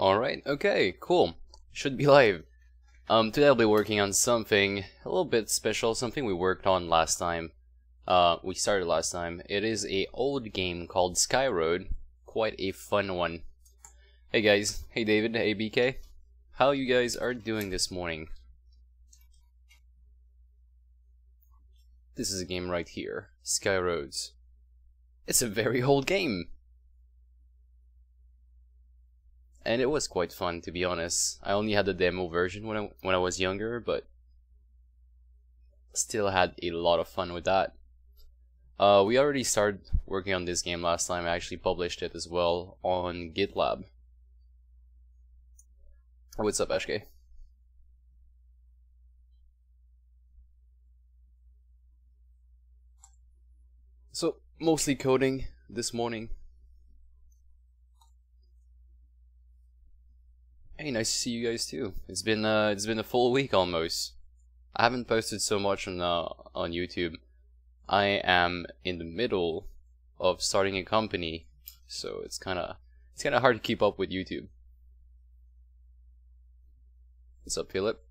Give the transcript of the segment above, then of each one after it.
Alright, okay, cool. Should be live. Today I'll be working on something a little bit special, something we worked on last time. We started last time. It is a old game called Skyroad. Quite a fun one. Hey guys, hey David, hey BK. How you guys are doing this morning? This is a game right here, Skyroads. It's a very old game. And it was quite fun, to be honest. I only had the demo version when I was younger, but still had a lot of fun with that. We already started working on this game last time. I actually published it as well on GitLab. What's up, Ashke? So, mostly coding this morning. Hey, nice to see you guys too. It's been a full week almost. I haven't posted so much on YouTube. I am in the middle of starting a company, so it's kind of hard to keep up with YouTube. What's up, Philip?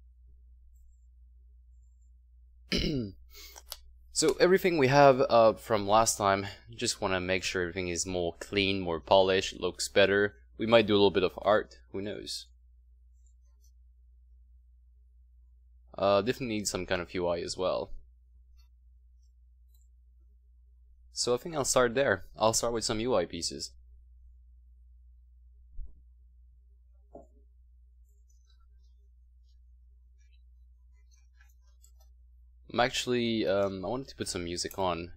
So everything we have from last time, just want to make sure everything is more clean, more polished, looks better. We might do a little bit of art, who knows. Definitely need some kind of UI as well. So I think I'll start there. I'll start with some UI pieces. I'm actually, I wanted to put some music on.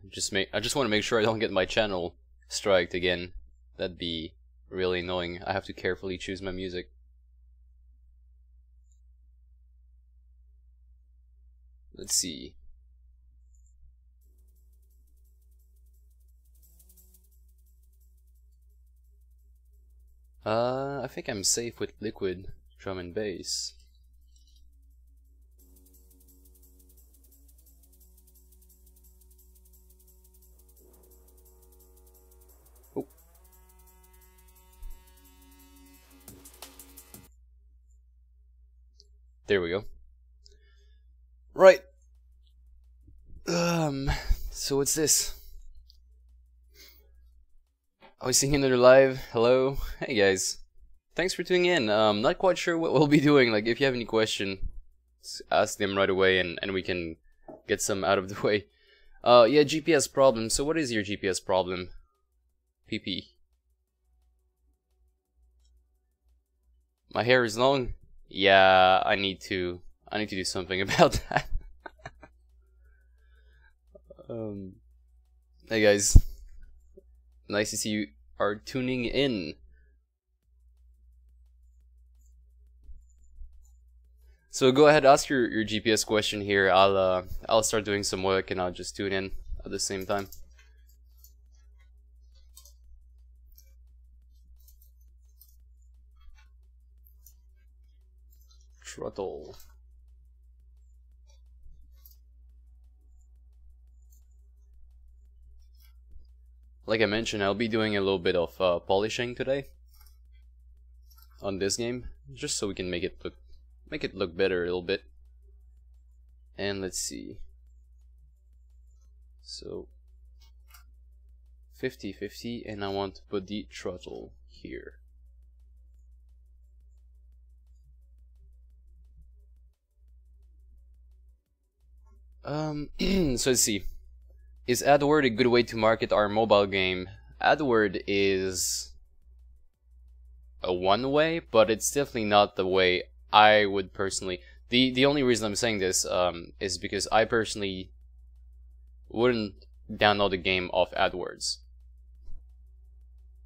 I just want to make sure I don't get my channel striked again. That'd be really annoying. I have to carefully choose my music. Let's see. I think I'm safe with liquid drum and bass. Oh. There we go. Right. So what's this? Are we seeing another live? Hello? Hey guys. Thanks for tuning in. Not quite sure what we'll be doing. Like, if you have any question, ask them right away and we can get some out of the way. Yeah, GPS problem. So what is your GPS problem? PP. My hair is long? Yeah, I need to do something about that. Hey guys, nice to see you are tuning in. So go ahead, ask your GPS question here. I'll start doing some work and I'll just tune in at the same time. Throttle. Like I mentioned, I'll be doing a little bit of polishing today on this game, just so we can make it look better a little bit. And let's see. So 50-50, and I want to put the throttle here. So let's see. Is AdWord a good way to market our mobile game? AdWord is a one way, but it's definitely not the way I would personally. The only reason I'm saying this is because I personally wouldn't download the game off AdWords.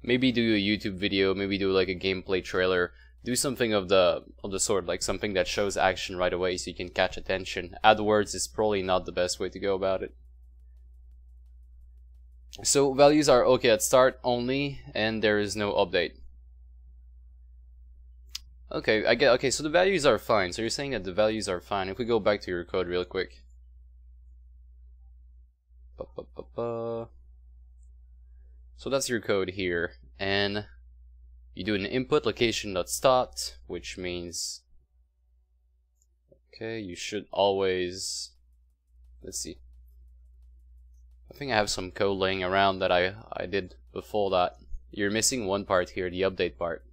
Maybe do a YouTube video, maybe do like a gameplay trailer, do something of the sort, like something that shows action right away so you can catch attention. AdWords is probably not the best way to go about it. So values are okay at start only, and there is no update. Okay, I get. Okay, so the values are fine. So you're saying that the values are fine. If we go back to your code real quick. So that's your code here, and you do an input location.start, which means, okay, you should always, let's see, I think I have some code laying around that I did before that. You're missing one part here, the update part.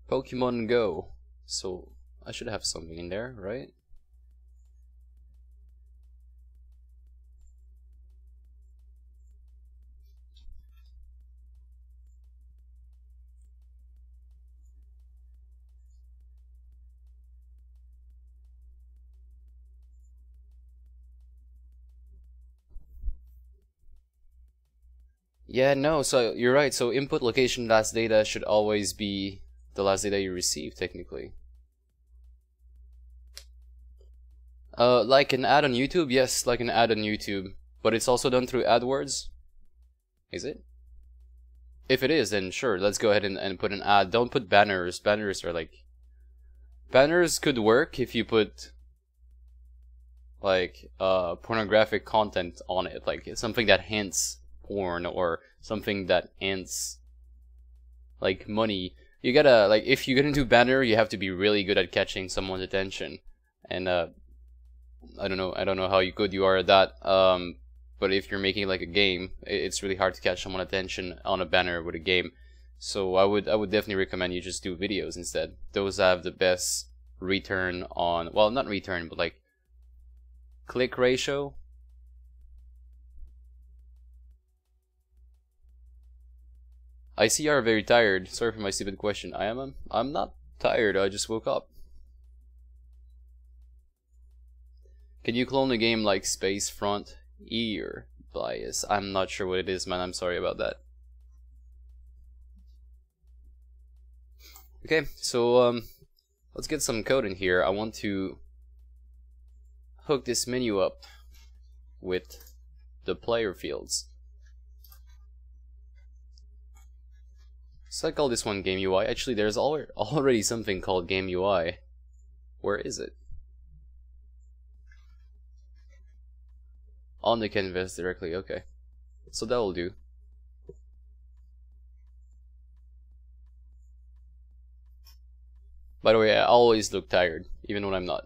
Pokemon Go. So I should have something in there, right? Yeah, no, so you're right. So input location last data should always be the last data you receive, technically. Like an ad on YouTube? Yes, like an ad on YouTube. But it's also done through AdWords? Is it? If it is, then sure, let's go ahead and put an ad. Don't put banners. Banners are like... Banners could work if you put like pornographic content on it, like something that hints porn or something that hints like money. You gotta, like, if you're gonna do banner, you have to be really good at catching someone's attention. And I don't know how good you are at that. But if you're making like a game, it's really hard to catch someone's attention on a banner with a game. So I would definitely recommend you just do videos instead. Those have the best return on, well, not return, but like click ratio. I see you are very tired. Sorry for my stupid question. I'm not tired, I just woke up. Can you clone a game like Space Front Ear Bias? I'm not sure what it is, man. I'm sorry about that. Okay, so let's get some code in here. I want to hook this menu up with the player fields. So I call this one Game UI. Actually, there's already something called Game UI. Where is it? On the canvas directly, okay. So that will do. By the way, I always look tired, even when I'm not.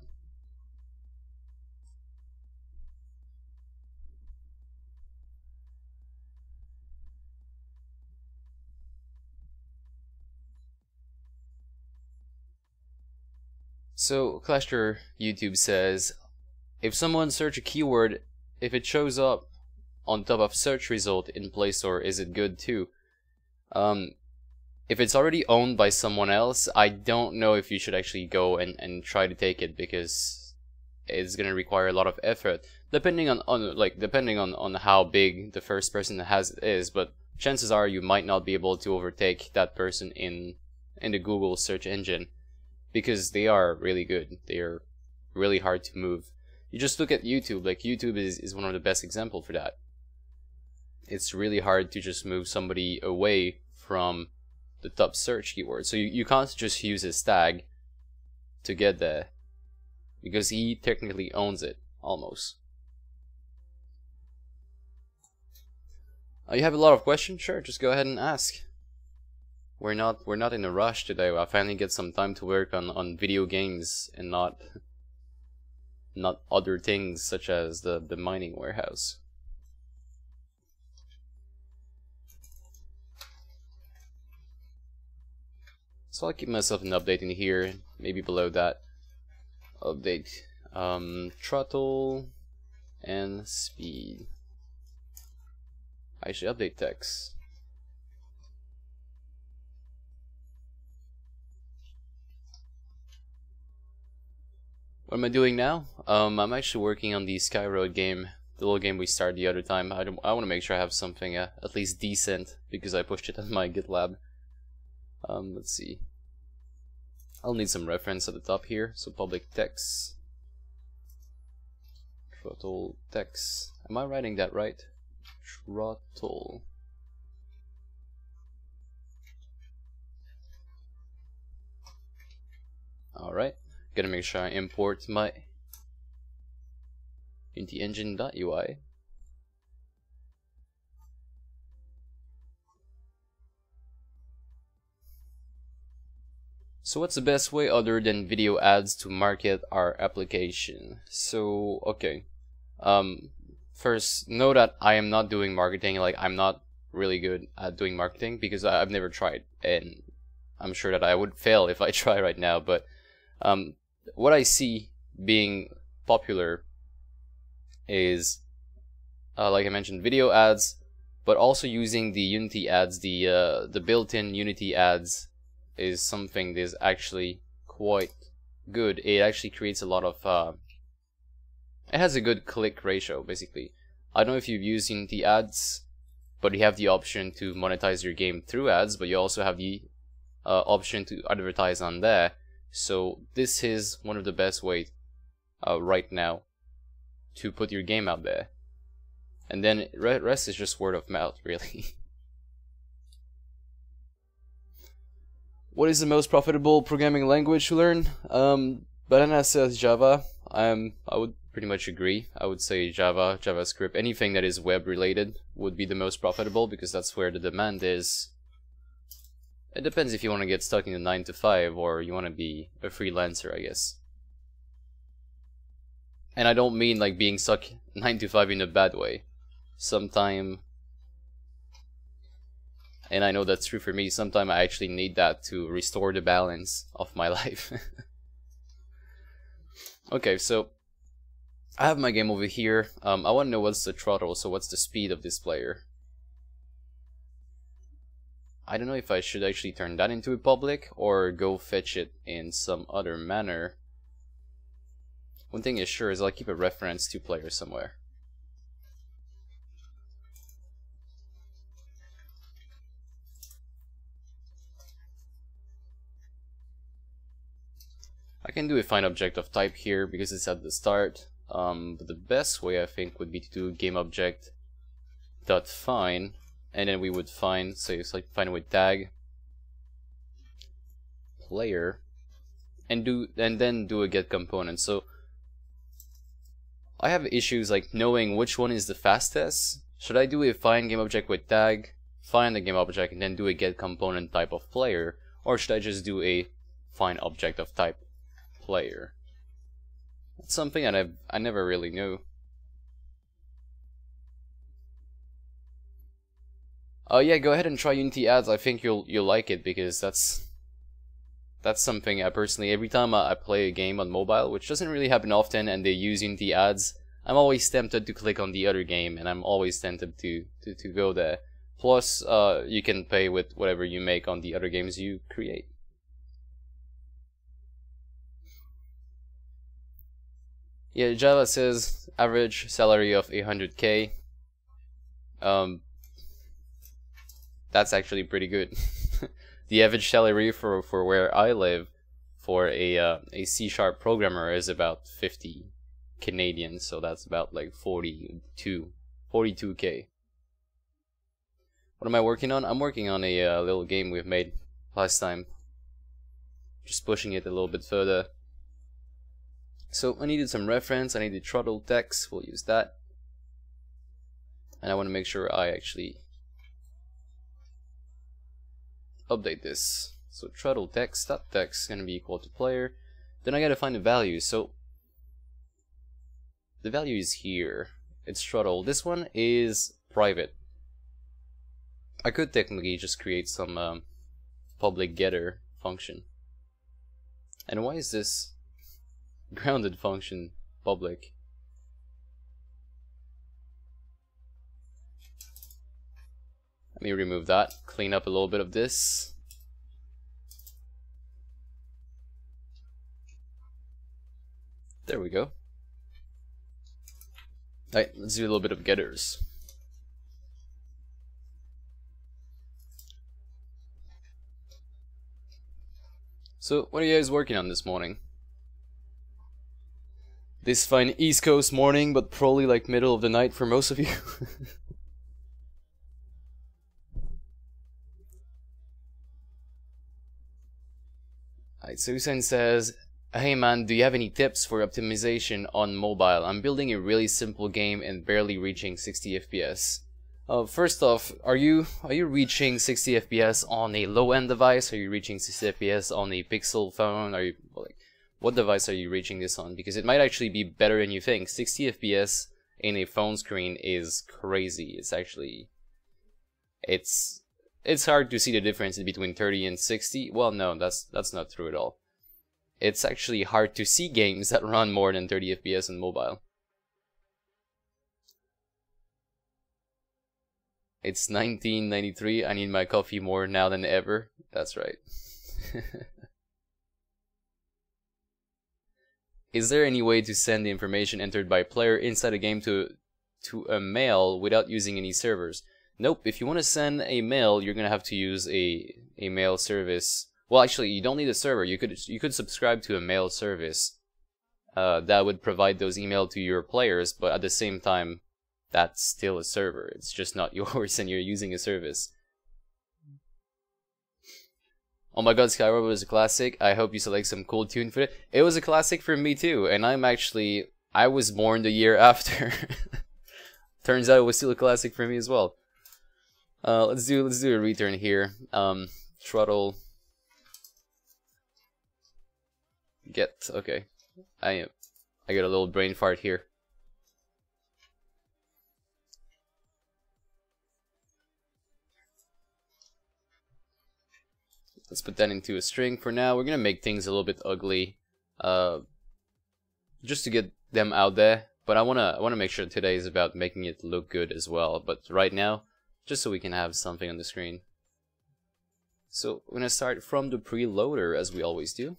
So, Clasher YouTube says, if someone search a keyword, if it shows up on top of search result in Play Store, is it good too? If it's already owned by someone else, I don't know if you should actually go and try to take it, because it's gonna require a lot of effort, depending on how big the first person is. But chances are you might not be able to overtake that person in the Google search engine, because they are really good. They are really hard to move. You just look at YouTube. Like, YouTube is one of the best example for that. It's really hard to just move somebody away from the top search keyword. So you can't just use his tag to get there, because he technically owns it, almost. You have a lot of questions? Sure, just go ahead and ask. We're not in a rush today. I finally get some time to work on video games and not other things such as the mining warehouse. So I'll keep myself an update in here, maybe below that. Update throttle and speed. I should update text. What am I doing now? I'm actually working on the Skyroad game, the little game we started the other time. I want to make sure I have something at least decent, because I pushed it on my GitLab. Let's see. I'll need some reference at the top here. So public text, throttle text. Am I writing that right? Throttle. All right. Gotta make sure I import my Unity engine.ui. So what's the best way other than video ads to market our application? So, okay. First, know that I am not doing marketing. Like, I'm not really good at doing marketing because I've never tried, and I'm sure that I would fail if I try right now. But what I see being popular is, like I mentioned, video ads, but also using the Unity ads, the built-in Unity ads is something that is actually quite good. It actually creates a lot of it has a good click ratio, basically. I don't know if you've used Unity ads, but you have the option to monetize your game through ads, but you also have the option to advertise on there. So this is one of the best ways right now to put your game out there. And then rest is just word of mouth, really. What is the most profitable programming language to learn? Banana says Java. I would pretty much agree. I would say Java, JavaScript, anything that is web related would be the most profitable because that's where the demand is. It depends if you want to get stuck in the 9 to 5 or you want to be a freelancer, I guess. And I don't mean like being stuck 9 to 5 in a bad way. Sometime, and I know that's true for me, sometimes I actually need that to restore the balance of my life. Okay, so I have my game over here. I want to know what's the throttle, so what's the speed of this player. I don't know if I should actually turn that into a public or go fetch it in some other manner. One thing is sure is I'll keep a reference to player somewhere. I can do a find object of type here because it's at the start. But the best way I think would be to do game object dot find, and then we would find, say it's like find with tag player, and then do a get component. So I have issues like knowing which one is the fastest. Should I do a find game object with tag, find the game object, and then do a get component type of player, or should I just do a find object of type player? That's something that I never really knew. Yeah, go ahead and try Unity ads. I think you'll like it because that's something I personally, every time I play a game on mobile, which doesn't really happen often, and they use Unity ads, I'm always tempted to click on the other game, and I'm always tempted to go there. Plus, you can pay with whatever you make on the other games you create. Yeah, Java says average salary of 800K. That's actually pretty good. The average salary for where I live for a C# programmer is about 50 Canadian, so that's about like 42K. What am I working on? I'm working on a little game we've made last time. Just pushing it a little bit further. So I needed some reference, I needed throttle text, we'll use that. And I want to make sure I actually update this. So throttle text, that text is going to be equal to player. Then I got to find the value. So the value is here. It's throttle. This one is private. I could technically just create some public getter function. And why is this grounded function public? Let me remove that, clean up a little bit of this. There we go. Alright, let's do a little bit of getters. So, what are you guys working on this morning? This fine East Coast morning, but probably like middle of the night for most of you. Alright, Susan says Hey man, do you have any tips for optimization on mobile? I'm building a really simple game and barely reaching 60 FPS. First off, are you reaching 60 FPS on a low-end device? Are you reaching 60 FPS on a Pixel phone? Are you like, what device are you reaching this on? Because it might actually be better than you think. 60 FPS in a phone screen is crazy. It's actually it's hard to see the difference between 30 and 60. Well, no, that's not true at all. It's actually hard to see games that run more than 30 FPS on mobile. It's 1993, I need my coffee more now than ever. That's right. Is there any way to send the information entered by player inside a game to a mail without using any servers? Nope, if you want to send a mail, you're gonna have to use a mail service. Well, actually, you don't need a server. You could subscribe to a mail service that would provide those emails to your players, but at the same time, that's still a server. It's just not yours, and you're using a service. Oh my god, Skyroads was a classic. I hope you select some cool tune for it. It was a classic for me too, and I was born the year after. Turns out it was still a classic for me as well. Let's do a return here. Throttle. Get, okay. I got a little brain fart here. Let's put that into a string for now. We're gonna make things a little bit ugly, just to get them out there. But I wanna make sure today is about making it look good as well. But right now, just so we can have something on the screen. So we're gonna start from the preloader as we always do.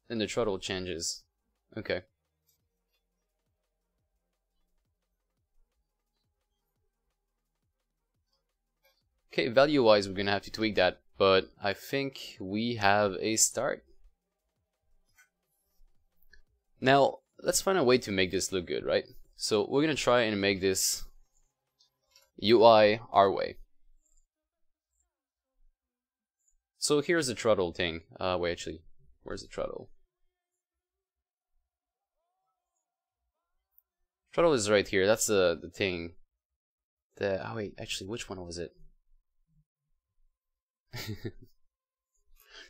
And the throttle changes. Okay. Okay, value-wise, we're gonna have to tweak that, but I think we have a start. Now, let's find a way to make this look good, right? So we're gonna try and make this UI our way. So here's the throttle thing. Wait, actually, where's the throttle? Throttle is right here. That's the thing. Oh wait, actually, which one was it?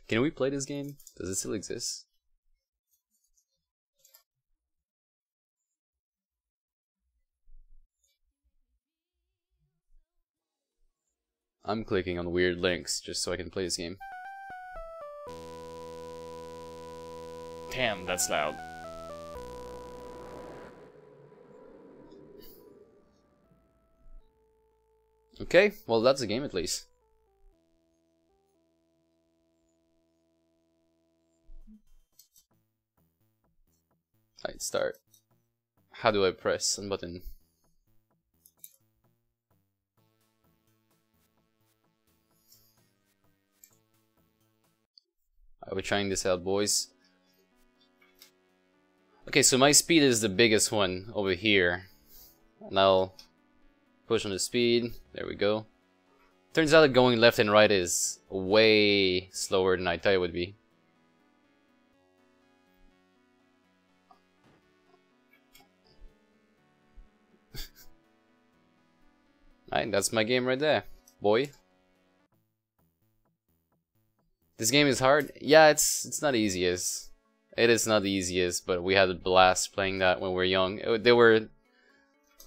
Can we play this game? Does it still exist? I'm clicking on weird links just so I can play this game. Damn, that's loud. Okay, well that's a game at least. Alright, start. How do I press on button? Alright, we're trying this out, boys. Okay, so my speed is the biggest one over here. And I'll push on the speed. There we go. Turns out that going left and right is way slower than I thought it would be. Alright, that's my game right there, boy. This game is hard. Yeah, it's not easiest. It is not the easiest, but we had a blast playing that when we were young.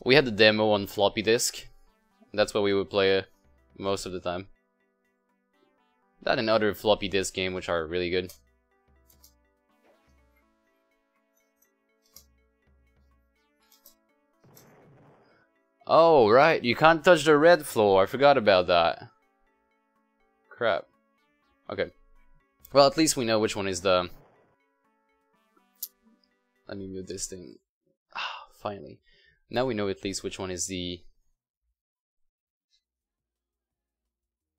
We had the demo on floppy disk. That's what we would play most of the time. That and other floppy disk games which are really good. Oh, right, you can't touch the red floor. I forgot about that. Crap. Okay. Well, at least we know which one is the... Let me move this thing. Ah, finally. Now we know at least which one is the...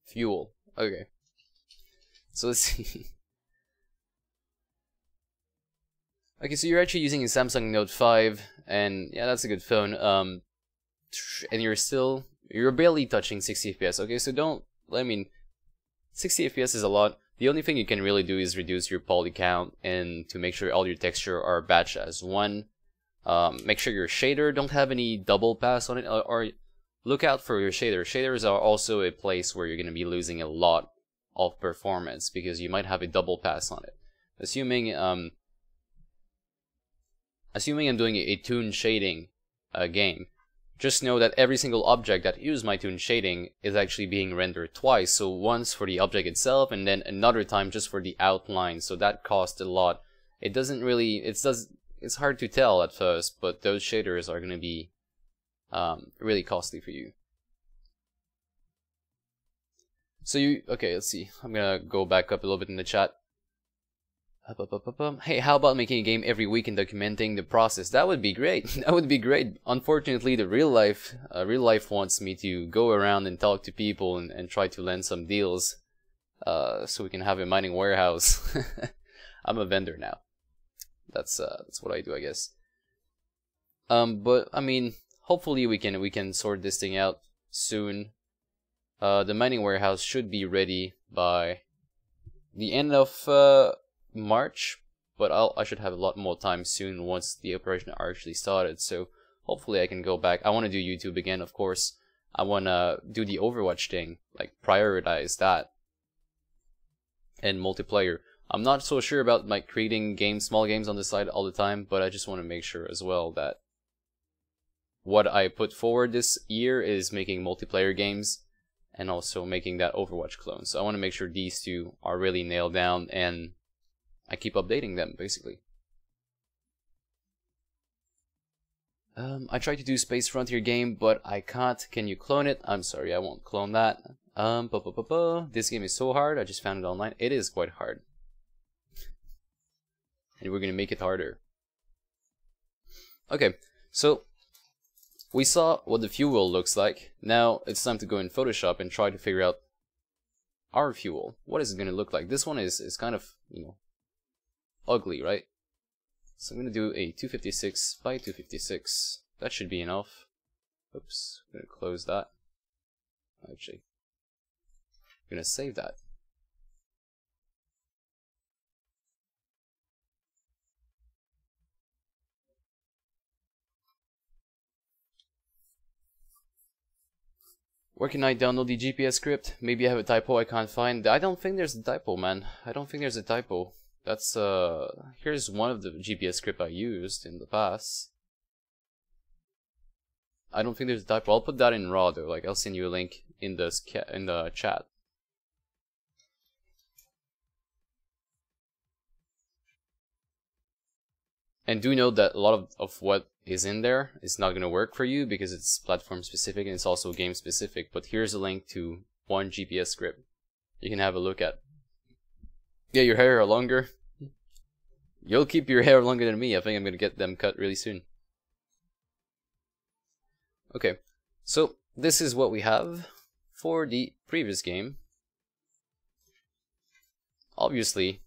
fuel. Okay. So let's see. Okay, so you're actually using a Samsung Note 5, and yeah, that's a good phone. And you're barely touching 60 FPS. Okay, so don't, I mean, 60 FPS is a lot. The only thing you can really do is reduce your poly count and to make sure all your texture are batched as one. Make sure your shader don't have any double pass on it, or look out for your shader. Shaders are also a place where you're going to be losing a lot of performance because you might have a double pass on it. Assuming I'm doing a toon shading game, just know that every single object that uses my toon shading is actually being rendered twice. So once for the object itself and then another time just for the outline. So that costs a lot. It doesn't really, it's hard to tell at first, but those shaders are going to be really costly for you. So okay, let's see. I'm going to go back up a little bit in the chat. Hey, how about making a game every week and documenting the process? That would be great. That would be great. Unfortunately, the real life wants me to go around and talk to people and try to land some deals, so we can have a mining warehouse. I'm a vendor now. That's what I do, I guess. But I mean, hopefully we can sort this thing out soon. The mining warehouse should be ready by the end of March, but I should have a lot more time soon once the operation actually started. So hopefully I can go back. I want to do YouTube again, of course. I want to do the Overwatch thing, like prioritize that, and multiplayer. I'm not so sure about like creating small games on the side all the time, but I just want to make sure as well that what I put forward this year is making multiplayer games and also making that Overwatch clone. So I want to make sure these two are really nailed down and I keep updating them, basically. I tried to do Space Frontier game, but I can't. Can you clone it? I'm sorry, I won't clone that. This game is so hard, I just found it online. It is quite hard. And we're gonna make it harder. Okay, so we saw what the fuel looks like. Now it's time to go in Photoshop and try to figure out our fuel. What is it gonna look like? This one is kind of, you know, ugly, right? So I'm gonna do a 256 by 256. That should be enough. Oops, I'm gonna close that. Actually, I'm gonna save that. Where can I download the GPS script? Maybe I have a typo I can't find. I don't think there's a typo, man. I don't think there's a typo. That's here's one of the GPS script I used in the past. I don't think there's a typo. I'll put that in raw though. Like I'll send you a link in the chat. And do note that a lot of what is in there is not going to work for you because it's platform specific and it's also game specific. But here's a link to one GPS script you can have a look at. Get your hair longer. You'll keep your hair longer than me. I think I'm going to get them cut really soon. Okay, so this is what we have for the previous game. Obviously,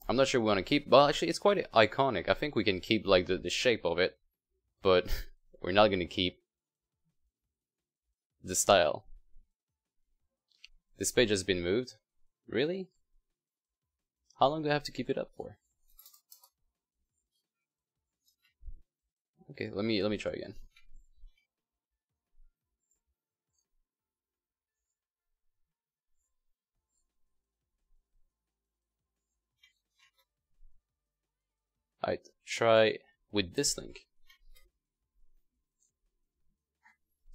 I'm not sure we want to keep, well actually it's quite iconic. I think we can keep like the shape of it, but we're not going to keep the style. This page has been moved. Really? How long do I have to keep it up for? Okay, let me try again. Alright, try with this link.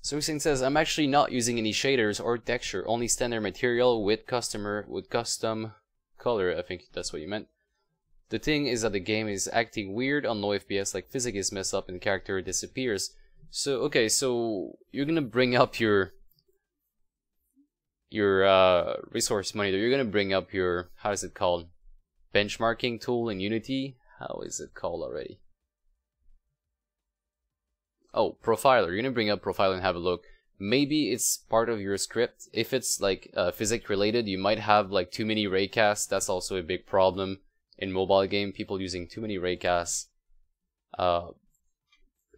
Swixing says, I'm actually not using any shaders or texture, only standard material with custom color. I think that's what you meant. The thing is that the game is acting weird on low FPS, like physics is messed up and character disappears. So okay, so you're gonna bring up your resource monitor. You're gonna bring up your, how is it called, benchmarking tool in Unity. How is it called already? Oh, profiler. You're gonna bring up profile and have a look. Maybe it's part of your script. If it's like physics related, you might have like too many raycasts. That's also a big problem in mobile game. People using too many raycasts.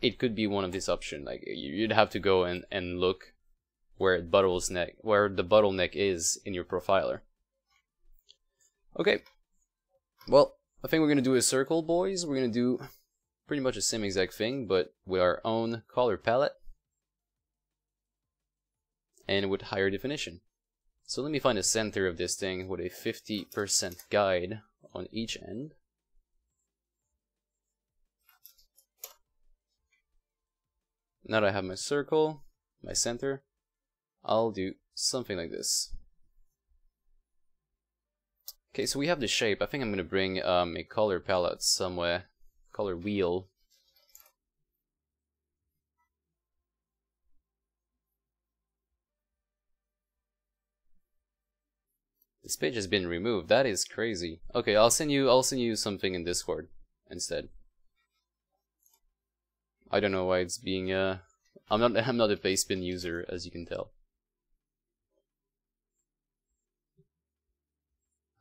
It could be one of these options. Like you'd have to go and look where the bottleneck is in your profiler. Okay, well, I think we're gonna do a circle, boys. We're gonna do pretty much the same exact thing, but with our own color palette and with higher definition. So let me find the center of this thing with a 50% guide on each end. Now that I have my circle, my center, I'll do something like this. Okay, so we have the shape. I think I'm gonna bring a color palette somewhere, color wheel. This page has been removed. That is crazy. Okay, I'll send you something in Discord instead. I don't know why it's being I'm not a basebin user, as you can tell.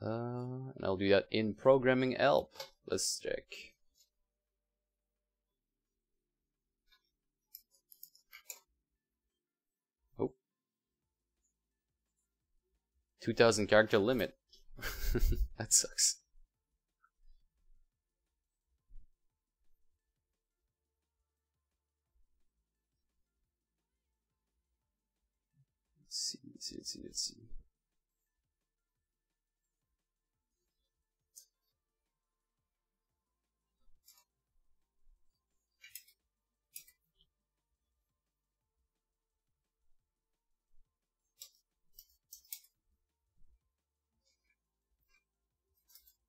And I'll do that in programming help. Let's check. Oh. 2,000 character limit. That sucks. Let's see.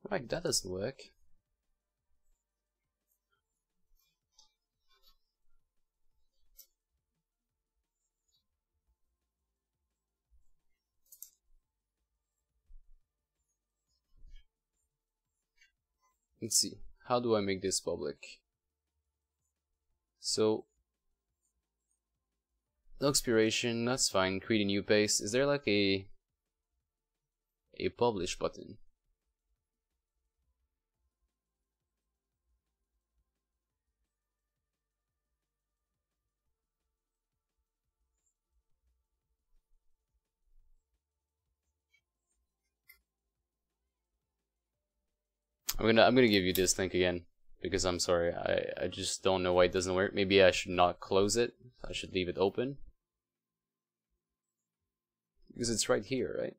Right, that doesn't work. Let's see, how do I make this public? So, no expiration, that's fine. Create a new page. Is there like a publish button? I'm gonna give you this link again because I'm sorry, I just don't know why it doesn't work. Maybe I should not close it. I should leave it open because it's right here, right?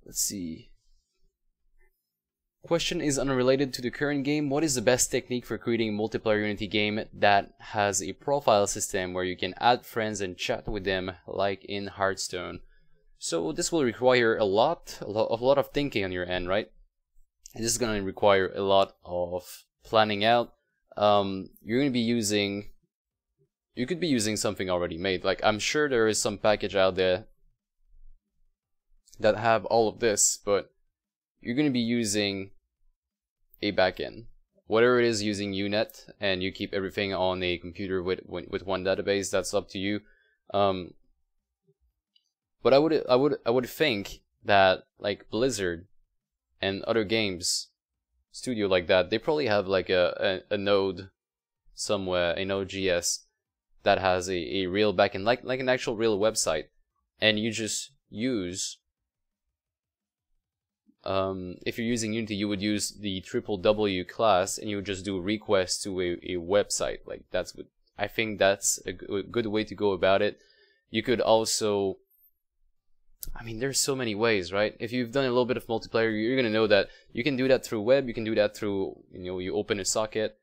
Let's see. Question is unrelated to the current game. What is the best technique for creating a multiplayer Unity game that has a profile system where you can add friends and chat with them like in Hearthstone? So this will require a lot of thinking on your end, right? And this is going to require a lot of planning out. You're going to be using... You could be using something already made. Like, I'm sure there is some package out there that have all of this, but you're going to be using a backend. Whatever it is, using UNet, and you keep everything on a computer with one database, that's up to you. But I would think that like Blizzard and other games studio like that, they probably have like a node somewhere, a Node.js that has a real backend, like an actual real website, and you just use if you're using Unity, you would use the W class, and you would just do requests to a website. Like that's what I think that's a good way to go about it. You could also, I mean, there's so many ways, right? If you've done a little bit of multiplayer, you're gonna know that you can do that through web. You can do that through, you open a socket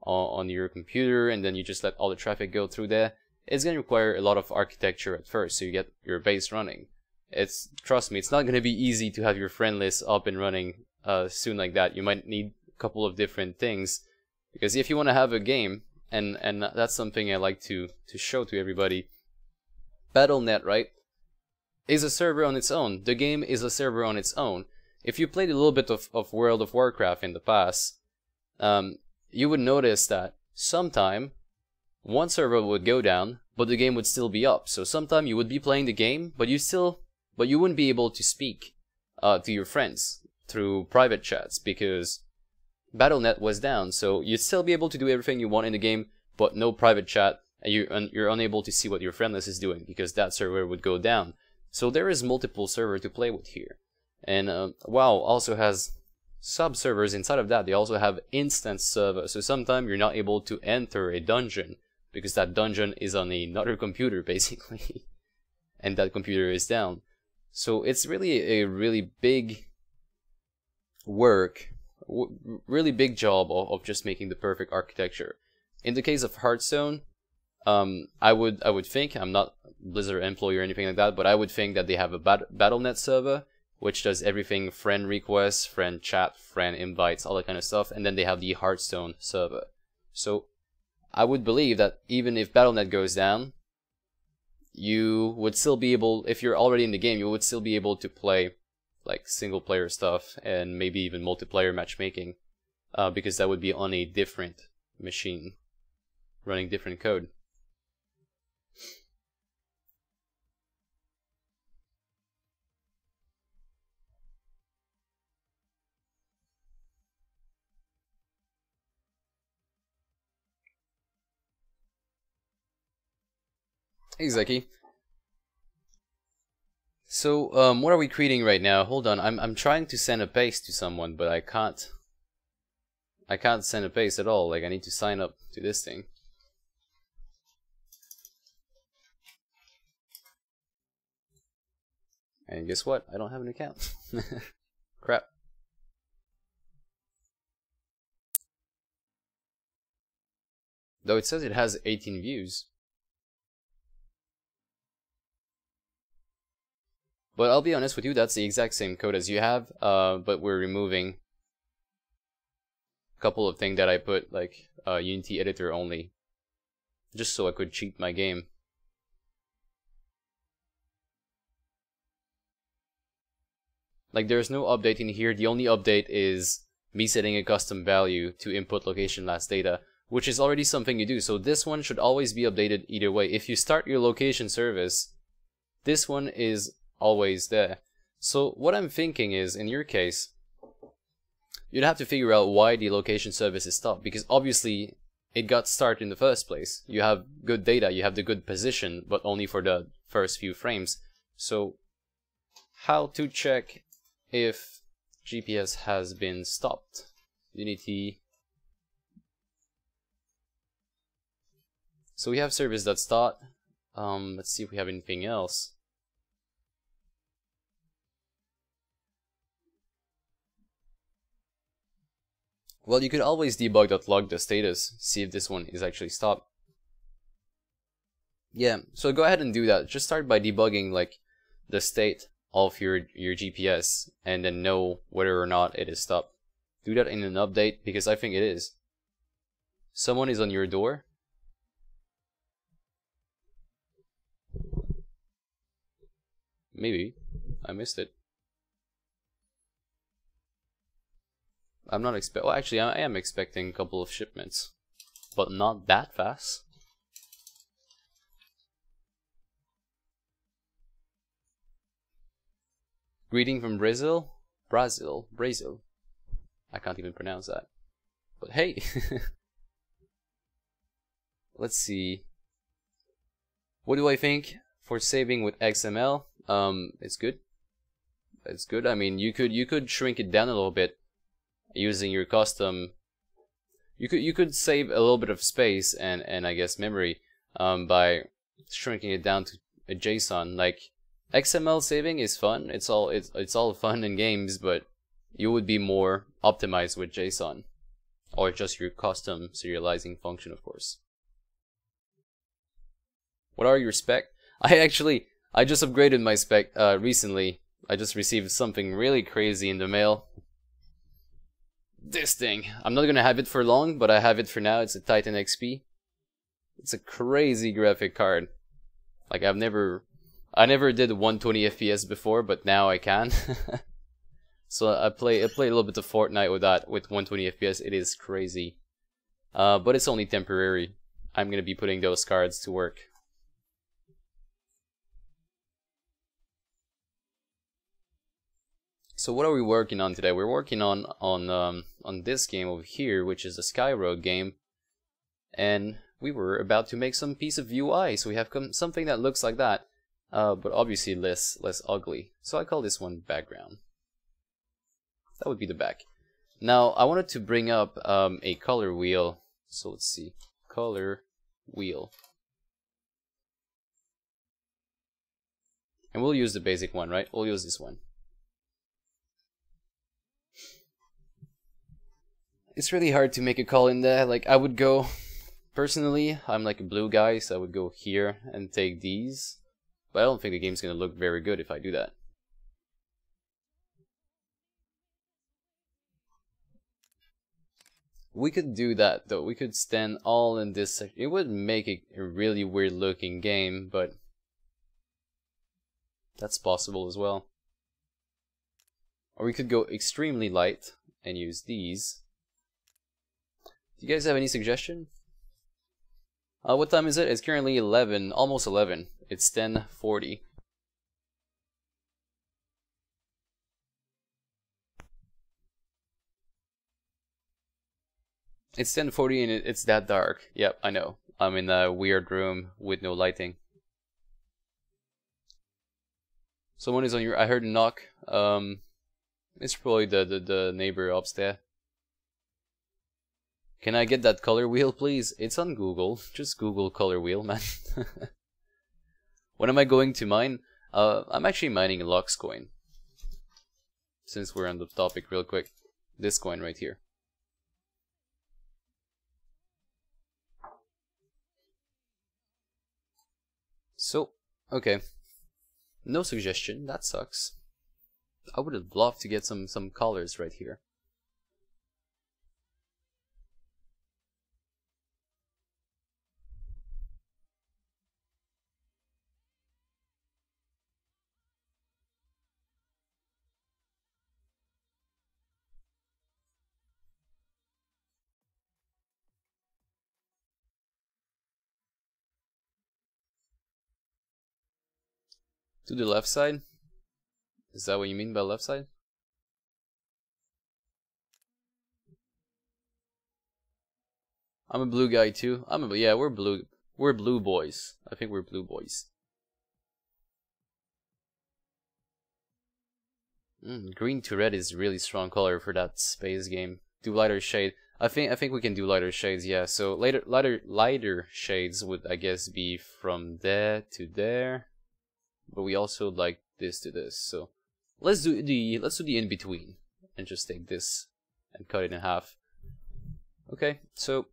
on your computer, and then you just let all the traffic go through there. It's gonna require a lot of architecture at first, so you get your base running. Trust me, it's not gonna be easy to have your friend list up and running soon like that. You might need a couple of different things, because if you want to have a game, and that's something I like to show to everybody. Battle.net, right, is a server on its own. The game is a server on its own. If you played a little bit of World of Warcraft in the past, you would notice that sometime one server would go down, but the game would still be up. So sometime you would be playing the game, but you wouldn't be able to speak to your friends through private chats because Battle.net was down, so you'd still be able to do everything you want in the game, but no private chat, and you're unable to see what your friend list is doing because that server would go down. So there is multiple servers to play with here. And WoW also has sub-servers inside of that. They also have instance servers, so sometimes you're not able to enter a dungeon because that dungeon is on another computer basically, and that computer is down. So it's really a really big really big job of just making the perfect architecture. In the case of Hearthstone, I would think, I'm not Blizzard employee or anything like that, but I would think that they have a Battle.net server which does everything: friend requests, friend chat, friend invites, all that kind of stuff, and then they have the Hearthstone server. So I would believe that even if Battle.net goes down, you would still be able, if you're already in the game, you would still be able to play like single player stuff and maybe even multiplayer matchmaking, because that would be on a different machine running different code. Hey Zeki. So, what are we creating right now? Hold on, I'm trying to send a paste to someone, but I can't send a paste at all. Like, I need to sign up to this thing. And guess what? I don't have an account. Crap. Though it says it has 18 views. But I'll be honest with you, that's the exact same code as you have, but we're removing a couple of things that I put, like Unity editor only, just so I could cheat my game. Like, there's no update in here. The only update is me setting a custom value to input location last data, which is already something you do. So this one should always be updated either way. If you start your location service, this one is always there. So what I'm thinking is, in your case, you'd have to figure out why the location service is stopped, because obviously it got started in the first place. You have good data, you have the good position, but only for the first few frames. So how to check if GPS has been stopped? Unity. So we have service.start. Let's see if we have anything else. Well, you could always debug.log the status, see if this one is actually stopped. Yeah, so go ahead and do that. Just start by debugging like the state of your GPS and then know whether or not it is stopped. Do that in an update because I think it is. Someone is on your door. Maybe. I missed it. I'm not well, actually, I am expecting a couple of shipments, but not that fast. Greeting from Brazil? Brazil. I can't even pronounce that. But hey! Let's see. What do I think for saving with XML? It's good. It's good. I mean, you could shrink it down a little bit using your custom. You could save a little bit of space and I guess memory by shrinking it down to a JSON. Like, XML saving is fun. It's all fun in games, but you would be more optimized with JSON or just your custom serializing function, of course. What are your spec? I just upgraded my spec recently. I just received something really crazy in the mail. This thing. I'm not gonna have it for long, but I have it for now. It's a Titan XP. It's a crazy graphic card. Like, I never did 120 FPS before, but now I can. So I play a little bit of Fortnite with that, with 120 FPS. It is crazy. But it's only temporary. I'm gonna be putting those cards to work. So what are we working on today? We're working on this game over here, which is a Skyroad game, and we were about to make some piece of UI. So we have something that looks like that, but obviously less ugly. So I call this one background. That would be the back. Now I wanted to bring up a color wheel. So let's see, color wheel, and we'll use the basic one, right? We'll use this one. It's really hard to make a call in there. Like, I would go, personally, I'm like a blue guy, so I would go here and take these. But I don't think the game's gonna look very good if I do that. We could do that, though. We could stand all in this section. It would make it a really weird looking game, but that's possible as well. Or we could go extremely light and use these. Do you guys have any suggestion? What time is it? It's currently 11, almost 11. It's 10:40. It's 10:40 and it's that dark. Yep, I know. I'm in a weird room with no lighting. Someone is on your. I heard a knock. It's probably the neighbor upstairs. Can I get that color wheel, please? It's on Google. Just Google color wheel, man. What am I going to mine? I'm actually mining a Lux coin. Since we're on the topic real quick. This coin right here. So, okay. No suggestion. That sucks. I would have loved to get some colors right here. To the left side? Is that what you mean by left side? I'm a blue guy too. Yeah, we're blue. We're blue boys. I think we're blue boys. Green to red is really strong color for that space game. Do lighter shade. I think we can do lighter shades. Yeah. So lighter shades would, I guess, be from there to there. But we also like this to this, so let's do the in between and just take this and cut it in half. Okay, so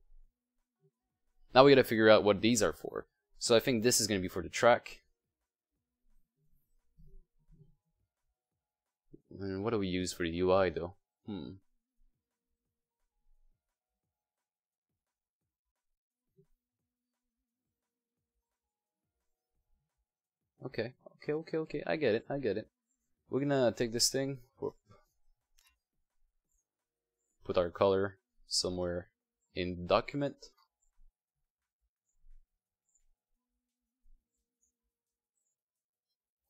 now we gotta figure out what these are for. So I think this is gonna be for the track. And what do we use for the UI though? Okay. I get it. We're gonna take this thing, put our color somewhere in document.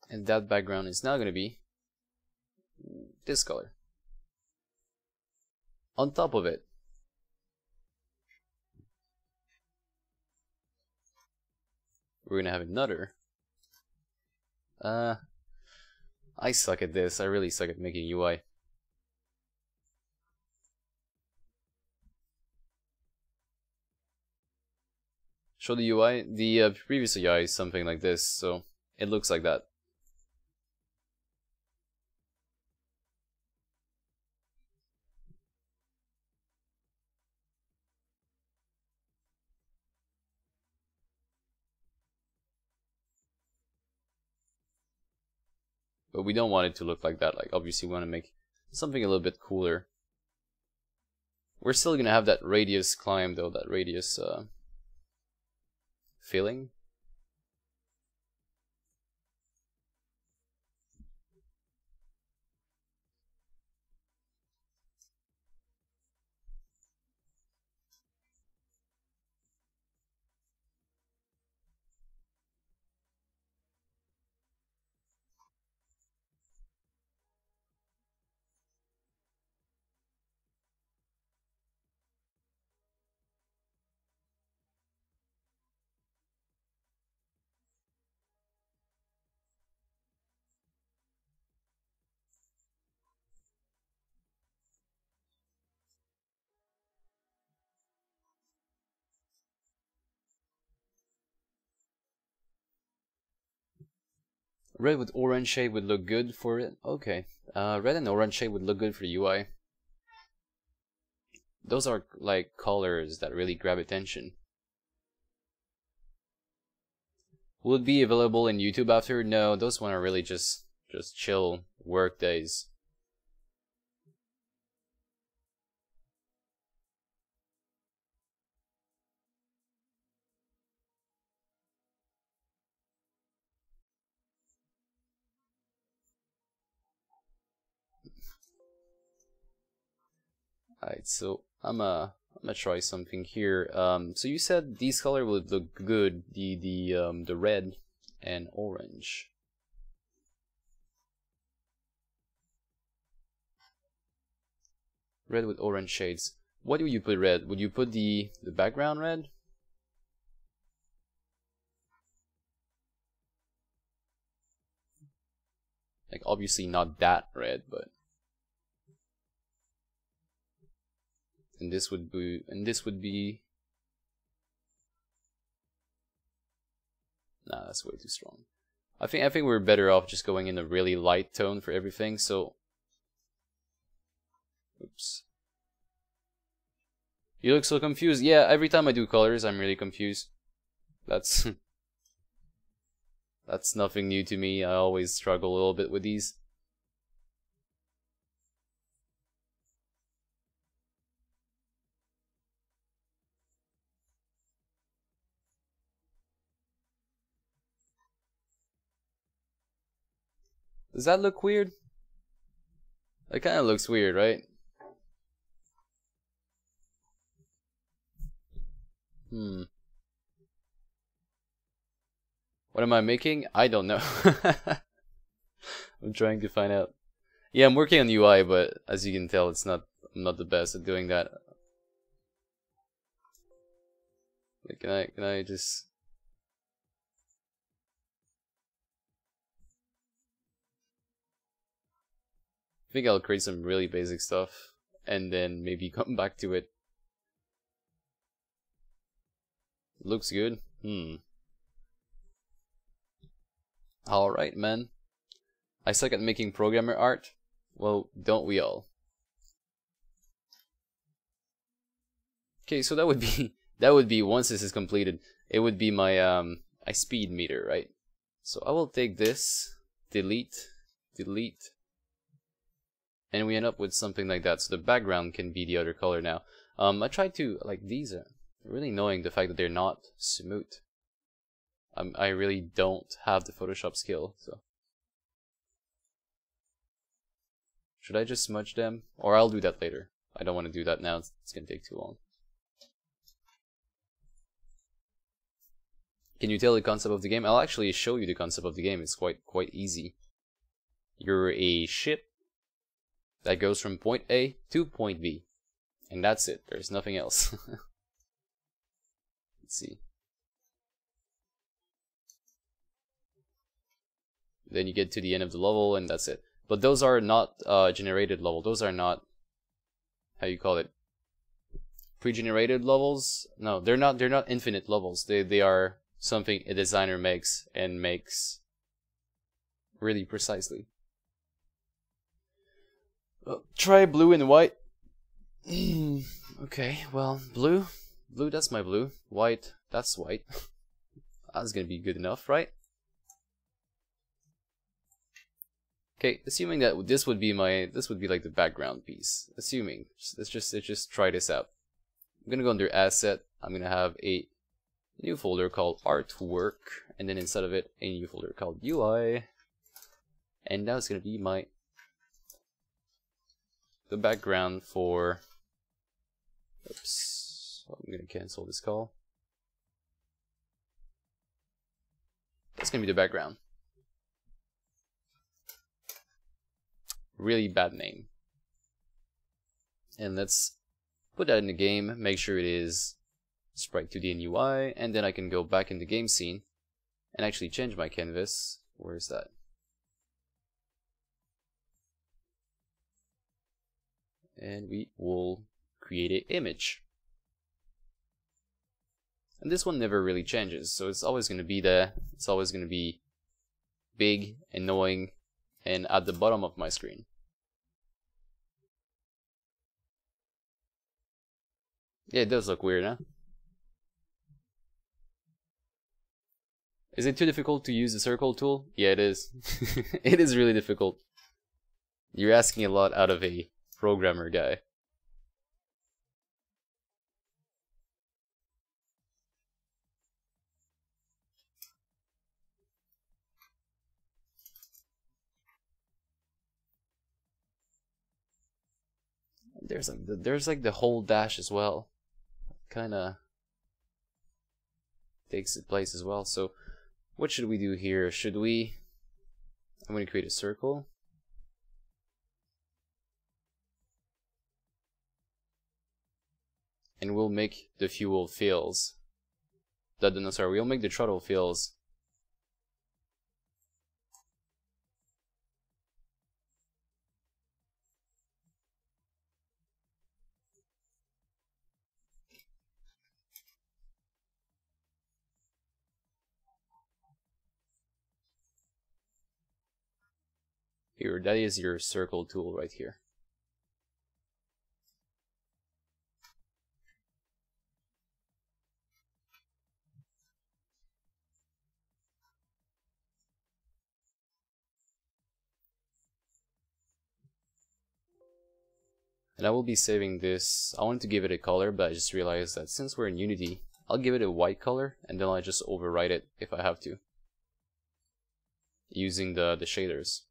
And that background is now gonna be this color. On top of it, we're gonna have another. I suck at this. I really suck at making UI. Show the UI. The previous UI is something like this, so it looks like that. But we don't want it to look like that. Like, obviously we want to make something a little bit cooler. We're still gonna have that radius climb though, that radius filling. Red with orange shade would look good for it. Okay. Red and orange shade would look good for the UI. Those are like colors that really grab attention. Will it be available in YouTube after? No, those one are really just chill work days. Alright, so I'm gonna try something here. So you said these color would look good, the red and orange. Red with orange shades. What do you put red? Would you put the background red? Like obviously not that red, but and this would be nah, that's way too strong. I think we're better off just going in a really light tone for everything. So oops. You look so confused. Yeah, every time I do colors I'm really confused. That's that's nothing new to me. I always struggle a little bit with these. Does that look weird? It kind of looks weird, right? What am I making? I don't know. I'm trying to find out. Yeah, I'm working on UI, but as you can tell, I'm not the best at doing that. Like, can I just I think I'll create some really basic stuff and then maybe come back to it. Looks good. Alright, man. I suck at making programmer art. Well, don't we all? Okay, so that would be once this is completed, it would be my speed meter, right? So I will take this, delete, and we end up with something like that. So the background can be the other color now. I tried to, like, these are really annoying, the fact that they're not smooth. I really don't have the Photoshop skill, so. Should I just smudge them? Or I'll do that later. I don't want to do that now, it's gonna take too long. Can you tell the concept of the game? I'll actually show you the concept of the game, it's quite easy. You're a ship that goes from point A to point B. And that's it. There's nothing else. Let's see. Then you get to the end of the level and that's it. But those are not generated level. Those are not, how you call it, pre-generated levels. No, they're not infinite levels. They are something a designer makes and makes really precisely. Try blue and white. Okay, well, blue, that's my blue. White, that's white. That's gonna be good enough, right? Okay, assuming that this would be like the background piece. Assuming, let's just try this out. I'm gonna go under asset. I'm gonna have a new folder called artwork, and then inside of it, a new folder called UI, and now it's gonna be the background for. Oops, I'm gonna cancel this call. That's gonna be the background. Really bad name. And let's put that in the game, make sure it is sprite 2D and UI, and then I can go back in the game scene and actually change my canvas. Where is that? And we will create an image. And this one never really changes, so it's always going to be there. It's always going to be big, annoying, and at the bottom of my screen. Yeah, it does look weird, huh? Is it too difficult to use the circle tool? Yeah, it is. It is really difficult. You're asking a lot out of a programmer guy. There's like the whole dash as well. Kinda takes its place as well. So what should we do here? Should we... I'm going to create a circle. And we'll make the fuel fills. No, sorry, we'll make the throttle fills. Here, that is your circle tool right here. And I will be saving this. I wanted to give it a color, but I just realized that since we're in Unity, I'll give it a white color, and then I'll just overwrite it if I have to, using the shaders.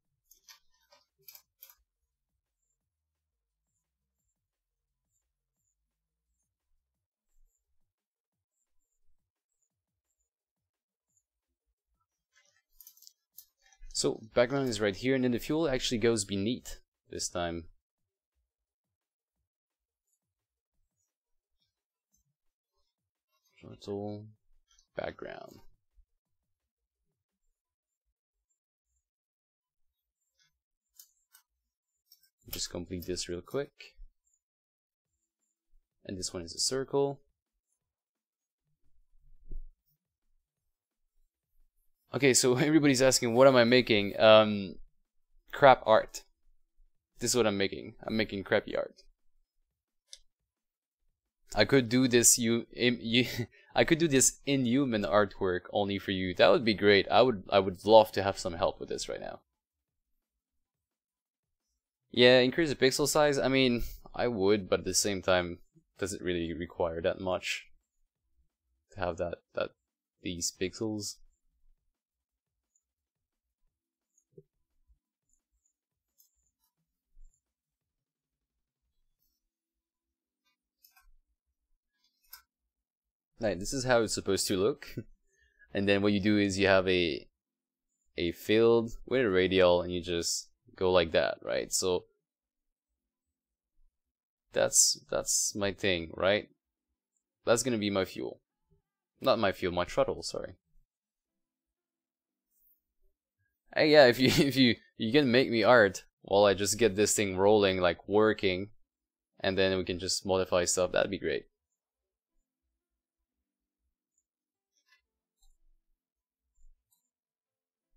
So background is right here, and then the fuel actually goes beneath this time. Throttle, background. Just complete this real quick. And this one is a circle. Okay, so everybody's asking, what am I making? Crap art. This is what I'm making. I'm making crappy art. I could do this I could do this inhuman artwork only for you. That would be great. I would love to have some help with this right now. Yeah, increase the pixel size. I mean, I would, but at the same time, does it really require that much to have these pixels? Right, this is how it's supposed to look. And then what you do is you have a field with a radial, and you just go like that, right? So that's my thing, right? That's gonna be my fuel. Not my fuel, my throttle, sorry. Hey, yeah, if you can make me art while I just get this thing rolling, like working, and then we can just modify stuff, that'd be great.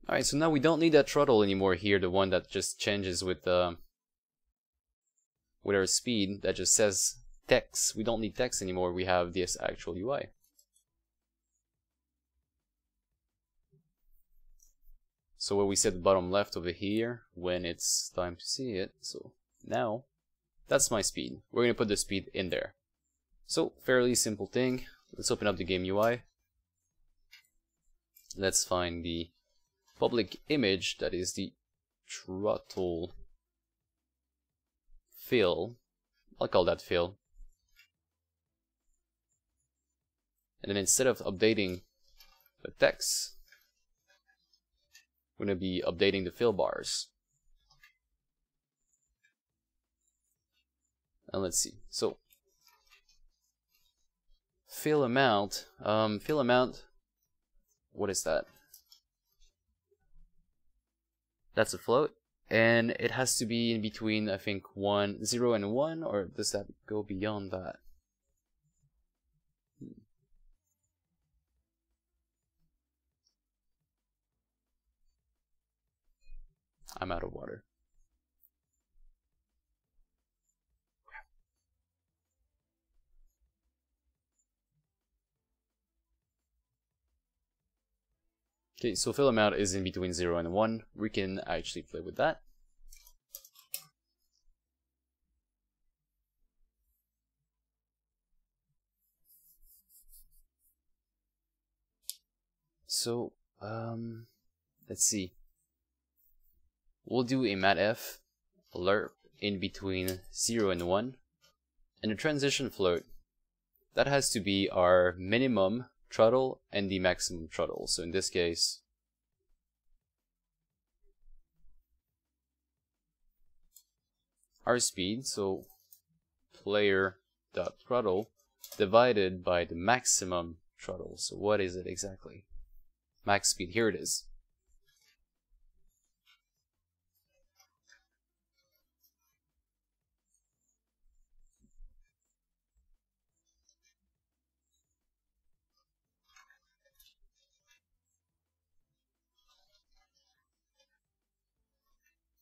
Alright, so now we don't need that throttle anymore here, the one that just changes with our speed, that just says text. We don't need text anymore, we have this actual UI. So what we set the bottom left over here when it's time to see it. So now, that's my speed. We're going to put the speed in there. So, fairly simple thing. Let's open up the game UI. Let's find the public image, that is the throttle fill. I'll call that fill. And then instead of updating the text, we're going to be updating the fill bars. And let's see. So fill amount, what is that? That's a float, and it has to be in between, I think, 0 and 1, or does that go beyond that? I'm out of water. Okay, so fill amount is in between 0 and 1. We can actually play with that. So, let's see. We'll do a matf lerp in between 0 and 1. And the transition float, that has to be our minimum throttle and the maximum throttle. So in this case, our speed, so player.throttle divided by the maximum throttle. So what is it exactly? Max speed, here it is.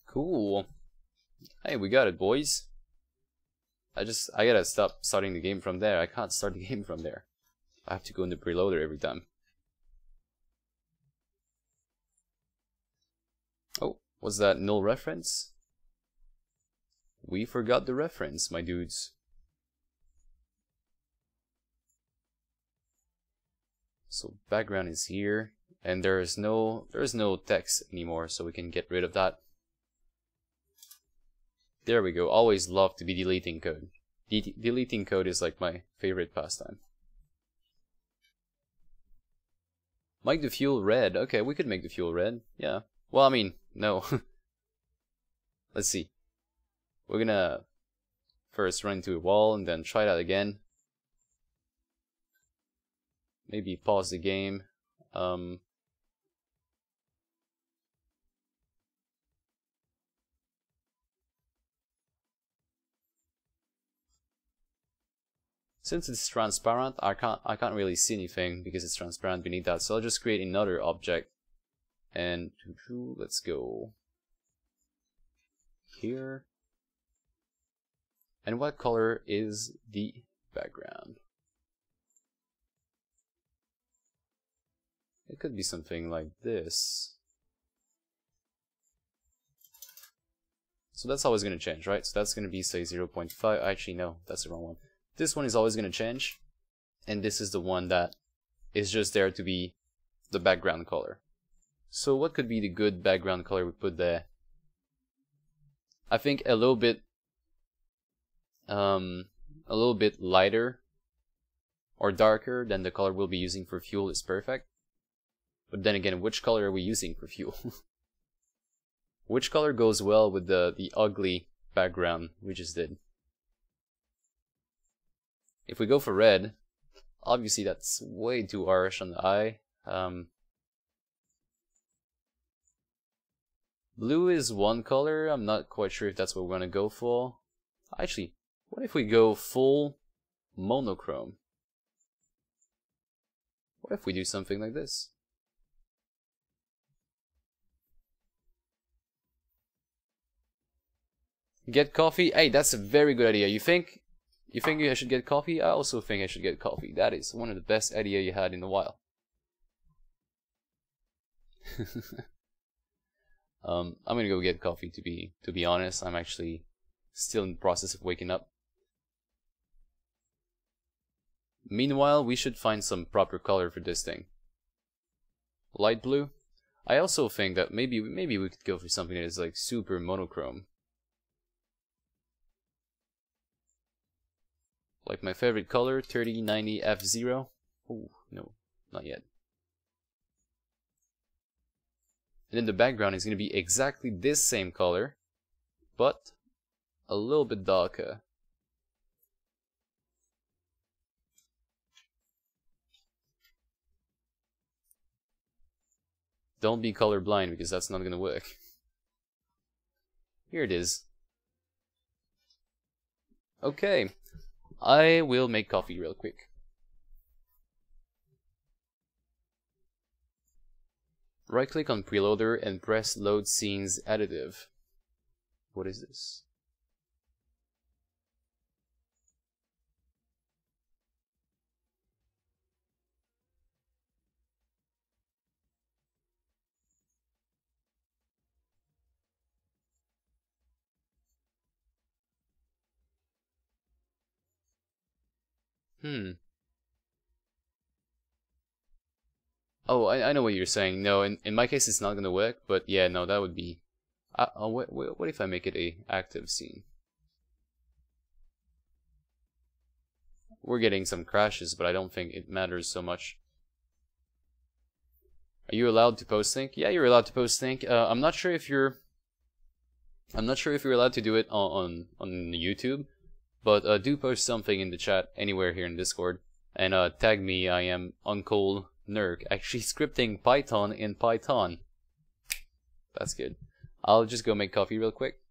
Cool. Hey, we got it, boys. I gotta stop starting the game from there. I can't start the game from there. I have to go in the preloader every time. Oh, was that null reference? We forgot the reference, my dudes. So background is here, and there's no text anymore, so we can get rid of that. There we go. Always love to be deleting code. Deleting code is like my favorite pastime. Make the fuel red. Okay, we could make the fuel red. Yeah. Well, I mean, no. Let's see. We're gonna first run into a wall and then try that again. Maybe pause the game. Since it's transparent, I can't really see anything because it's transparent beneath that. So I'll just create another object. And let's go here. And what color is the background? It could be something like this. So that's always going to change, right? So that's going to be, say, 0.5. Actually, no, that's the wrong one. This one is always going to change. And this is the one that is just there to be the background color. So what could be the good background color we put there? I think a little bit lighter or darker than the color we'll be using for fuel is perfect. But then again, which color are we using for fuel? Which color goes well with the ugly background we just did? If we go for red, obviously that's way too harsh on the eye. Blue is one color. I'm not quite sure if that's what we're gonna go for. Actually, what if we go full monochrome? What if we do something like this? Get coffee? Hey, that's a very good idea. You think I should get coffee? I also think I should get coffee. That is one of the best ideas you had in a while. I'm gonna go get coffee to be honest. I'm actually still in the process of waking up. Meanwhile, we should find some proper color for this thing. Light blue? I also think that maybe we could go for something that is like super monochrome. Like my favorite color, 3090 F0. Oh, no, not yet. And then the background is going to be exactly this same color, but a little bit darker. Don't be colorblind because that's not going to work. Here it is. Okay. I will make coffee real quick. Right click on preloader and press load scenes additive. What is this? Oh, I know what you're saying. No, in my case it's not gonna work, but yeah, no, that would be... what if I make it a active scene? We're getting some crashes, but I don't think it matters so much. Are you allowed to post sync? Yeah, you're allowed to post sync. I'm not sure if you're allowed to do it on YouTube, but do post something in the chat anywhere here in Discord, and tag me. I am Uncle Nerk, actually scripting Python in Python. That's good. I'll just go make coffee real quick.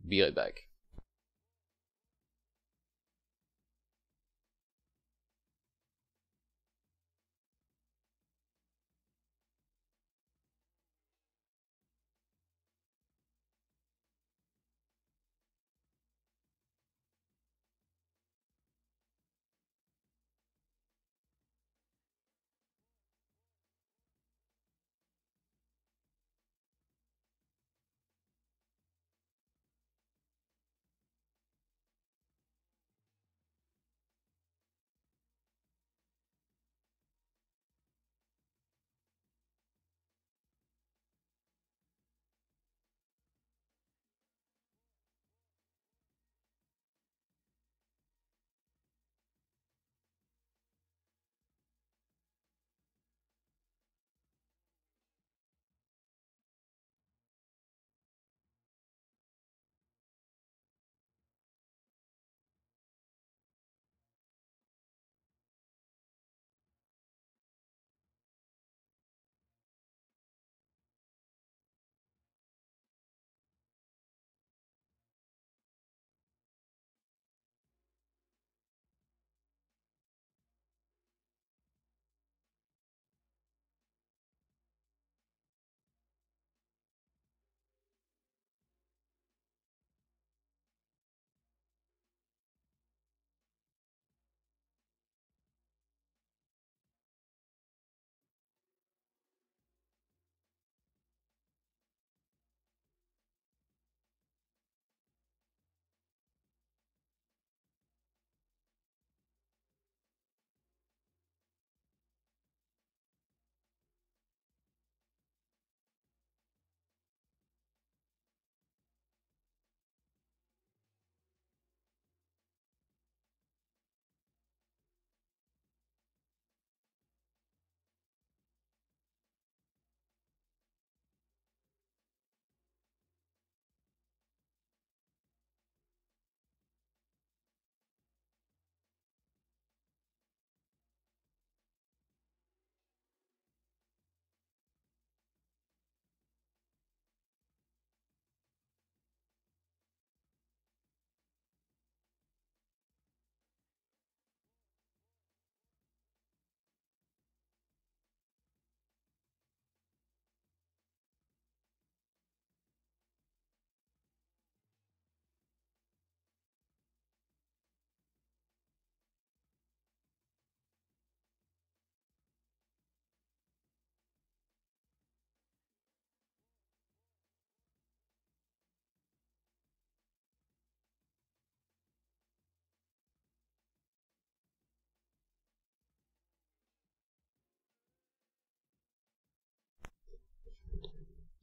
Be right back.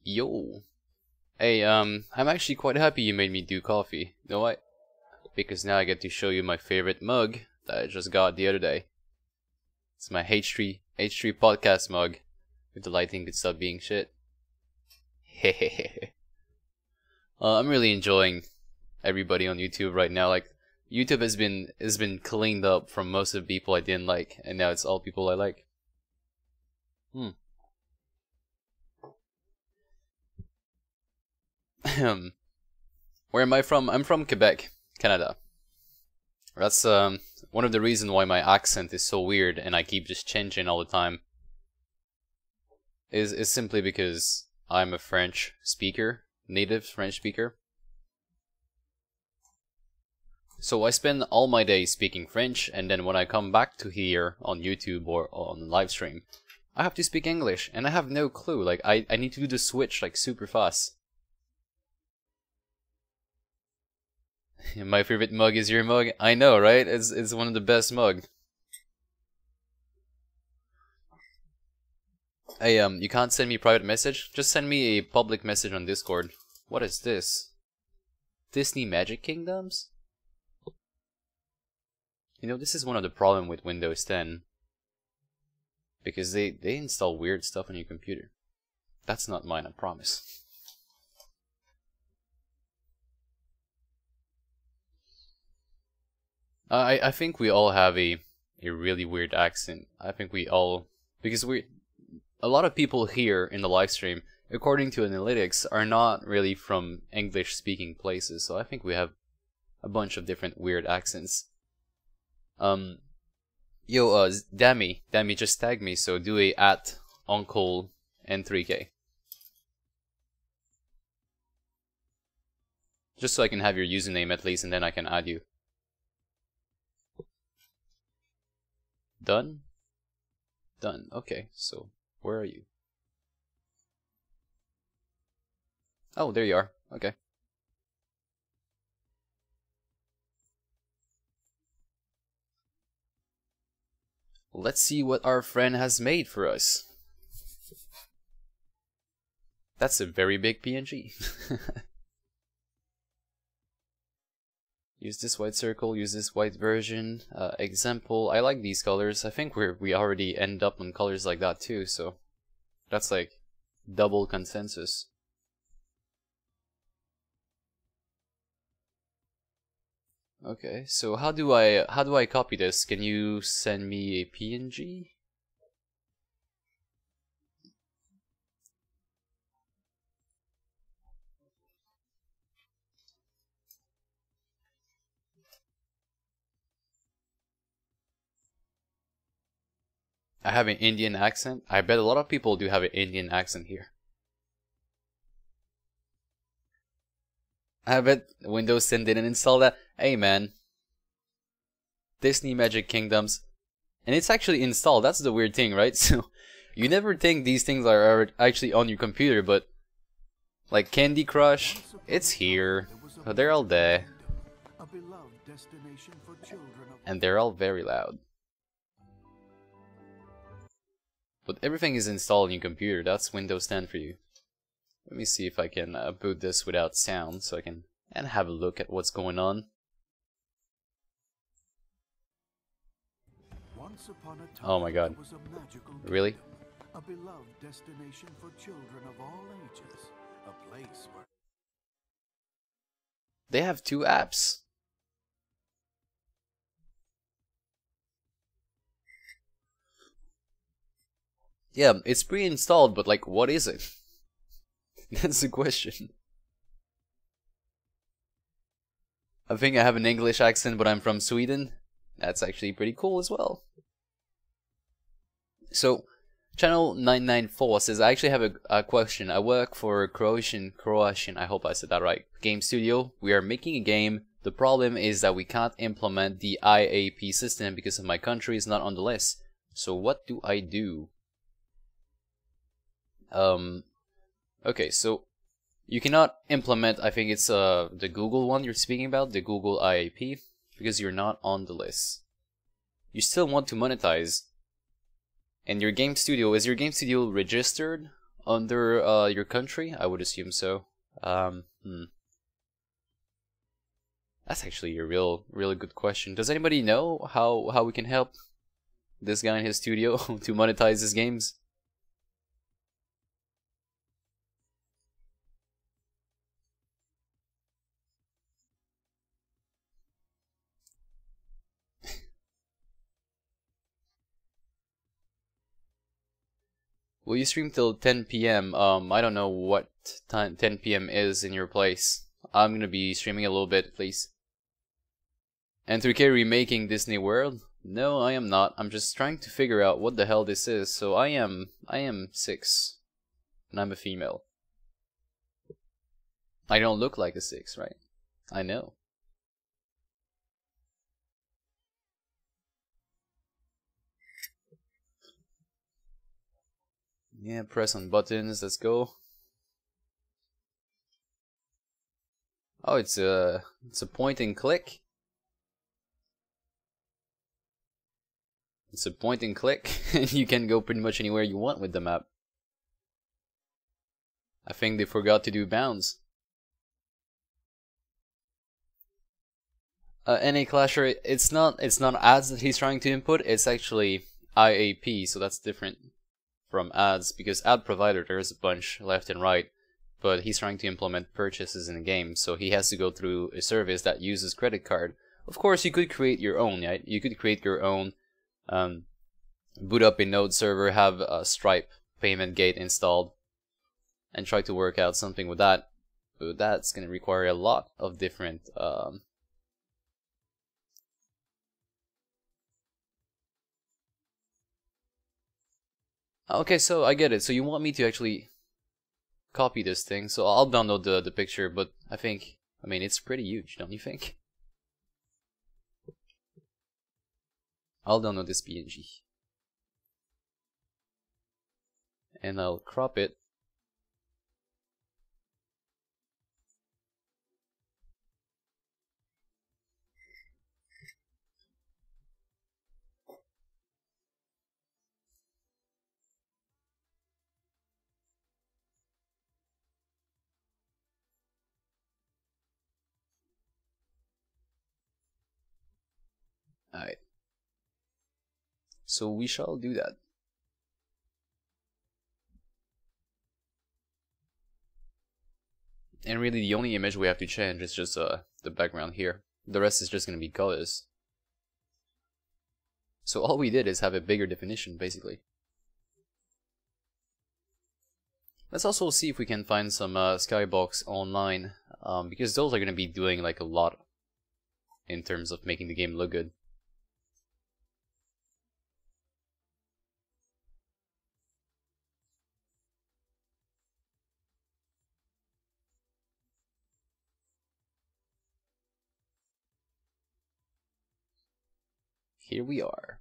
Yo. Hey, I'm actually quite happy you made me do coffee. You know what? Because now I get to show you my favorite mug that I just got the other day. It's my H3 podcast mug. If the lighting could stop being shit. Hehehe. I'm really enjoying everybody on YouTube right now. Like, YouTube has been cleaned up from most of the people I didn't like, and now it's all people I like. Where am I from? I'm from Quebec, Canada. That's one of the reasons why my accent is so weird and I keep just changing all the time. is simply because I'm a French speaker, native French speaker. So I spend all my day speaking French, and then when I come back to here on YouTube or on live stream, I have to speak English, and I have no clue. Like, I need to do the switch, like, super fast. My favorite mug is your mug. I know, right? It's one of the best mug. Hey, you can't send me a private message? Just send me a public message on Discord. What is this? Disney Magic Kingdoms? You know, this is one of the problem with Windows 10. Because they install weird stuff on your computer. That's not mine, I promise. I think we all have a really weird accent. I think we all... Because a lot of people here in the live stream, according to analytics, are not really from English-speaking places. So I think we have a bunch of different weird accents. Dammy just tagged me, so do a @Uncle N3K. Just so I can have your username at least, and then I can add you. Done? Done. Okay, so where are you? Oh, there you are. Okay. Let's see what our friend has made for us. That's a very big PNG. Use this white circle, use this white version. Example, I like these colors. I think we already end up on colors like that too, so that's like double consensus. Okay, so how do I copy this? Can you send me a PNG? I have an Indian accent. I bet a lot of people do have an Indian accent here. I bet Windows 10 didn't install that. Hey man. Disney Magic Kingdoms. And it's actually installed. That's the weird thing, right? So, you never think these things are actually on your computer, but... Like Candy Crush, it's here. Oh, they're all there. And they're all very loud. But everything is installed on your computer. That's Windows 10 for you. Let me see if I can boot this without sound so I can have a look at what's going on. Oh my god. Really? A beloved destination for children of all ages. A place where they have 2 apps. Yeah, it's pre-installed, but like, what is it? That's the question. I think I have an English accent, but I'm from Sweden. That's actually pretty cool as well. So, Channel 994 says, I actually have a question. I work for a Croatian, I hope I said that right, game studio. We are making a game. The problem is that we can't implement the IAP system because of my country is not on the list. So what do I do? Okay, so you cannot implement, I think it's the Google one you're speaking about, the Google IAP, because you're not on the list. You still want to monetize. And your game studio, is your game studio registered under your country? I would assume so. That's actually a really good question. Does anybody know how we can help this guy in his studio to monetize his games? Will you stream till 10 p.m.? I don't know what time 10 p.m. is in your place. I'm gonna be streaming a little bit at least. And 3K remaking Disney World? No, I am not. I'm just trying to figure out what the hell this is. So I am 6. and I'm a female. I don't look like a 6, right? I know. Yeah, press on buttons, let's go. Oh, it's a point and click. It's a point and click, and you can go pretty much anywhere you want with the map. I think they forgot to do bounds. NA Clasher, it's not ads that he's trying to input, it's actually IAP, so that's different from ads, because ad provider there's a bunch left and right, but he's trying to implement purchases in the game, so he has to go through a service that uses credit card. Of course, you could create your own, right? You could create your own, boot up a node server, have a Stripe payment gate installed, and try to work out something with that. But that's going to require a lot of different okay, so I get it. So you want me to actually copy this thing, so I'll download the picture, but I mean, it's pretty huge, don't you think? I'll download this PNG. And I'll crop it. Alright. So we shall do that. And really the only image we have to change is just the background here. The rest is just going to be colors. So all we did is have a bigger definition, basically. Let's also see if we can find some skybox online, because those are going to be doing like a lot in terms of making the game look good. Here we are.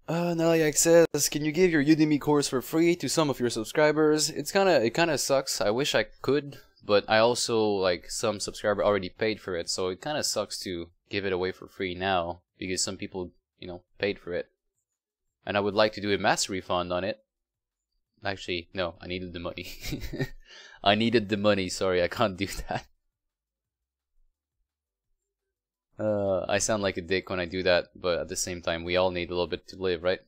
Naliak says, can you give your Udemy course for free to some of your subscribers? It kinda sucks. I wish I could, but I also, like, some subscriber already paid for it, so it kinda sucks to give it away for free now, because some people, you know, paid for it. And I would like to do a mass refund on it. Actually, no, I needed the money. I needed the money, sorry, I can't do that. I sound like a dick when I do that, but at the same time, we all need a little bit to live, right?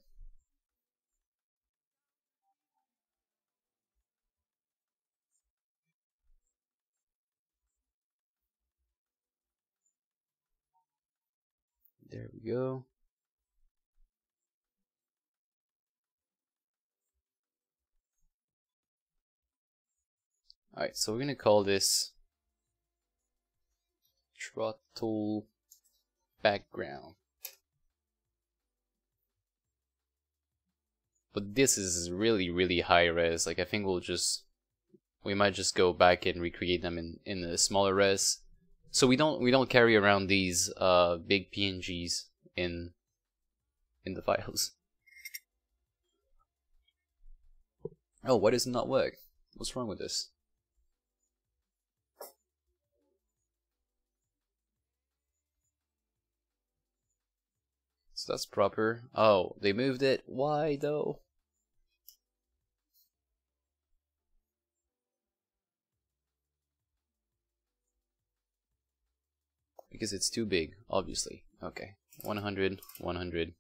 There we go. Alright, so we're gonna call this throttle background. But this is really high res. Like, I think we might just go back and recreate them in a smaller res. So we don't carry around these big PNGs in the files. Oh, why does it not work? What's wrong with this? So that's proper. Oh, they moved it. Why though? Because it's too big, obviously. Okay. 100, 100.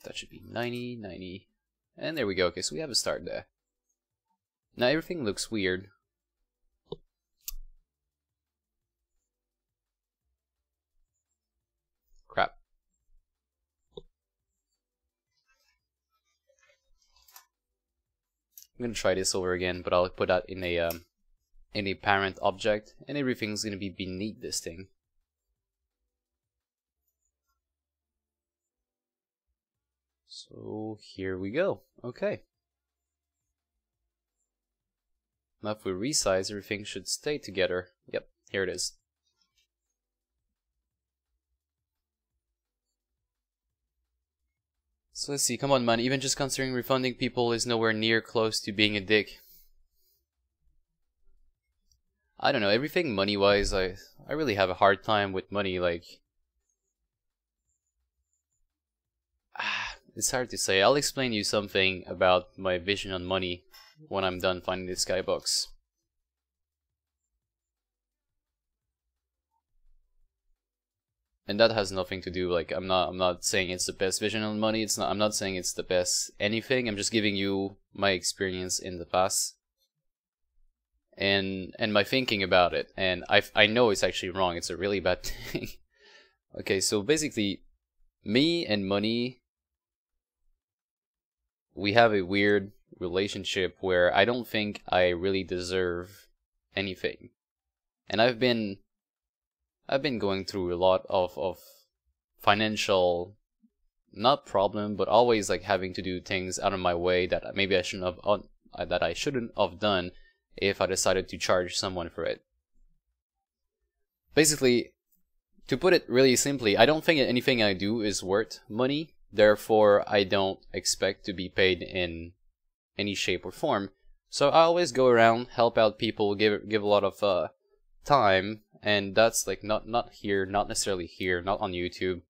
That should be 90, 90. And there we go. Okay, so we have a start there. Now everything looks weird. Crap. I'm gonna try this over again, but I'll put that in a parent object, and everything's gonna be beneath this thing. So here we go. Okay. Now if we resize, everything should stay together. Yep, here it is. So let's see, come on man, even just considering refunding people is nowhere near close to being a dick. I don't know, everything money-wise, I really have a hard time with money, like... It's hard to say. I'll explain you something about my vision on money when I'm done finding this skybox. And that has nothing to do, like, I'm not saying it's the best vision on money, I'm not saying it's the best anything, I'm just giving you my experience in the past. And my thinking about it, and I know it's actually wrong, it's a really bad thing. Okay, so basically, me and money, we have a weird relationship where I don't think I really deserve anything. And I've been going through a lot of financial, not problem, but always like having to do things out of my way that maybe I shouldn't have done if I decided to charge someone for it. Basically, to put it really simply, I don't think anything I do is worth money. Therefore, I don't expect to be paid in any shape or form. So I always go around, help out people, give a lot of time, and that's like not necessarily here, not on YouTube.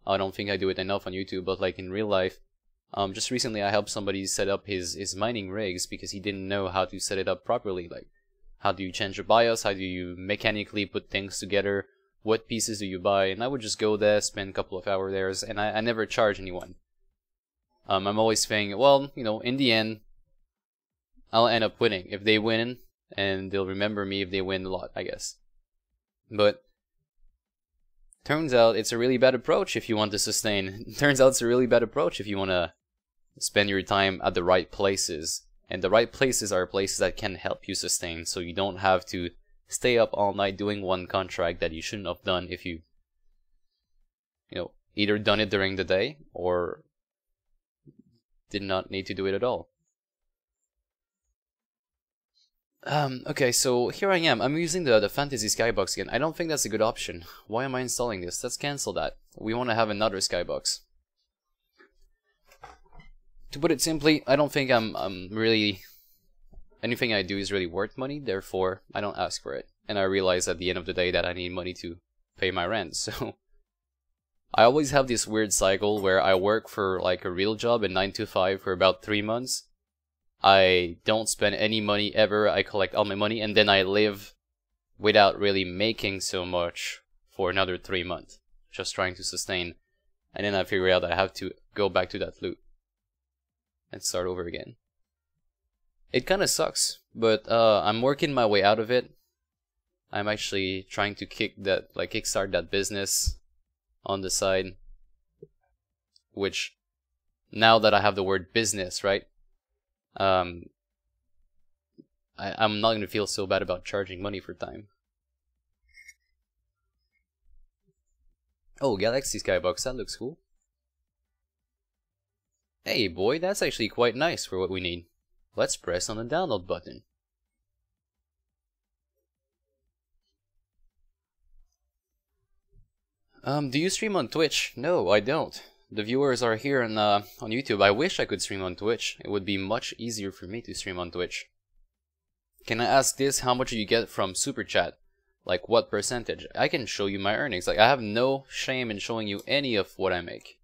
I don't think I do it enough on YouTube, but like in real life. Just recently I helped somebody set up his mining rigs because he didn't know how to set it up properly. Like, how do you change a BIOS? How do you mechanically put things together? What pieces do you buy? And I would just go there, spend a couple of hours there, and I never charge anyone. I'm always saying, well, you know, in the end, I'll end up winning. If they win, and they'll remember me if they win a lot, I guess. But turns out it's a really bad approach if you want to sustain. Turns out it's a really bad approach if you want to spend your time at the right places. And the right places are places that can help you sustain, so you don't have to stay up all night doing one contract that you shouldn't have done if you know, either done it during the day or did not need to do it at all. Okay, so here I am. I'm using the Fantasy Skybox again. I don't think that's a good option. Why am I installing this? Let's cancel that. We want to have another Skybox. To put it simply, I don't think I'm really... anything I do is really worth money, therefore I don't ask for it. And I realize at the end of the day that I need money to pay my rent, so... I always have this weird cycle where I work for like a real job, a 9 to 5 for about 3 months. I don't spend any money ever, I collect all my money, and then I live without really making so much for another 3 months. Just trying to sustain. And then I figure out that I have to go back to that loop. And start over again. It kinda sucks, but I'm working my way out of it. I'm actually trying to kickstart that business on the side. Which, now that I have the word business, right? I'm not gonna feel so bad about charging money for time. Oh, Galaxy Skybox, that looks cool. Hey boy, that's actually quite nice for what we need. Let's press on the download button. Do you stream on Twitch? No, I don't. The viewers are here on YouTube. I wish I could stream on Twitch. It would be much easier for me to stream on Twitch. Can I ask this? How much do you get from Super Chat? Like what percentage? I can show you my earnings. Like I have no shame in showing you any of what I make.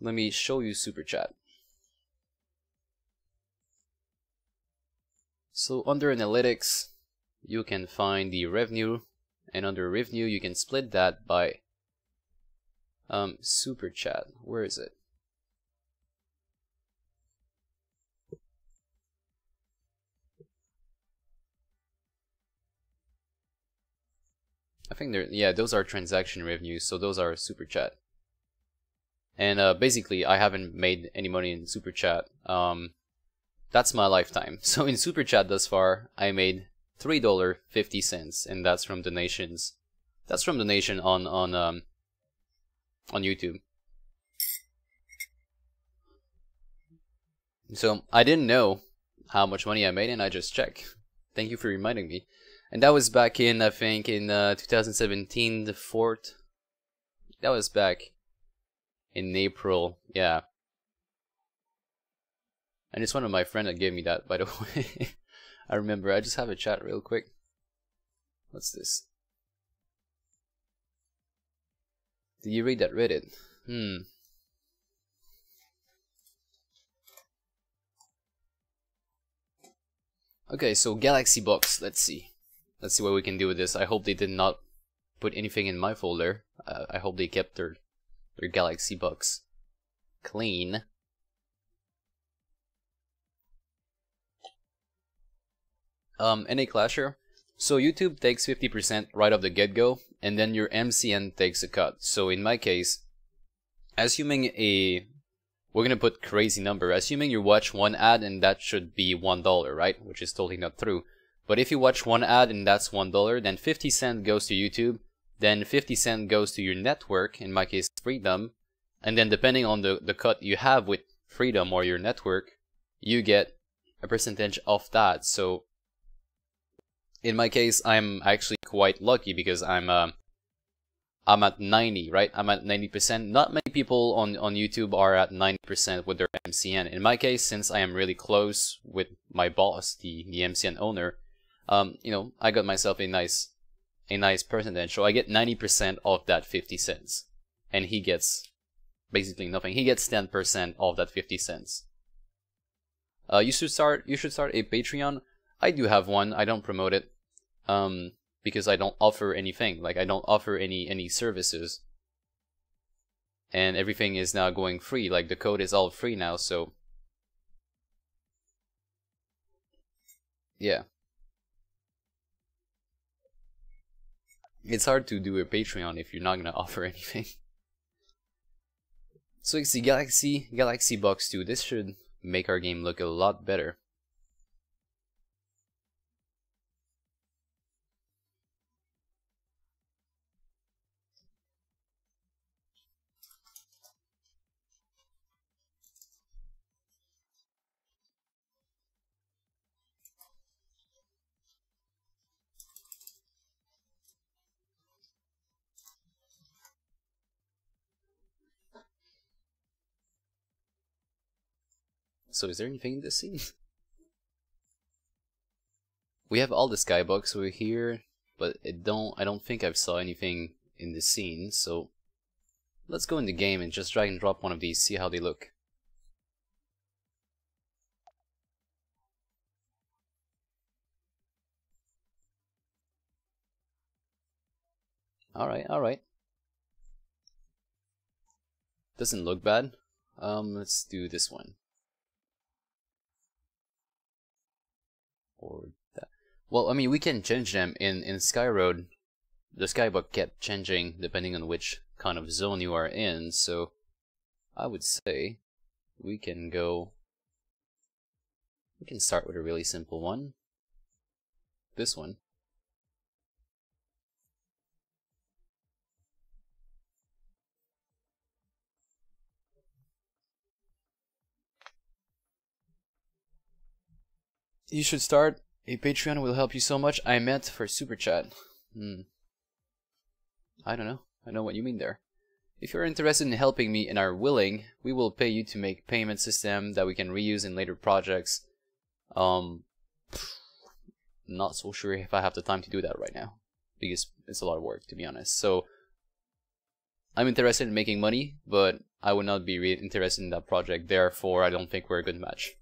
Let me show you Super Chat. So under Analytics, you can find the revenue, and under Revenue, you can split that by Super Chat. Where is it? I think yeah, those are transaction revenues, so those are Super Chat. And basically, I haven't made any money in Super Chat. That's my lifetime. So in Super Chat thus far, I made $3.50, and that's from donations. That's from donation on on YouTube. So I didn't know how much money I made, and I just checked. Thank you for reminding me. And that was back in, I think, in 2017, the 4th. That was back in April, yeah. And it's one of my friends that gave me that, by the way. I remember. I just have a chat real quick. What's this? Did you read that Reddit? Okay, so Galaxy Box. Let's see. Let's see what we can do with this. I hope they did not put anything in my folder. I hope they kept their Galaxy Box clean. NA Clasher. So YouTube takes 50% right off the get-go, and then your MCN takes a cut. So in my case, assuming we're gonna put crazy number, assuming you watch one ad and that should be $1, right? Which is totally not true. But if you watch one ad and that's $1, then 50 cents goes to YouTube, then 50 cents goes to your network, in my case Freedom, and then depending on the cut you have with Freedom or your network, you get a percentage of that. So in my case, I'm actually quite lucky because I'm at 90, right? I'm at 90%. Not many people on YouTube are at 90% with their MCN. In my case, since I am really close with my boss, the MCN owner, you know, I got myself a nice percentage. So I get 90% of that 50 cents, and he gets basically nothing. He gets 10% of that 50 cents. You should start a Patreon. I do have one. I don't promote it. Because I don't offer anything, like I don't offer any services, and everything is now going free, like the code is all free now, so yeah. It's hard to do a Patreon if you're not gonna offer anything. So it's the Galaxy Box 2. This should make our game look a lot better. So is there anything in this scene? We have all the skybox over here, but I don't think I've saw anything in this scene, so let's go in the game and just drag and drop one of these, see how they look. Alright. Doesn't look bad. Let's do this one. Or that. Well, I mean, we can change them in Skyroad. The skybox kept changing depending on which kind of zone you are in, so I would say we can start with a really simple one. This one. You should start a Patreon, will help you so much. I meant for Super Chat. I don't know. I know what you mean there. If you're interested in helping me and are willing, we will pay you to make payment system that we can reuse in later projects. Not so sure if I have the time to do that right now, because it's a lot of work, to be honest. So I'm interested in making money, but I would not be really interested in that project. Therefore, I don't think we're a good match.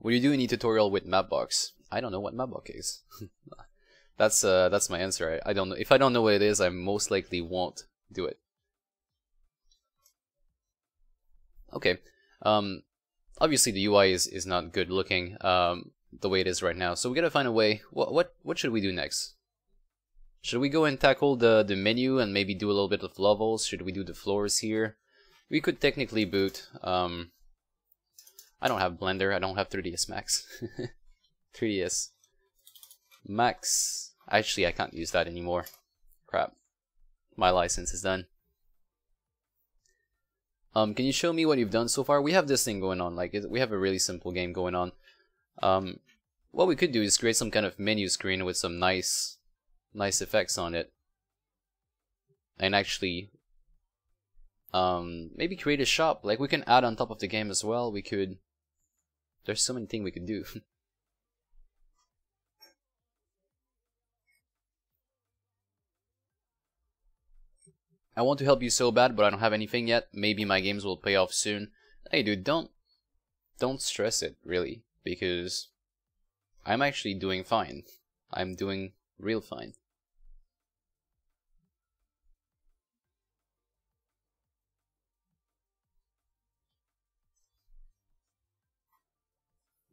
Would you do any tutorial with Mapbox? I don't know what Mapbox is. That's my answer. I don't know. If I don't know what it is, I most likely won't do it. Okay. Obviously the UI is not good looking the way it is right now. So we gotta find a way. What should we do next? Should we go and tackle the menu and maybe do a little bit of levels? Should we do the floors here? We could technically boot. I don't have Blender. I don't have 3ds Max. 3ds Max. Actually, I can't use that anymore. Crap. My license is done. Can you show me what you've done so far? We have this thing going on, like, we have a really simple game going on. What we could do is create some kind of menu screen with some nice effects on it. And actually, maybe create a shop. Like, we can add on top of the game as well. We could... There's so many things we could do. I want to help you so bad, but I don't have anything yet. Maybe my games will pay off soon. Hey dude, don't stress it, really, because I'm actually doing fine. I'm doing real fine.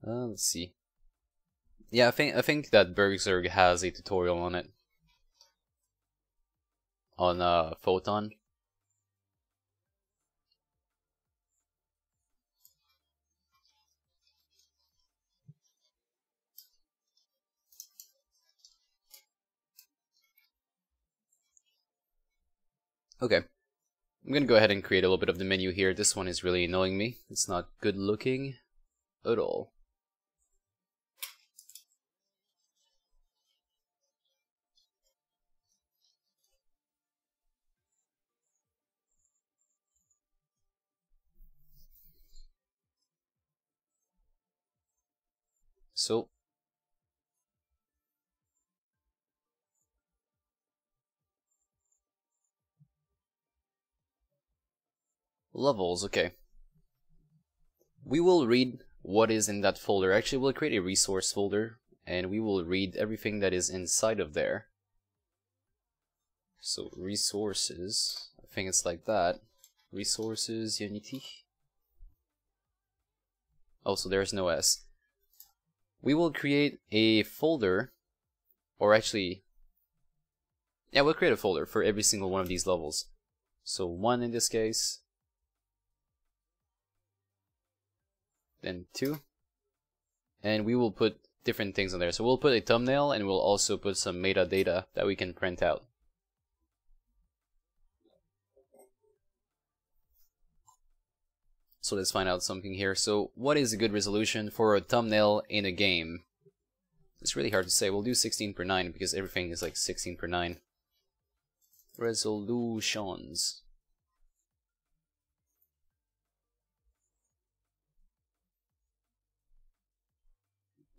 Let's see. Yeah, I think that Bergzerg has a tutorial on it. On Photon. Okay. I'm gonna go ahead and create a little bit of the menu here. This one is really annoying me. It's not good looking at all. So, levels, okay. We will read what is in that folder. Actually, we'll create a resource folder, and we will read everything that is inside of there. So, resources, I think it's like that. Resources, Unity. Oh, so there's no S. We will create a folder, or actually, yeah, we'll create a folder for every single one of these levels. So 1 in this case, then 2, and we will put different things on there. So we'll put a thumbnail, and we'll also put some metadata that we can print out. So let's find out something here. So what is a good resolution for a thumbnail in a game? It's really hard to say. We'll do 16:9 because everything is like 16:9. Resolutions.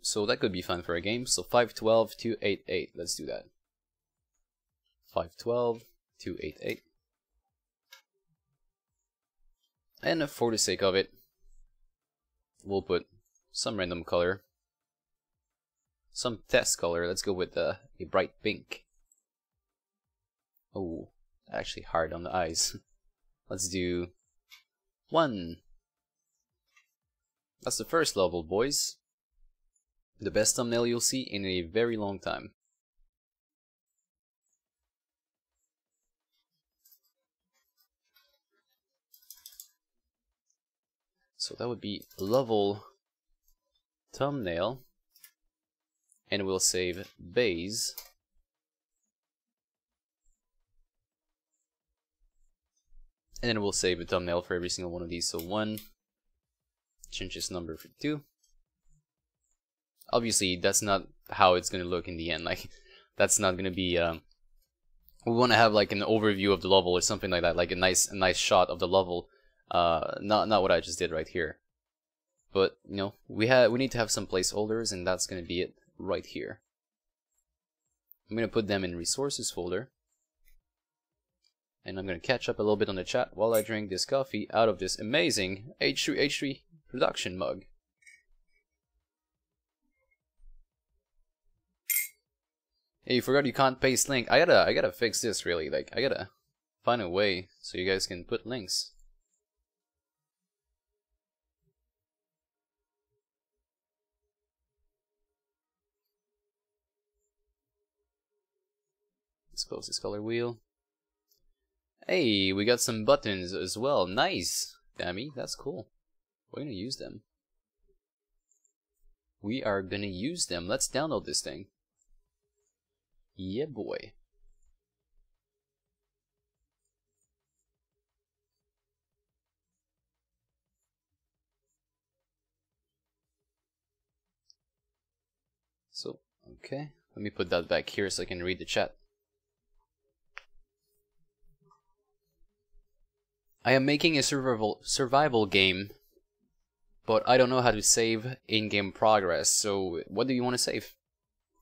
So that could be fun for a game. So 512 288. Let's do that. 512 288. And for the sake of it, we'll put some random color. Some test color. Let's go with a bright pink. Oh, actually hard on the eyes. Let's do 1. That's the first level, boys. The best thumbnail you'll see in a very long time. So that would be level thumbnail, and we'll save base. And then we'll save a thumbnail for every single one of these. So 1, change this number for 2. Obviously, that's not how it's gonna look in the end. Like, that's not gonna be. We want to have like an overview of the level or something like that, like a nice shot of the level. Not what I just did right here. But you know, we need to have some placeholders, and that's gonna be it right here. I'm gonna put them in resources folder, and I'm gonna catch up a little bit on the chat while I drink this coffee out of this amazing H3 production mug. Hey, you forgot you can't paste link. I gotta fix this really. Like, I gotta find a way so you guys can put links. Let's close this color wheel. Hey, we got some buttons as well. Nice, Dammy. That's cool. We're gonna use them. We are gonna use them. Let's download this thing. Yeah, boy. So, okay, let me put that back here so I can read the chat. I am making a survival game, but I don't know how to save in-game progress. So, what do you want to save?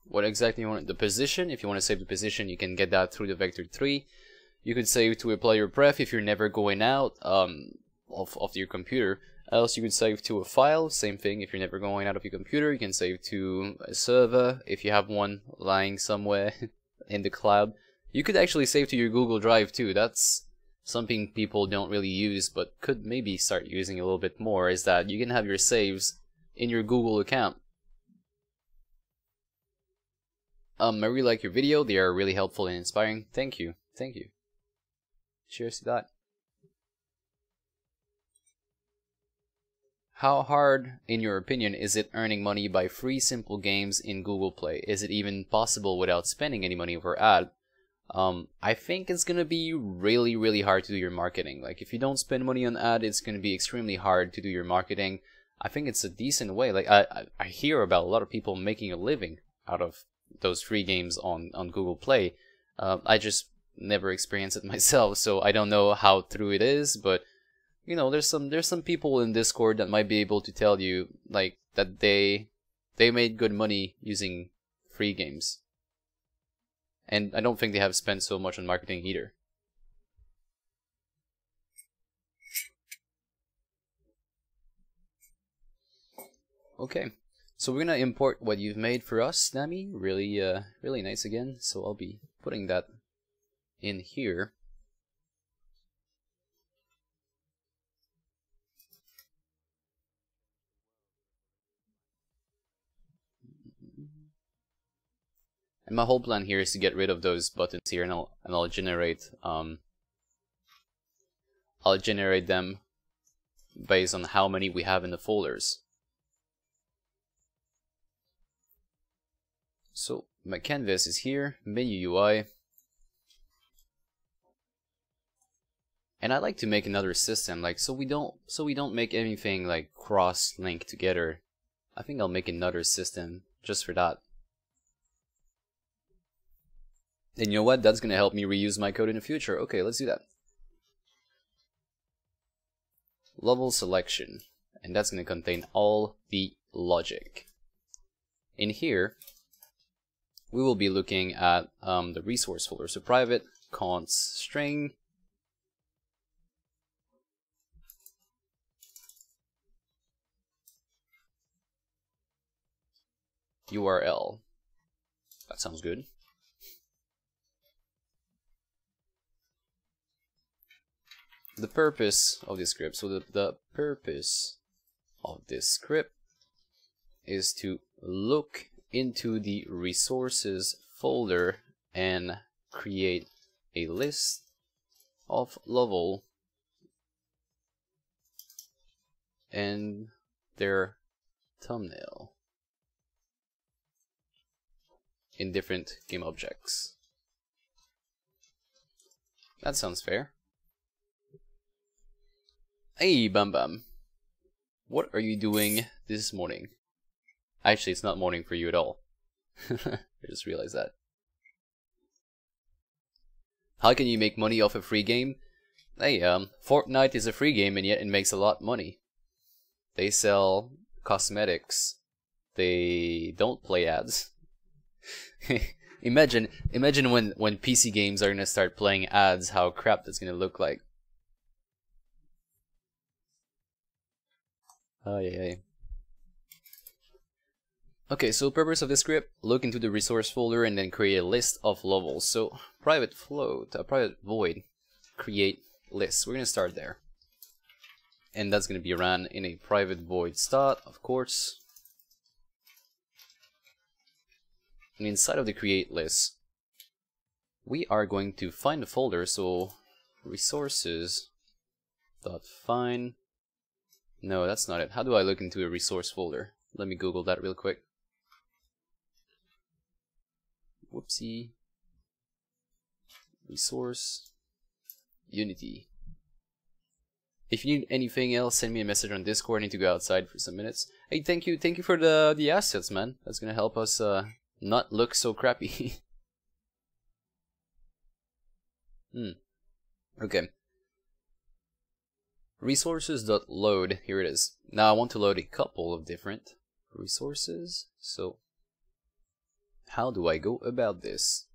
What exactly you want? The position? If you want to save the position, you can get that through the Vector 3. You could save to a player pref if you're never going out of your computer. Else you could save to a file, same thing. If you're never going out of your computer, you can save to a server if you have one lying somewhere in the cloud. You could actually save to your Google Drive too. That's something people don't really use, but could maybe start using a little bit more, is that you can have your saves in your Google account. I really like your video. They are really helpful and inspiring. Thank you. Thank you. Cheers to that. How hard, in your opinion, is it earning money by free simple games in Google Play? Is it even possible without spending any money for ad? I think it's gonna be really hard to do your marketing. Like, if you don't spend money on ad, it's gonna be extremely hard to do your marketing. I think it's a decent way. Like, I hear about a lot of people making a living out of those free games on Google Play. I just never experienced it myself, so I don't know how true it is, but you know, there's some people in Discord that might be able to tell you like that they made good money using free games. And I don't think they have spent so much on marketing either. Okay, so we're gonna import what you've made for us, Nami. Really nice again. So I'll be putting that in here. And my whole plan here is to get rid of those buttons here, and I'll generate them based on how many we have in the folders. So my canvas is here, menu UI, and I like to make another system, like so we don't make anything like cross-link together. I think I'll make another system just for that. And you know what? That's gonna help me reuse my code in the future. Okay, let's do that. Level selection, and that's gonna contain all the logic. In here, we will be looking at the resource folder. So private const string URL. That sounds good. The purpose of this script. So the purpose of this script is to look into the resources folder and create a list of level and their thumbnail in different game objects. That sounds fair. Hey, Bam Bam. What are you doing this morning? Actually, it's not morning for you at all. I just realized that. How can you make money off a free game? Hey, Fortnite is a free game and yet it makes a lot of money. They sell cosmetics. They don't play ads. Imagine when PC games are gonna start playing ads, how crap that's gonna look like. Oh yeah. Okay, so purpose of the script, look into the resource folder and then create a list of levels. So private void, create list. We're gonna start there. And that's gonna be ran in a private void start, of course. And inside of the create list, we are going to find the folder, so resources dot find. No, that's not it. How do I look into a resource folder? Let me Google that real quick. Whoopsie. Resource Unity. If you need anything else, send me a message on Discord. I need to go outside for some minutes. Hey, thank you for the assets, man. That's gonna help us not look so crappy. Okay. Resources.load. Here it is. Now I want to load a couple of different resources. So how do I go about this?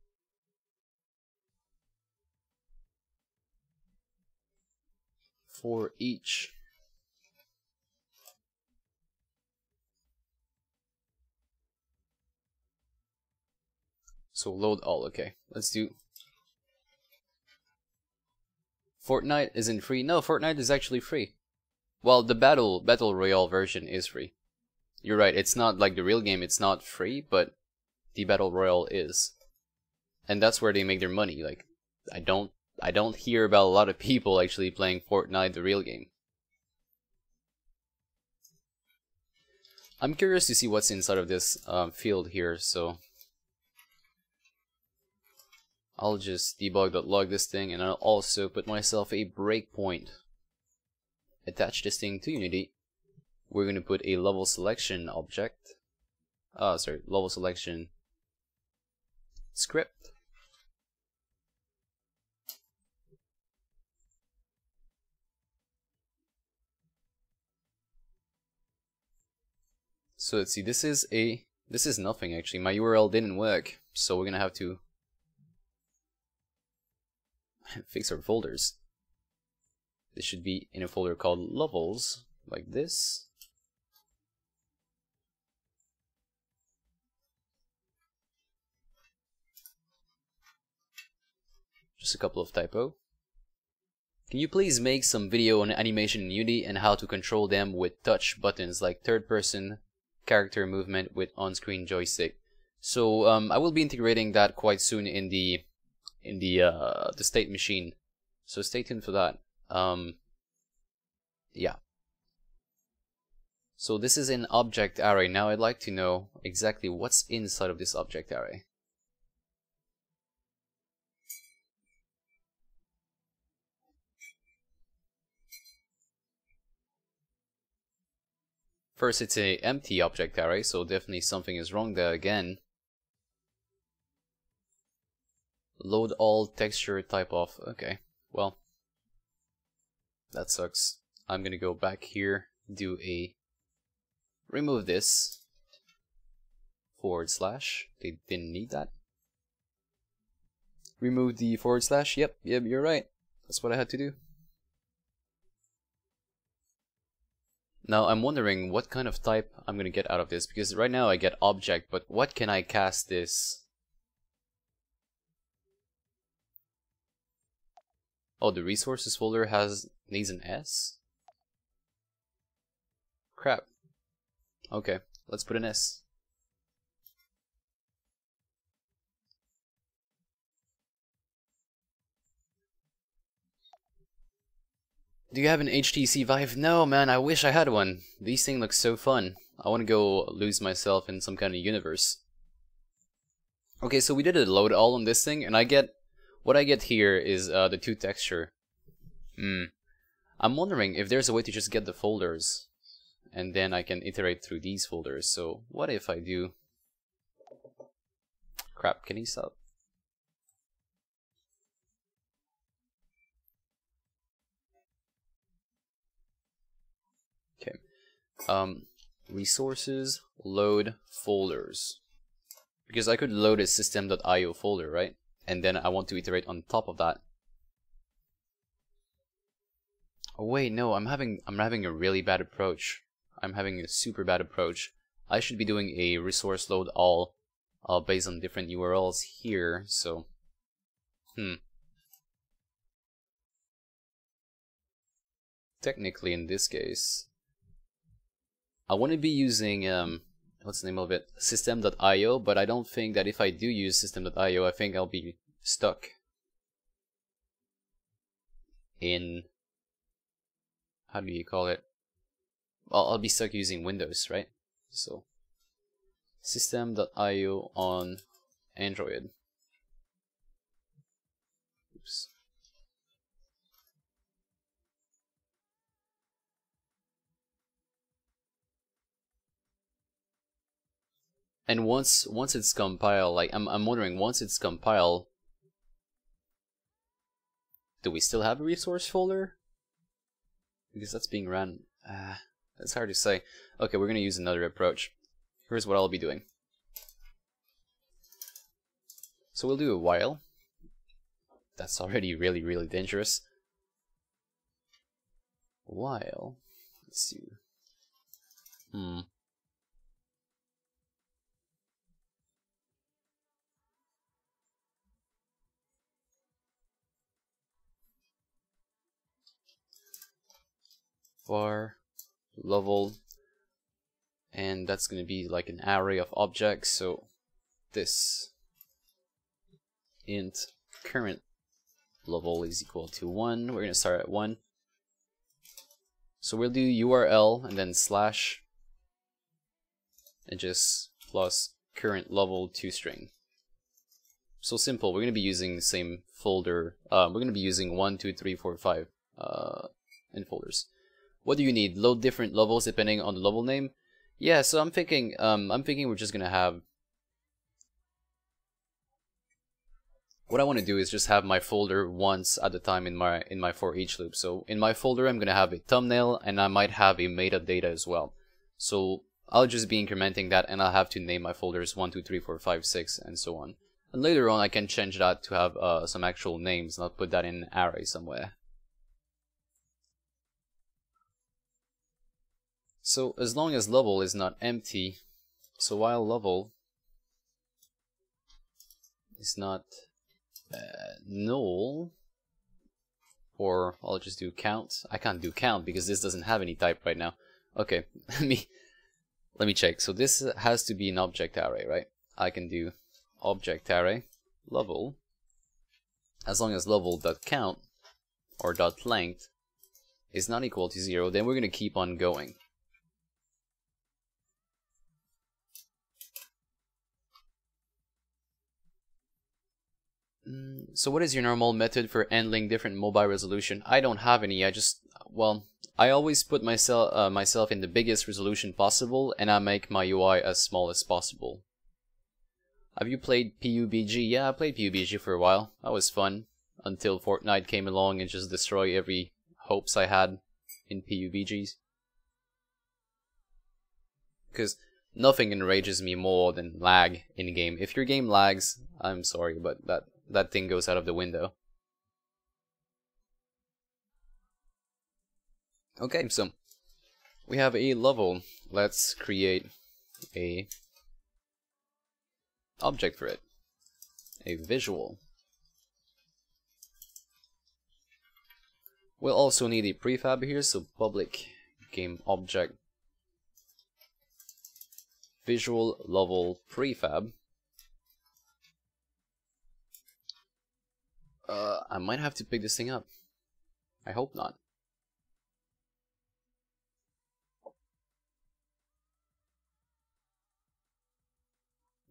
For each. So load all. Okay, let's do. Fortnite isn't free. No, Fortnite is actually free. Well, the battle royale version is free. You're right. It's not like the real game. It's not free, but the battle royale is, and that's where they make their money. Like, I don't hear about a lot of people actually playing Fortnite, the real game. I'm curious to see what's inside of this field here, so I'll just debug.log this thing, and I'll also put myself a breakpoint. Attach this thing to Unity. We're going to put a level selection object. Level selection script. So let's see, this is nothing actually. My URL didn't work, so we're gonna have to fix our folders. This should be in a folder called levels, like this. Just a couple of typo. Can you please make some video on animation in Unity and how to control them with touch buttons like third person character movement with on-screen joystick? So I will be integrating that quite soon in the state machine. So stay tuned for that. Yeah. So this is an object array. Now I'd like to know exactly what's inside of this object array. First, it's a empty object array, so definitely something is wrong there again. Load all texture type off. Okay, well, that sucks. I'm gonna go back here, do a remove this / they didn't need that. Remove the /. Yep, you're right. That's what I had to do. Now I'm wondering what kind of type I'm gonna get out of this, because right now I get object, but what can I cast this? Oh, the resources folder needs an S? Crap. Okay, let's put an S. Do you have an HTC Vive? No, man, I wish I had one. These things look so fun. I want to go lose myself in some kind of universe. Okay, so we did a load all on this thing, and what I get here is the 2 texture. I'm wondering if there's a way to just get the folders, and then I can iterate through these folders. So what if I do... Crap, can he stop? Okay. Resources, load folders. Because I could load a system.io folder, right? And then I want to iterate on top of that. Oh wait, no, I'm having a really bad approach. I'm having a super bad approach. I should be doing a resource load all based on different URLs here, so technically in this case I want to be using what's the name of it? System.io, but I don't think that if I do use system.io, I think I'll be stuck in, how do you call it? Well, I'll be stuck using Windows, right? So system.io on Android. Oops. And once it's compiled, like I'm wondering, once it's compiled, do we still have a resource folder? Because that's being ran. It's hard to say. Okay, we're gonna use another approach. Here's what I'll be doing. So we'll do a while. That's already really dangerous. While, let's see. Var level, and that's going to be like an array of objects. So this int current level is equal to 1. We're going to start at 1. So we'll do URL and then slash and just plus current level toString. So simple. We're going to be using the same folder. We're going to be using 1, 2, 3, 4, 5 in folders. What do you need? Load different levels depending on the level name. Yeah, so I'm thinking we're just gonna have. What I want to do is just have my folder once at a time in my for each loop. So in my folder, I'm gonna have a thumbnail, and I might have a metadata as well. So I'll just be incrementing that, and I'll have to name my folders 1, 2, 3, 4, 5, 6, and so on. And later on, I can change that to have some actual names, and I'll put that in an array somewhere. So as long as level is not empty, so while level is not null, or I'll just do count. I can't do count because this doesn't have any type right now. Okay, let me check. So this has to be an object array, right? I can do object array level as long as level.count or .length is not equal to 0, then we're going to keep on going. So what is your normal method for handling different mobile resolution? I don't have any. I always put myself in the biggest resolution possible, and I make my UI as small as possible. Have you played PUBG? Yeah, I played PUBG for a while. That was fun until Fortnite came along and just destroyed every hopes I had in PUBGs. Because nothing enrages me more than lag in game. If your game lags, I'm sorry, but that thing goes out of the window. Okay, so we have a level. Let's create a object for it. A visual. We'll also need a prefab here, so public game object visual level prefab. I might have to pick this thing up. I hope not.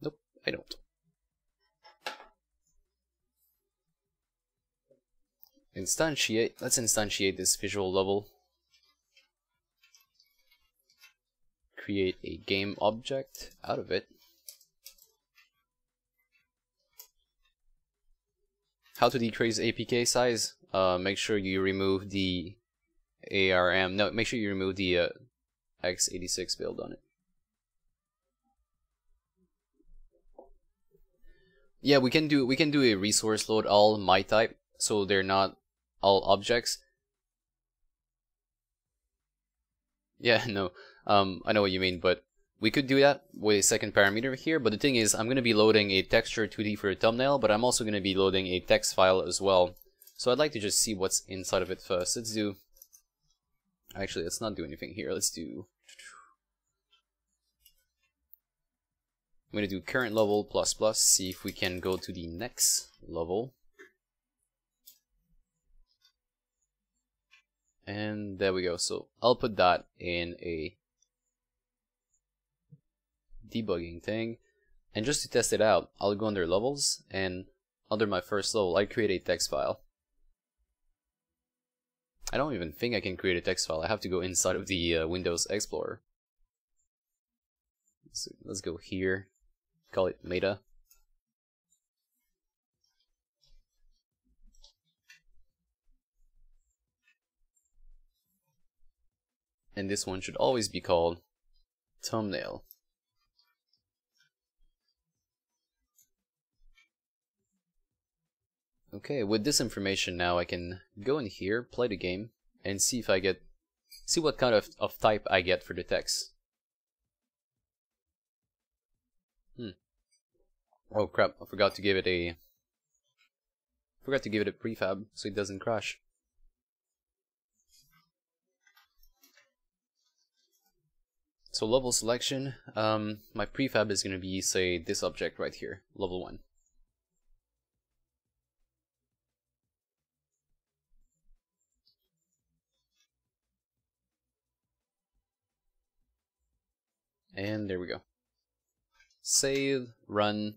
Nope, I don't. Instantiate. Let's instantiate this visual level. Create a game object out of it. How to decrease APK size? Make sure you remove the ARM. No, make sure you remove the x86 build on it. Yeah, we can do a resource load all my type, so they're not all objects. Yeah, no. I know what you mean, but we could do that with a second parameter here, but the thing is, I'm going to be loading a texture 2D for a thumbnail, but I'm also going to be loading a text file as well. So I'd like to just see what's inside of it first. Let's do... Actually, let's not do anything here. Let's do... I'm going to do current level plus plus, see if we can go to the next level. And there we go. So I'll put that in a debugging thing, and just to test it out, I'll go under levels, and under my first level I create a text file. I don't even think I can create a text file. I have to go inside of the Windows Explorer. So let's go here, call it meta. And this one should always be called thumbnail. Okay, with this information now I can go in here, play the game, and see if I get, see what kind of type I get for the text. Oh crap, I forgot to give it a prefab so it doesn't crash. So level selection, my prefab is going to be, say, this object right here, level 1. And there we go. Save, run,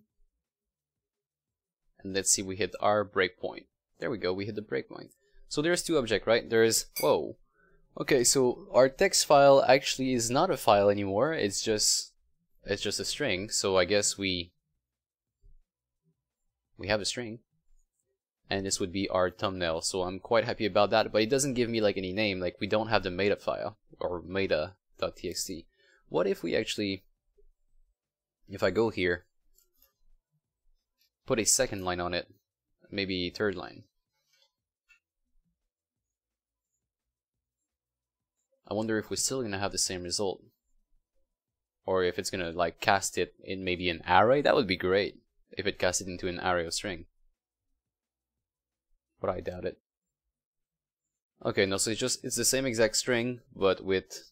and let's see, we hit our breakpoint. There we go, we hit the breakpoint. So there's two objects, right? There's, whoa. Okay, so our text file actually is not a file anymore. It's just a string. So I guess we have a string, and this would be our thumbnail. So I'm quite happy about that. But it doesn't give me like any name. Like we don't have the meta file or meta.txt. What if we actually, if I go here, put a second line on it, maybe third line. I wonder if we're still gonna have the same result, or if it's gonna like cast it in maybe an array. That would be great if it cast it into an array of string, but I doubt it. Okay, no, so it's the same exact string but with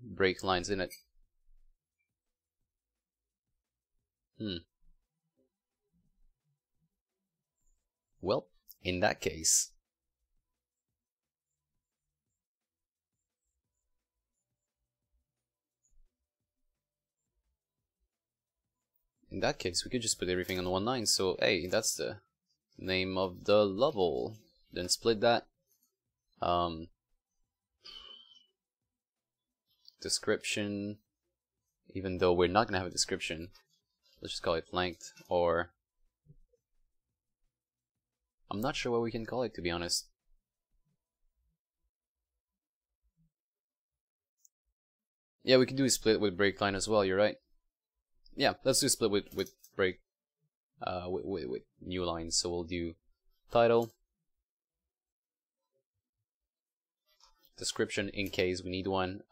break lines in it. Well, in that case, we could just put everything on one line. So, hey, that's the name of the level. Then split that. Description. Even though we're not gonna have a description, let's just call it length, or I'm not sure what we can call it, to be honest. Yeah, we can do a split with break line as well. You're right. Yeah, let's do split with break with new lines. So we'll do title, description in case we need one,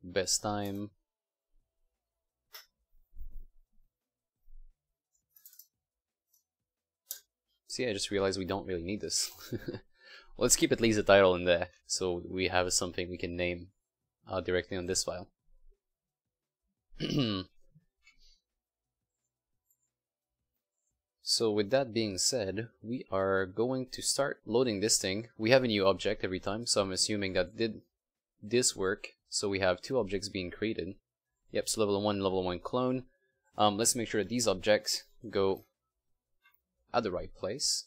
best time, see, I just realized we don't really need this. Let's keep at least the title in there so we have something we can name directly on this file. So with that being said, we are going to start loading this thing. We have a new object every time, so I'm assuming that did this work. So we have two objects being created. Yep, so level 1 clone. Let's make sure that these objects go at the right place.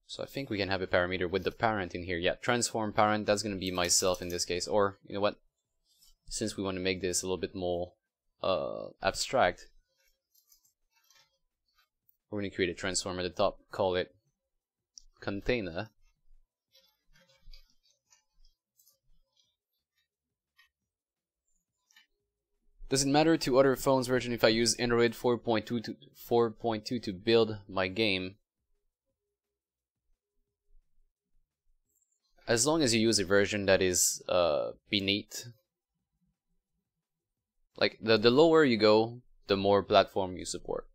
So I think we can have a parameter with the parent in here. Yeah, transform parent, that's going to be myself in this case. Or, you know what, since we want to make this a little bit more abstract, we're going to create a transform at the top, call it container. Does it matter to other phones version if I use Android 4.2 to build my game? As long as you use a version that is beneath, like the lower you go, the more platform you support.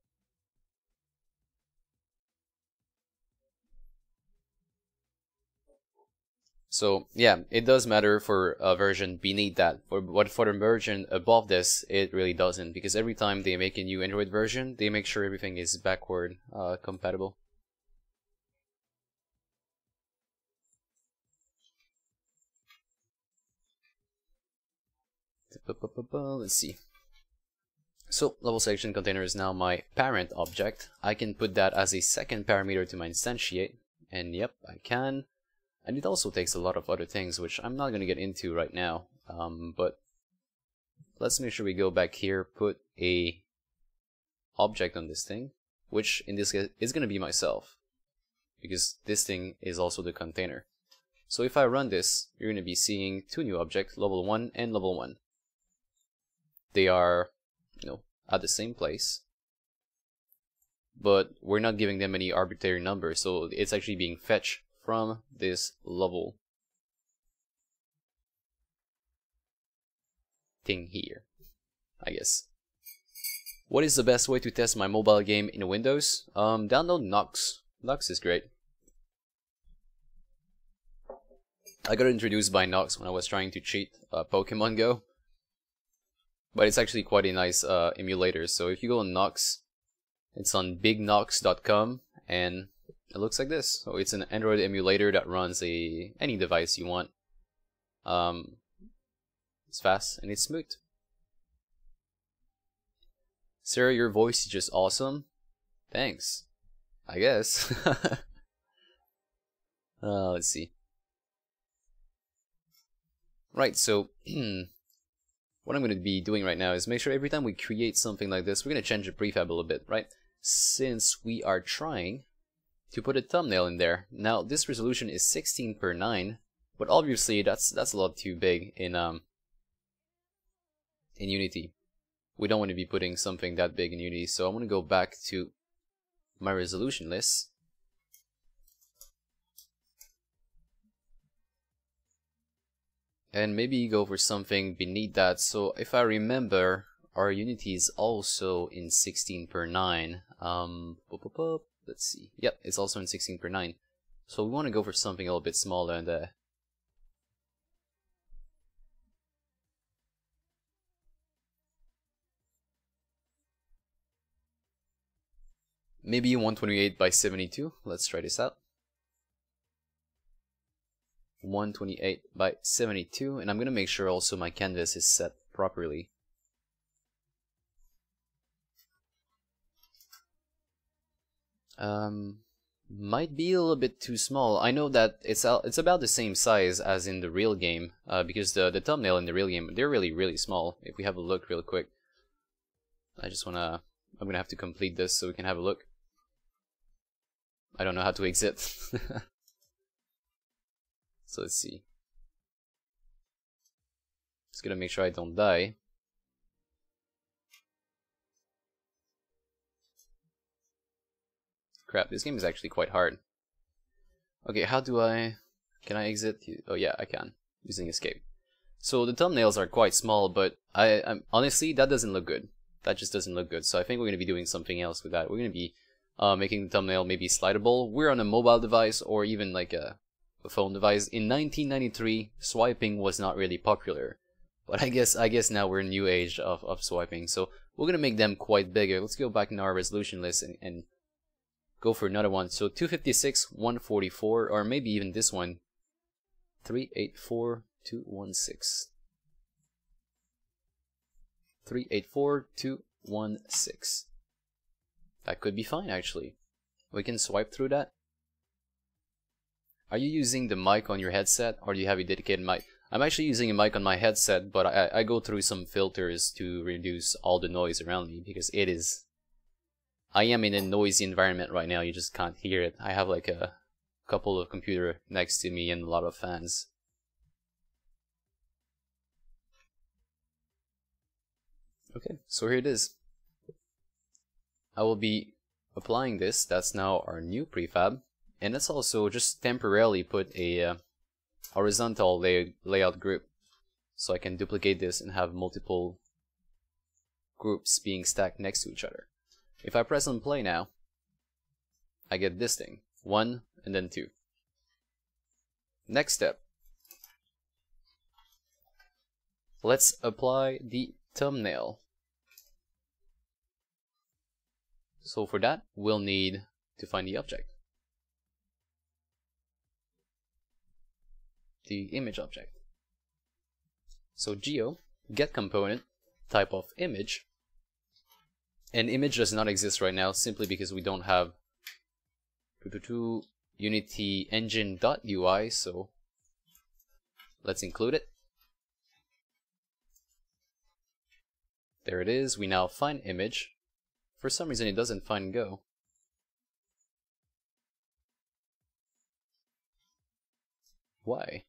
So yeah, it does matter for a version beneath that, but for the version above this, it really doesn't, because every time they make a new Android version, they make sure everything is backward compatible. Let's see. So level section container is now my parent object. I can put that as a second parameter to my instantiate, and yep, I can. And it also takes a lot of other things, which I'm not going to get into right now. But let's make sure we go back here, put a object on this thing, which in this case is going to be myself, because this thing is also the container. So if I run this, you're going to be seeing two new objects, level 1 and level 1. They are, at the same place, but we're not giving them any arbitrary number, so it's actually being fetched from this level thing here, I guess. What is the best way to test my mobile game in Windows? Download Nox. Nox is great. I got introduced by Nox when I was trying to cheat Pokemon Go, but it's actually quite a nice emulator. So if you go on Nox, it's on bignox.com, and it looks like this. So it's an Android emulator that runs any device you want. It's fast and it's smooth. Sarah, your voice is just awesome. Thanks, I guess. Let's see. Right, so what I'm going to be doing right now is make sure every time we create something like this, we're going to change the prefab a little bit, right? Since we are trying to put a thumbnail in there. Now, this resolution is 16:9, but obviously that's a lot too big in Unity. We don't want to be putting something that big in Unity, so I'm going to go back to my resolution list. And maybe go for something beneath that. So if I remember, our Unity is also in 16:9. Let's see. Yep, it's also in 16:9. So we want to go for something a little bit smaller and maybe 128 by 72. Let's try this out. 128 by 72, and I'm gonna make sure also my canvas is set properly. Might be a little bit too small. I know that it's about the same size as in the real game, because the thumbnail in the real game, they're really small. If we have a look real quick, I'm gonna have to complete this so we can have a look. I don't know how to exit. So let's see. Just gonna make sure I don't die. Crap, this game is actually quite hard. Okay, how do can I exit? Oh yeah, I can, using escape. So the thumbnails are quite small, but I'm honestly, that doesn't look good. That just doesn't look good. So I think we're gonna be doing something else with that. We're gonna be making the thumbnail maybe slidable. We're on a mobile device or even like a phone device. In 1993, swiping was not really popular, but I guess now we're in a new age of swiping. So we're gonna make them quite bigger. Let's go back in our resolution list and go for another one. So 256, 144, or maybe even this one, 384, 216. 384, 216. That could be fine actually. We can swipe through that. Are you using the mic on your headset, or do you have a dedicated mic? I'm actually using a mic on my headset, but I go through some filters to reduce all the noise around me, because I am in a noisy environment right now. You just can't hear it. I have like a couple of computers next to me and a lot of fans. Okay, so here it is. I will be applying this. That's now our new prefab. And let's also just temporarily put a horizontal layout group, so I can duplicate this and have multiple groups being stacked next to each other. If I press on play now, I get this thing, 1 and then 2. Next step, let's apply the thumbnail. So for that, we'll need to find the object. The image object. So geo, get component, type of image. And image does not exist right now simply because we don't have Unity engine.ui, so let's include it. There it is. We now find image. For some reason it doesn't find go. Why?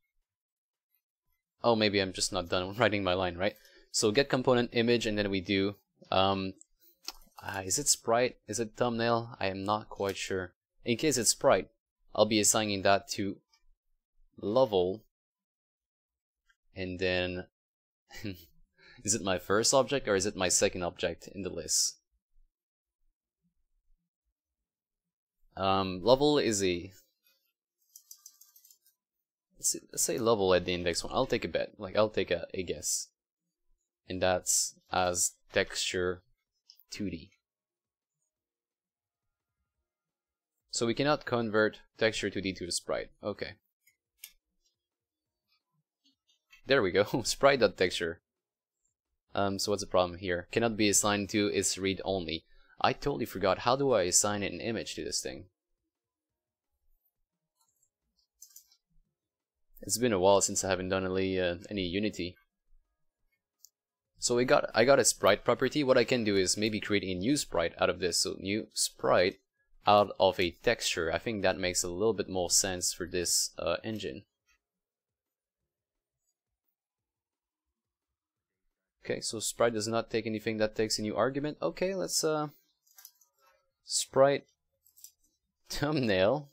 Oh, maybe I'm just not done writing my line, right? So get component image, and then we do is it sprite? Is it thumbnail? I am not quite sure. In case it's sprite, I'll be assigning that to level, and then is it my first object or is it my second object in the list? Level is a, let's say level at the index one. I'll take a bet, like I'll take a guess, and that's as texture 2D. So we cannot convert texture 2D to a sprite. Okay. There we go. Sprite.texture. So what's the problem here? Cannot be assigned to is read only. I totally forgot. How do I assign an image to this thing? It's been a while since I haven't done any Unity. So I got a sprite property. What I can do is maybe create a new sprite out of this. So new sprite out of a texture. I think that makes a little bit more sense for this engine. Okay, so sprite does not take anything that takes a new argument. Okay, let's sprite thumbnail.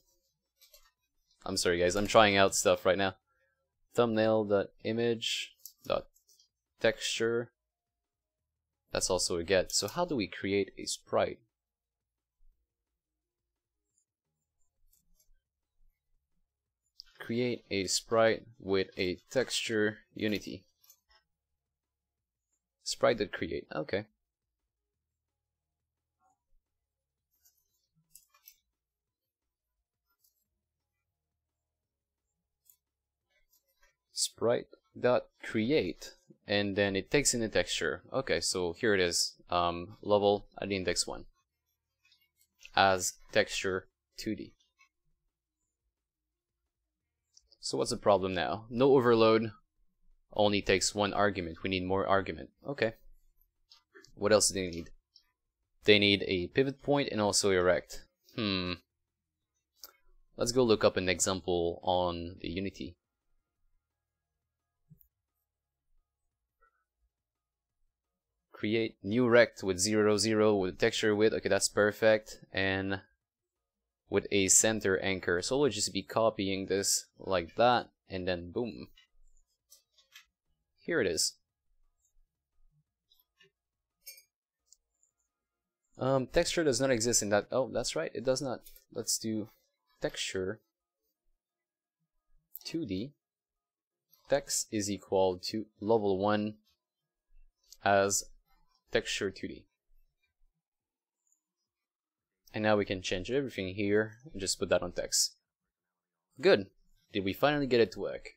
I'm sorry guys, I'm trying out stuff right now. Thumbnail.image.texture. That's also a get. So how do we create a sprite? Create a sprite with a texture unity. Sprite.create. Okay. Sprite.create, and then it takes in the texture. Okay, so here it is. Level at the index 1 as texture 2D. So what's the problem now? No overload. Only takes one argument. We need more argument. Okay. What else do they need? They need a pivot point and also a rect. Let's go look up an example on the Unity. Create new rect with 0, 0 with texture width. Okay, that's perfect. And with a center anchor. So we'll just be copying this like that, and then boom. Here it is. Texture does not exist in that. Oh, that's right, it does not. Let's do texture 2D. Text is equal to level 1 as texture 2D. And now we can change everything here and just put that on text. Good. Did we finally get it to work?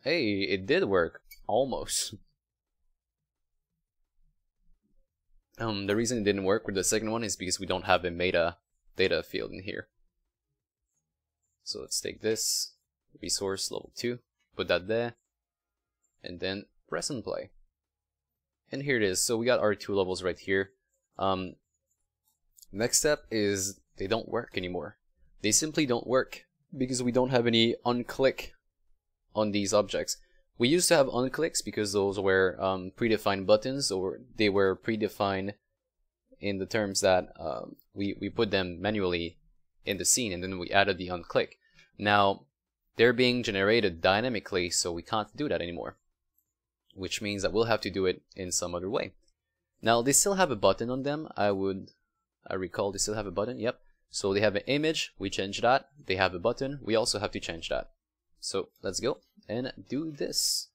Hey, it did work. Almost. The reason it didn't work with the second one is because we don't have a meta data field in here. So let's take this resource level 2, put that there, and then press and play. And here it is. So we got our 2 levels right here. Next step is they don't work anymore. They simply don't work because we don't have any onclick on these objects. We used to have onclicks because those were predefined buttons, or they were predefined in the terms that we put them manually in the scene, and then we added the onclick. Now they're being generated dynamically, so we can't do that anymore, which means that we'll have to do it in some other way. Now they still have a button on them. I recall they still have a button. Yep. So they have an image, we change that. They have a button, we also have to change that. So let's go and do this.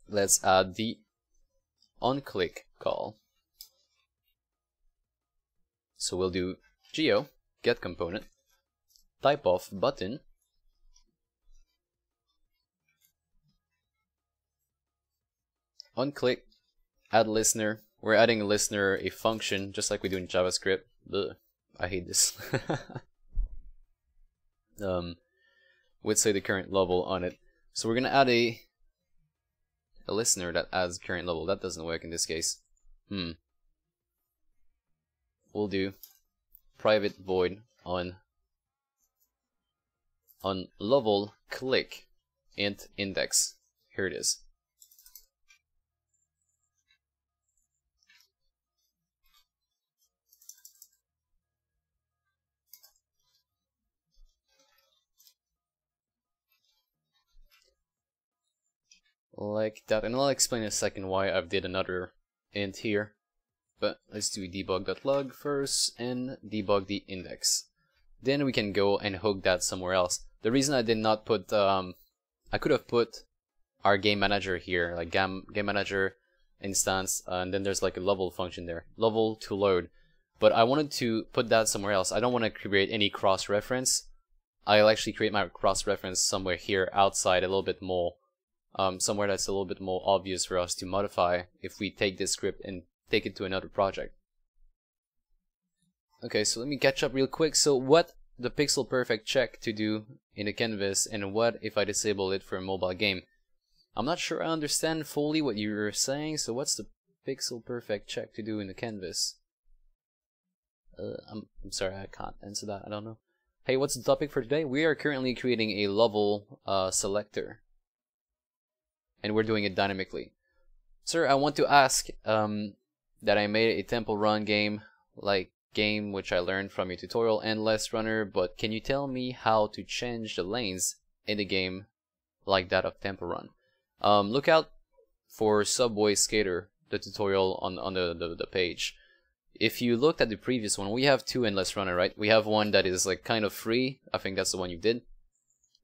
Let's add the onClick call. So we'll do geo get component type of button onClick add listener. We're adding a listener, a function, just like we do in JavaScript. Ugh, I hate this. with, say, the current level on it. So we're gonna add a listener that adds current level. That doesn't work in this case. We'll do private void on level click int index. Here it is. Like that, and I'll explain in a second why I've did another int here. But let's do debug.log first and debug the index. Then we can go and hook that somewhere else. The reason I did not put, I could have put our game manager here, like game manager instance, and then there's like a level function there, level to load. But I wanted to put that somewhere else. I don't want to create any cross-reference. I'll actually create my cross-reference somewhere here outside, a little bit more, somewhere that's a little bit more obvious for us to modify if we take this script and take it to another project. Okay, so let me catch up real quick. So what the pixel perfect check to do in the canvas, and what if I disable it for a mobile game? I'm not sure I understand fully what you're saying, so what's the pixel perfect check to do in the canvas? I'm sorry, I can't answer that, I don't know. Hey, what's the topic for today? We are currently creating a level selector, and we're doing it dynamically. Sir, I want to ask that I made a tempo run game which I learned from your tutorial, Endless Runner, but can you tell me how to change the lanes in the game like that of tempo run? Look out for Subway Skater, the tutorial on the page. If you looked at the previous one, we have two Endless Runner, right? We have one that is like kind of free. I think that's the one you did.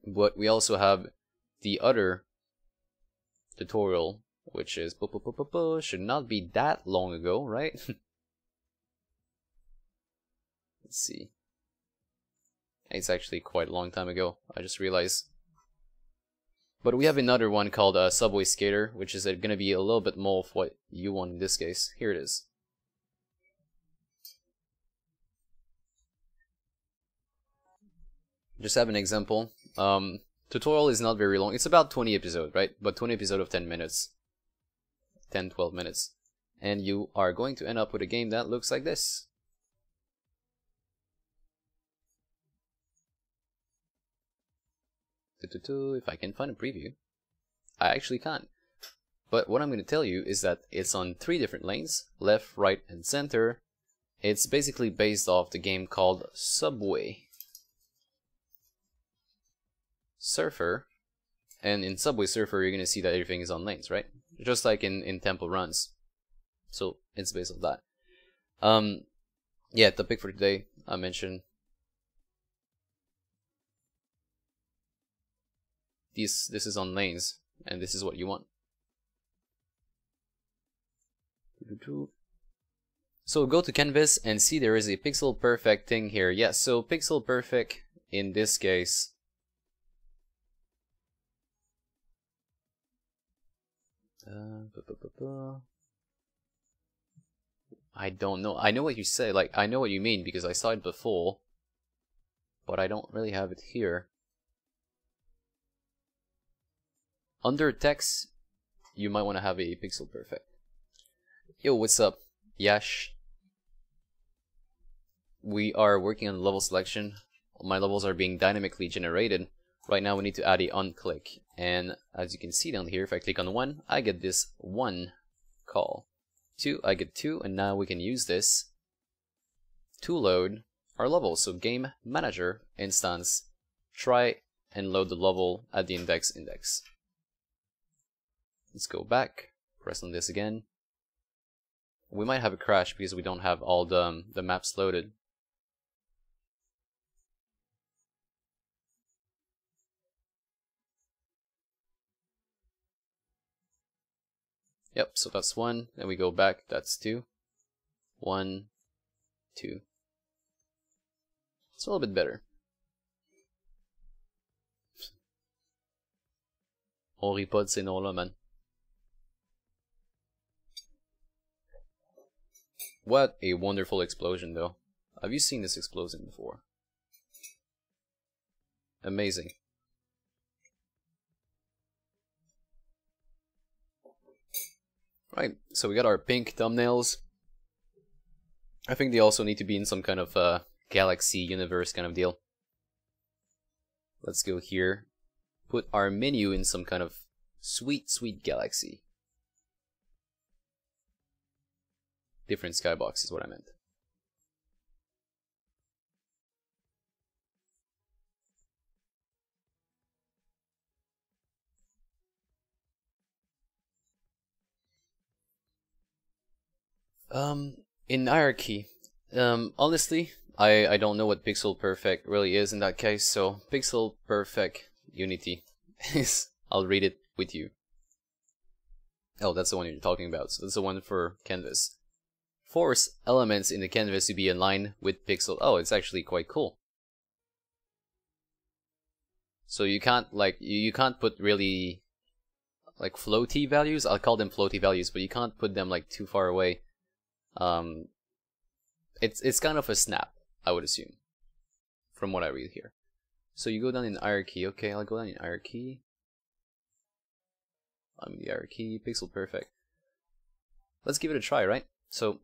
But we also have the other tutorial, which is should not be that long ago, right? Let's see. It's actually quite a long time ago, I just realized. But we have another one called Subway Skater, which is going to be a little bit more of what you want in this case. Here it is. Just have an example. Tutorial is not very long. It's about 20 episodes, right? But 20 episodes of 10 minutes. 10-12 minutes. And you are going to end up with a game that looks like this. If I can find a preview. I actually can't. But what I'm going to tell you is that it's on 3 different lanes, left, right, and center. It's basically based off the game called Subway Surfer. And in Subway Surfer, you're going to see that everything is on lanes, right? Just like in Temple Runs. So it's based off that. Yeah, topic for today, I mentioned this is on lanes, and this is what you want. So go to canvas and see there is a pixel perfect thing here. Yes, so pixel perfect in this case I don't know. I know what you say, like I know what you mean because I saw it before, but I don't really have it here. Under text, you might want to have a pixel perfect. Yo, what's up? Yash. We are working on level selection. My levels are being dynamically generated. Right now we need to add a onClick. And as you can see down here, if I click on 1, I get this 1 call. 2, I get 2, and now we can use this to load our level. So game manager instance, try and load the level at the index. Let's go back, press on this again. We might have a crash because we don't have all the maps loaded. Yep, so that's 1, then we go back, that's 2. 1, 2. It's a little bit better. On rit pas de ces noms-là, man. What a wonderful explosion, though. Have you seen this explosion before? Amazing. Right, so we got our pink thumbnails. I think they also need to be in some kind of galaxy universe kind of deal. Let's go here. Put our menu in some kind of sweet, sweet galaxy. Different skybox is what I meant. In hierarchy, honestly, I don't know what pixel perfect really is in that case, so pixel perfect unity is, I'll read it with you. Oh, that's the one you're talking about, so that's the one for canvas. Force elements in the canvas to be in line with pixel. Oh, it's actually quite cool. So you can't, like, you can't put really, like, floaty values, I'll call them floaty values, but you can't put them, like, too far away. It's kind of a snap, I would assume, from what I read here. So you go down in hierarchy. Okay, I'll go down in hierarchy. I'm in the hierarchy, pixel perfect. Let's give it a try, right? So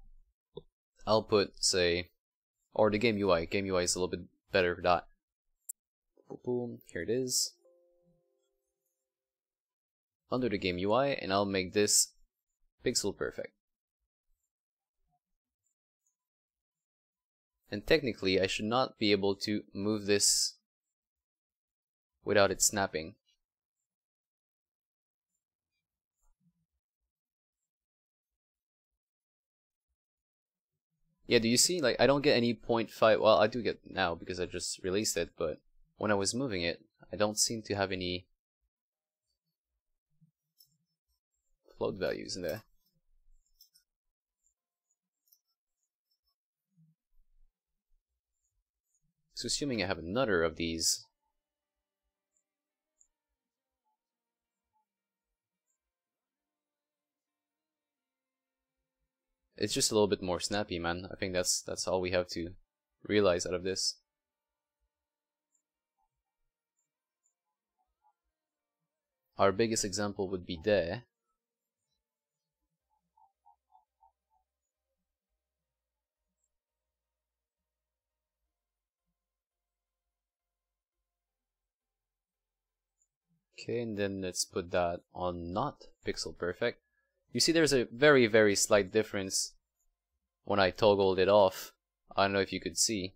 I'll put, say, or the game UI. Game UI is a little bit better for that. Boom, boom, here it is. Under the game UI, and I'll make this pixel perfect. And technically, I should not be able to move this without it snapping. Yeah, do you see? Like, I don't get any 0.5. Well, I do get now because I just released it, but when I was moving it, I don't seem to have any float values in there. So assuming I have another of these, it's just a little bit more snappy, man. I think that's all we have to realize out of this. Our biggest example would be there. Okay, and then let's put that on not pixel perfect. You see there's a very, very slight difference when I toggled it off. I don't know if you could see.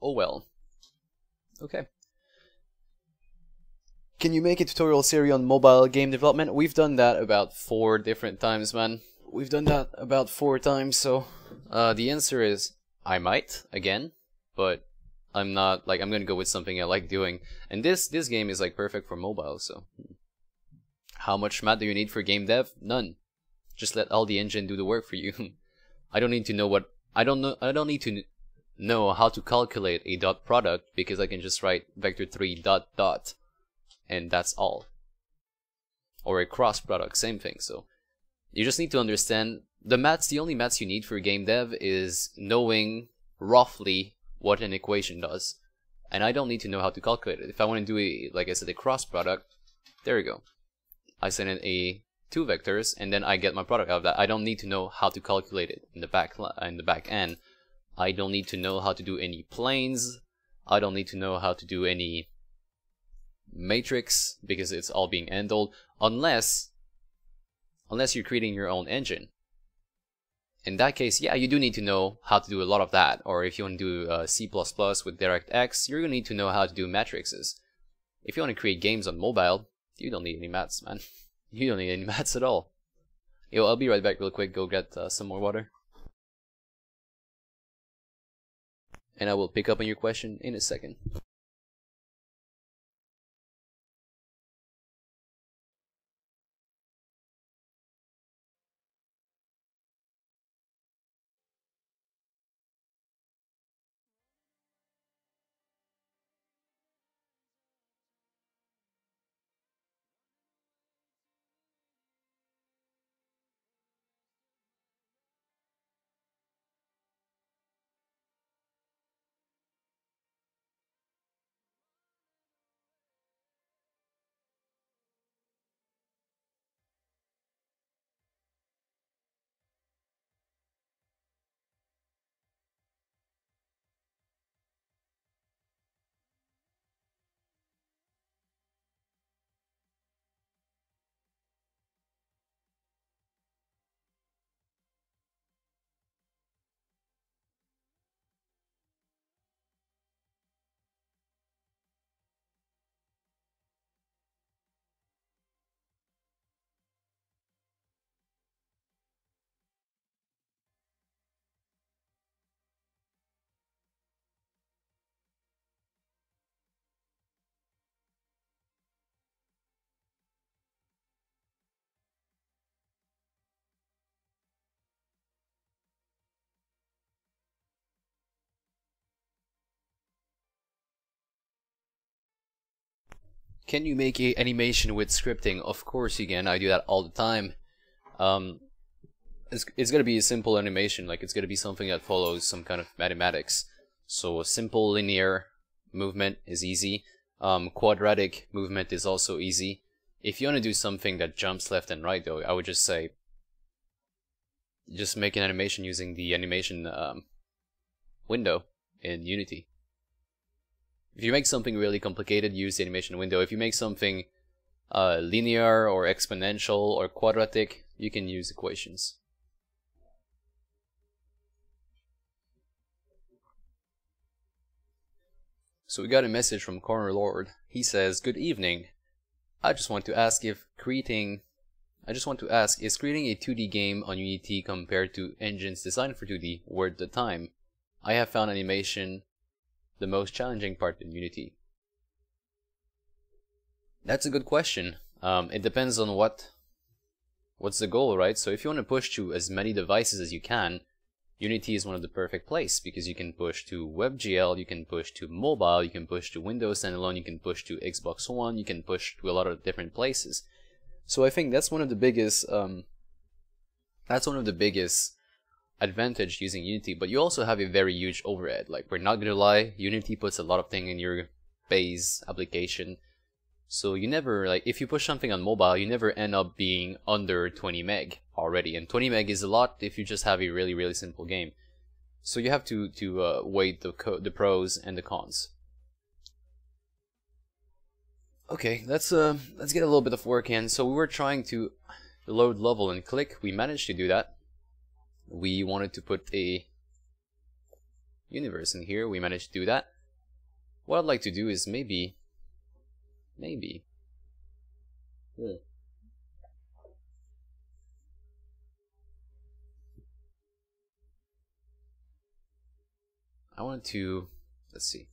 Oh well. Okay. Can you make a tutorial series on mobile game development? We've done that about 4 different times, man. We've done that about 4 times, so the answer is I might again, but I'm not, like, I'm gonna go with something I like doing. And this game is like perfect for mobile, so how much math do you need for game dev? None. Just let all the engine do the work for you. I don't need to know what I don't need to know how to calculate a dot product because I can just write vector3 dot dot and that's all. Or a cross product, same thing. So you just need to understand the maths. The only maths you need for game dev is knowing roughly what an equation does. And I don't need to know how to calculate it. If I want to do a, like I said, a cross product, there you go. I send in a 2 vectors and then I get my product out of that. I don't need to know how to calculate it in the back end. I don't need to know how to do any planes. I don't need to know how to do any matrix because it's all being handled unless you're creating your own engine. In that case, yeah, you do need to know how to do a lot of that. Or if you want to do C++ with DirectX, you're going to need to know how to do matrices. If you want to create games on mobile, you don't need any maths, man. You don't need any maths at all. Yo, I'll be right back real quick, go get some more water. And I will pick up on your question in a second. can you make a animation with scripting? Of course you can. I do that all the time. It's gonna be a simple animation, like it's gonna be something that follows some kind of mathematics. So a simple linear movement is easy. Quadratic movement is also easy. If you want to do something that jumps left and right, though, I would just say, just make an animation using the animation window in Unity. If you make something really complicated, use the animation window. If you make something linear or exponential or quadratic, you can use equations. So we got a message from Corner Lord. He says, "Good evening. I just want to ask, is creating a 2D game on Unity compared to engines designed for 2D worth the time? I have found animation the most challenging part in Unity." That's a good question. It depends on what's the goal, right? So if you want to push to as many devices as you can, Unity is one of the perfect place, because you can push to WebGL, you can push to mobile, you can push to Windows standalone, you can push to Xbox One, you can push to a lot of different places. So I think that's one of the biggest advantage using Unity. But you also have a very huge overhead. Like, we're not gonna lie, Unity puts a lot of things in your base application. So you never, like, if you push something on mobile, you never end up being under 20 meg already. And 20 meg is a lot if you just have a really, really simple game. So you have to weigh the pros and the cons. Okay, let's get a little bit of work in. So we were trying to load level and click. We managed to do that. We wanted to put a universe in here. We managed to do that. What I'd like to do is maybe. I want to, let's see.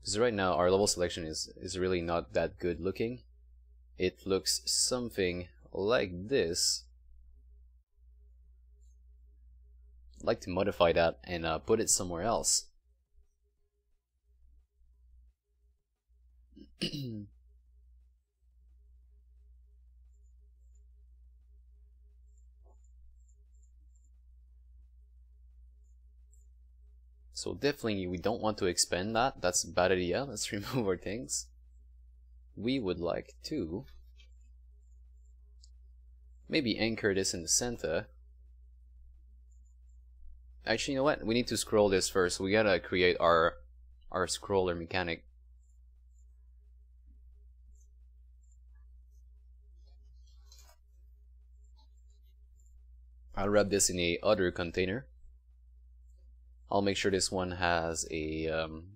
Because right now our level selection is really not that good looking. It looks something like this. I'd like to modify that and put it somewhere else. So definitely we don't want to expand that. That's a bad idea. Let's remove our things. We would like to maybe anchor this in the center. Actually, you know what? We need to scroll this first. We gotta create our scroller mechanic. I'll wrap this in a other container. I'll make sure this one has a,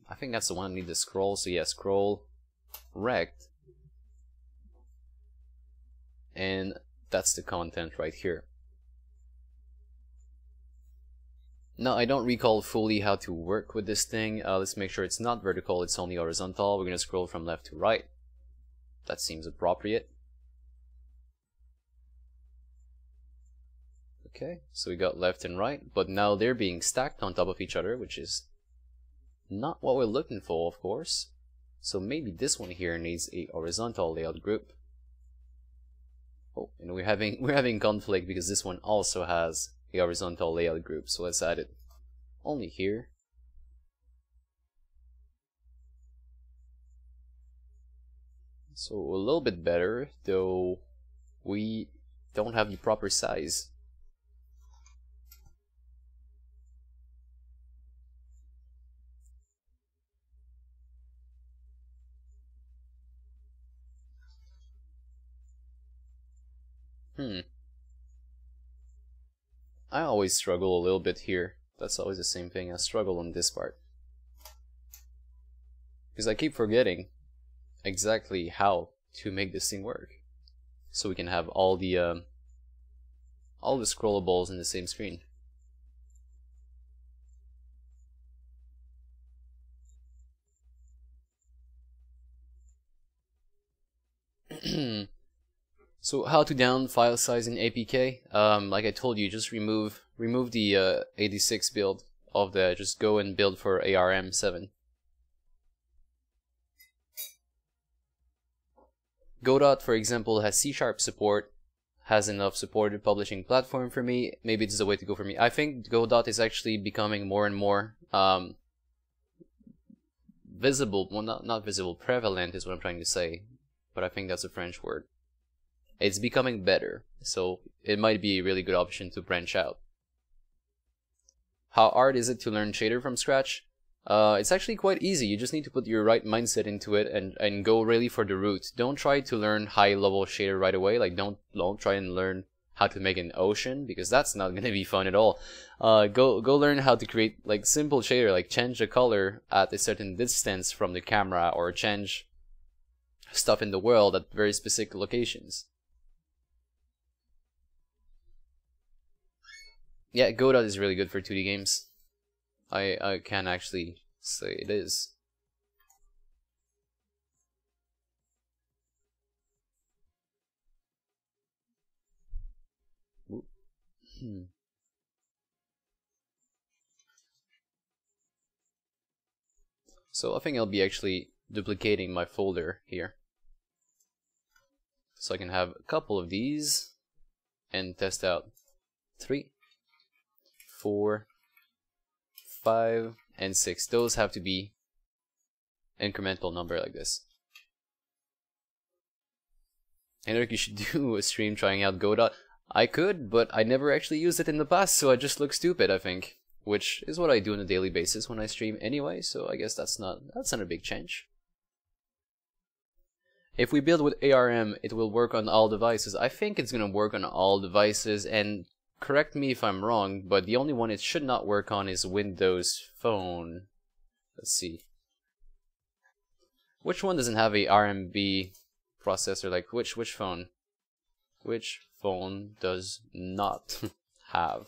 I think that's the one I need to scroll. So yeah, scroll rect. And that's the content right here. Now, I don't recall fully how to work with this thing. Let's make sure it's not vertical, it's only horizontal. We're going to scroll from left to right. That seems appropriate. Okay, so we got left and right, but now they're being stacked on top of each other, which is not what we're looking for, of course. So maybe this one here needs a horizontal layout group. Oh, and we're having conflict because this one also has a horizontal layout group. So let's add it only here. So a little bit better, though we don't have the proper size. I always struggle a little bit here. That's always the same thing. I struggle on this part. Because I keep forgetting exactly how to make this thing work. So we can have all the scrollables in the same screen. So how to down file size in APK? Like I told you, just remove the 86 build of the just go and build for ARM 7. Godot, for example, has C# support, has enough supported publishing platform for me. Maybe it's the way to go for me. I think Godot is actually becoming more and more visible. Well, not visible, prevalent is what I'm trying to say, but I think that's a French word. It's becoming better, so it might be a really good option to branch out. How hard is it to learn shader from scratch? It's actually quite easy. You just need to put your right mindset into it and go really for the root. Don't try to learn high level shader right away. Like don't try and learn how to make an ocean, because that's not gonna be fun at all. Go learn how to create like simple shader, like change the color at a certain distance from the camera, or change stuff in the world at very specific locations. Yeah, Godot is really good for 2D games. I can actually say it is. So I think I'll be actually duplicating my folder here, so I can have a couple of these and test out 3, 4, 5, and 6. Those have to be incremental number like this. And Eric, you should do a stream trying out Godot. I could, but I never actually used it in the past, so I just look stupid, I think. Which is what I do on a daily basis when I stream anyway, so I guess that's not a big change. If we build with ARM, it will work on all devices. I think it's gonna work on all devices, and correct me if I'm wrong, but the only one it should not work on is Windows Phone. Let's see. Which one doesn't have a RMB processor? Like which phone? Which phone does not have?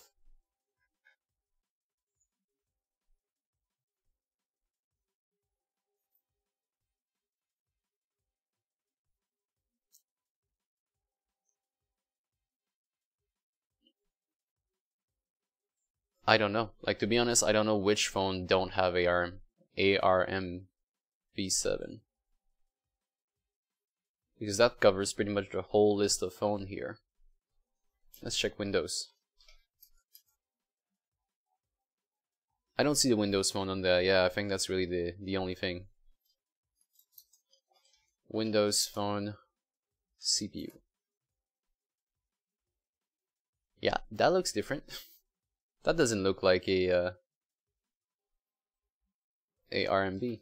I don't know. Like, to be honest, I don't know which phone don't have ARM v7. Because that covers pretty much the whole list of phone here. Let's check Windows. I don't see the Windows Phone on there. Yeah, I think that's really the only thing. Windows Phone CPU. Yeah, that looks different. That doesn't look like a RMB.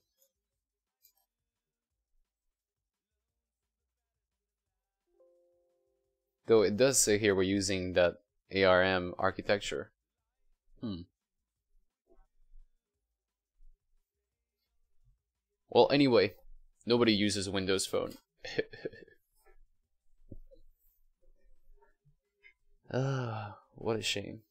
Though it does say here we're using that ARM architecture. Well, anyway, nobody uses Windows Phone. What a shame.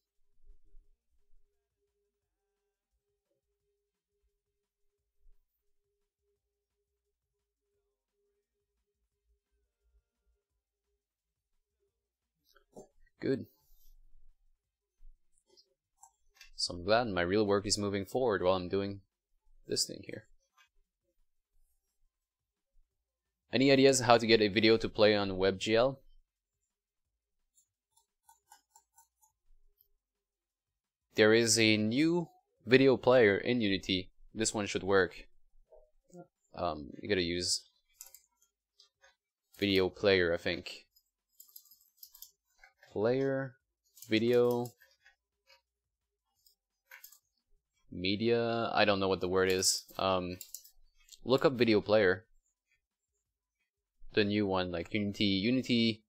Good. So I'm glad my real work is moving forward while I'm doing this thing here. Any ideas how to get a video to play on WebGL? There is a new video player in Unity. This one should work. You gotta use video player, I think. Player, video, media. I don't know what the word is. Look up video player. The new one, like Unity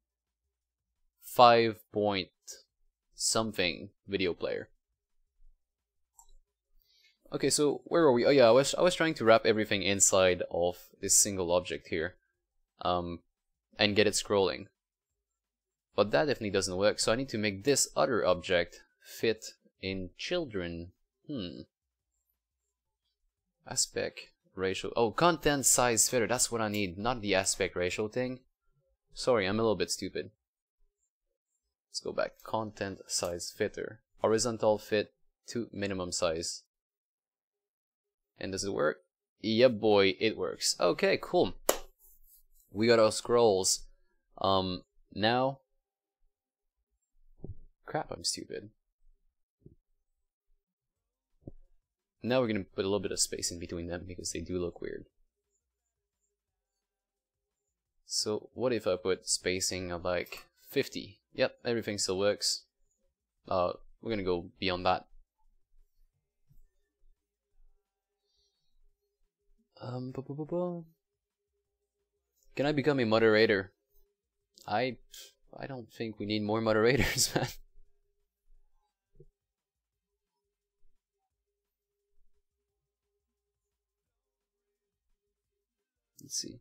5 point something video player. Okay, so where were we? Oh yeah, I was trying to wrap everything inside of this single object here, and get it scrolling. But that definitely doesn't work, so I need to make this other object fit in children. Aspect ratio. Oh, content size fitter. That's what I need, not the aspect ratio thing. Sorry, I'm a little bit stupid. Let's go back. Content size fitter. Horizontal fit to minimum size. And does it work? Yep, boy, it works. Okay, cool. We got our scrolls. Now... Crap, I'm stupid. Now we're gonna put a little bit of space in between them because they do look weird. So what if I put spacing of like 50? Yep, everything still works. We're gonna go beyond that. Can I become a moderator? I don't think we need more moderators, man. Let's see.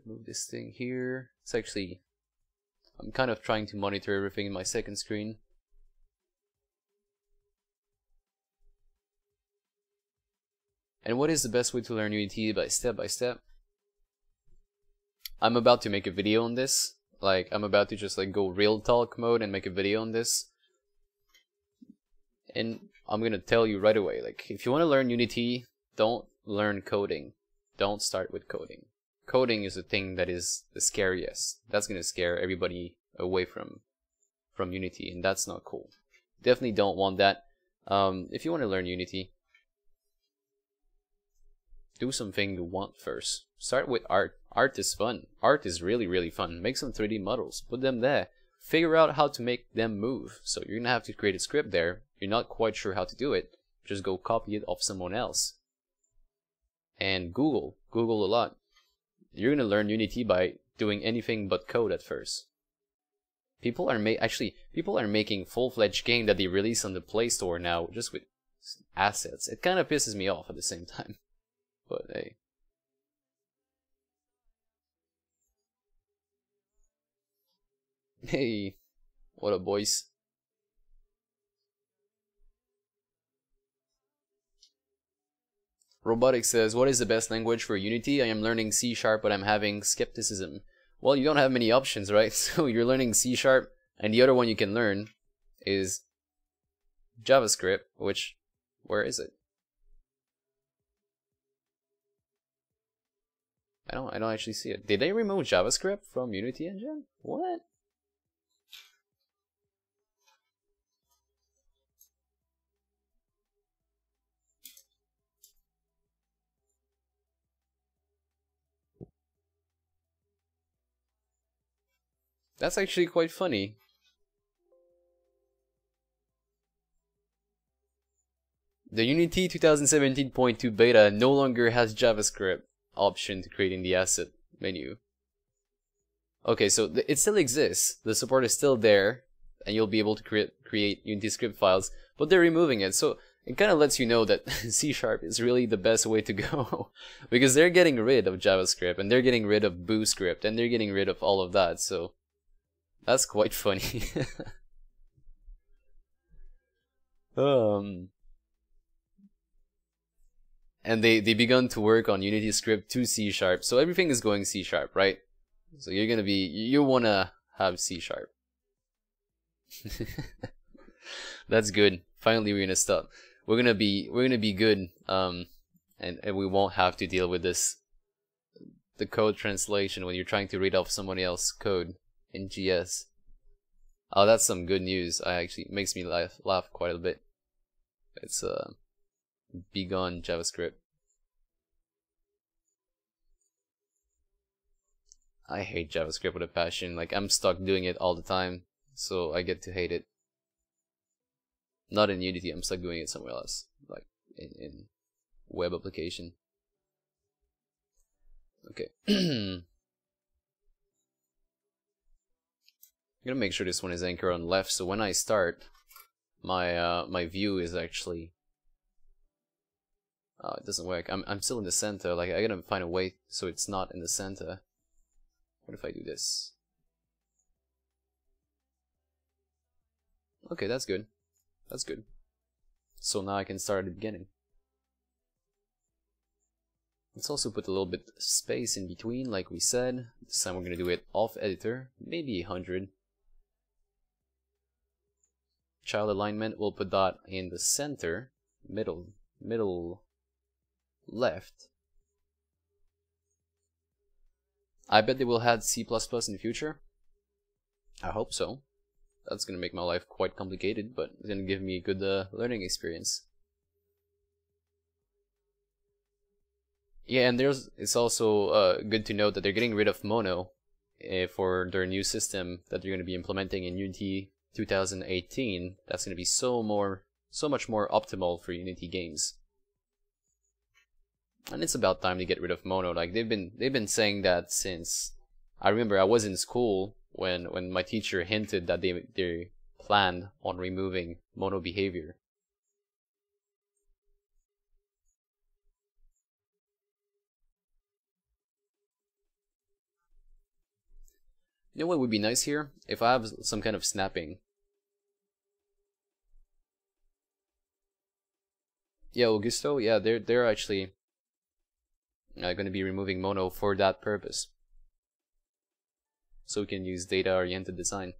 Move this thing here. It's actually... I'm kind of trying to monitor everything in my second screen. And what is the best way to learn Unity by step? I'm about to make a video on this. Like, I'm about to just like go real talk mode and make a video on this. And I'm gonna tell you right away, like, if you want to learn Unity, don't learn coding. Don't start with coding. Coding is the thing that is the scariest. That's gonna scare everybody away from Unity, and that's not cool. Definitely don't want that. If you want to learn Unity, do something you want first. Start with art. Art is fun. Art is really, really fun. Make some 3D models. Put them there. Figure out how to make them move. So you're gonna have to create a script there. You're not quite sure how to do it. Just go copy it off someone else. And Google a lot. You're gonna learn Unity by doing anything but code at first. People are making full-fledged game that they release on the Play Store now just with assets. It kind of pisses me off at the same time. But hey. Hey, what up, boys? Robotics says, what is the best language for Unity? I am learning C#, but I'm having skepticism. Well, you don't have many options, right? So you're learning C#, and the other one you can learn is JavaScript, which, where is it? I don't actually see it. Did they remove JavaScript from Unity Engine? What? That's actually quite funny. The Unity 2017.2 beta no longer has JavaScript option to create in the asset menu. Okay, so it still exists. The support is still there, and you'll be able to create Unity script files, but they're removing it. So it kind of lets you know that C# is really the best way to go, because they're getting rid of JavaScript, and they're getting rid of BooScript, and they're getting rid of all of that. So that's quite funny. And they begun to work on Unity script to C#, so everything is going C#, right? So you wanna have C#. That's good. Finally, we're gonna stop. We're gonna be good. And we won't have to deal with this, the code translation when you're trying to read off someone else's code in GS. Oh, that's some good news. Actually makes me laugh quite a bit. It's be gone JavaScript. I hate JavaScript with a passion. Like, I'm stuck doing it all the time, so I get to hate it. Not in Unity, I'm stuck doing it somewhere else, like in web application. Okay. I'm gonna make sure this one is anchored on left, so when I start, my my view is actually it doesn't work. I'm still in the center. Like, I gotta find a way so it's not in the center. What if I do this? Okay, that's good. That's good. So now I can start at the beginning. Let's also put a little bit space in between, like we said. This time we're going to do it off editor, maybe 100. Child alignment, we'll put that in the center, middle left. I bet they will add C++ in the future. I hope so. That's going to make my life quite complicated, but it's going to give me a good learning experience. Yeah, and it's also good to note that they're getting rid of Mono for their new system that they're going to be implementing in Unity 2018. That's going to be so much more optimal for Unity games. And it's about time to get rid of Mono. Like they've been saying that since I remember I was in school when my teacher hinted that they planned on removing Mono behavior. You know what would be nice here? If I have some kind of snapping. Yeah, Augusto, yeah, they're actually going to be removing Mono for that purpose. So we can use data-oriented design.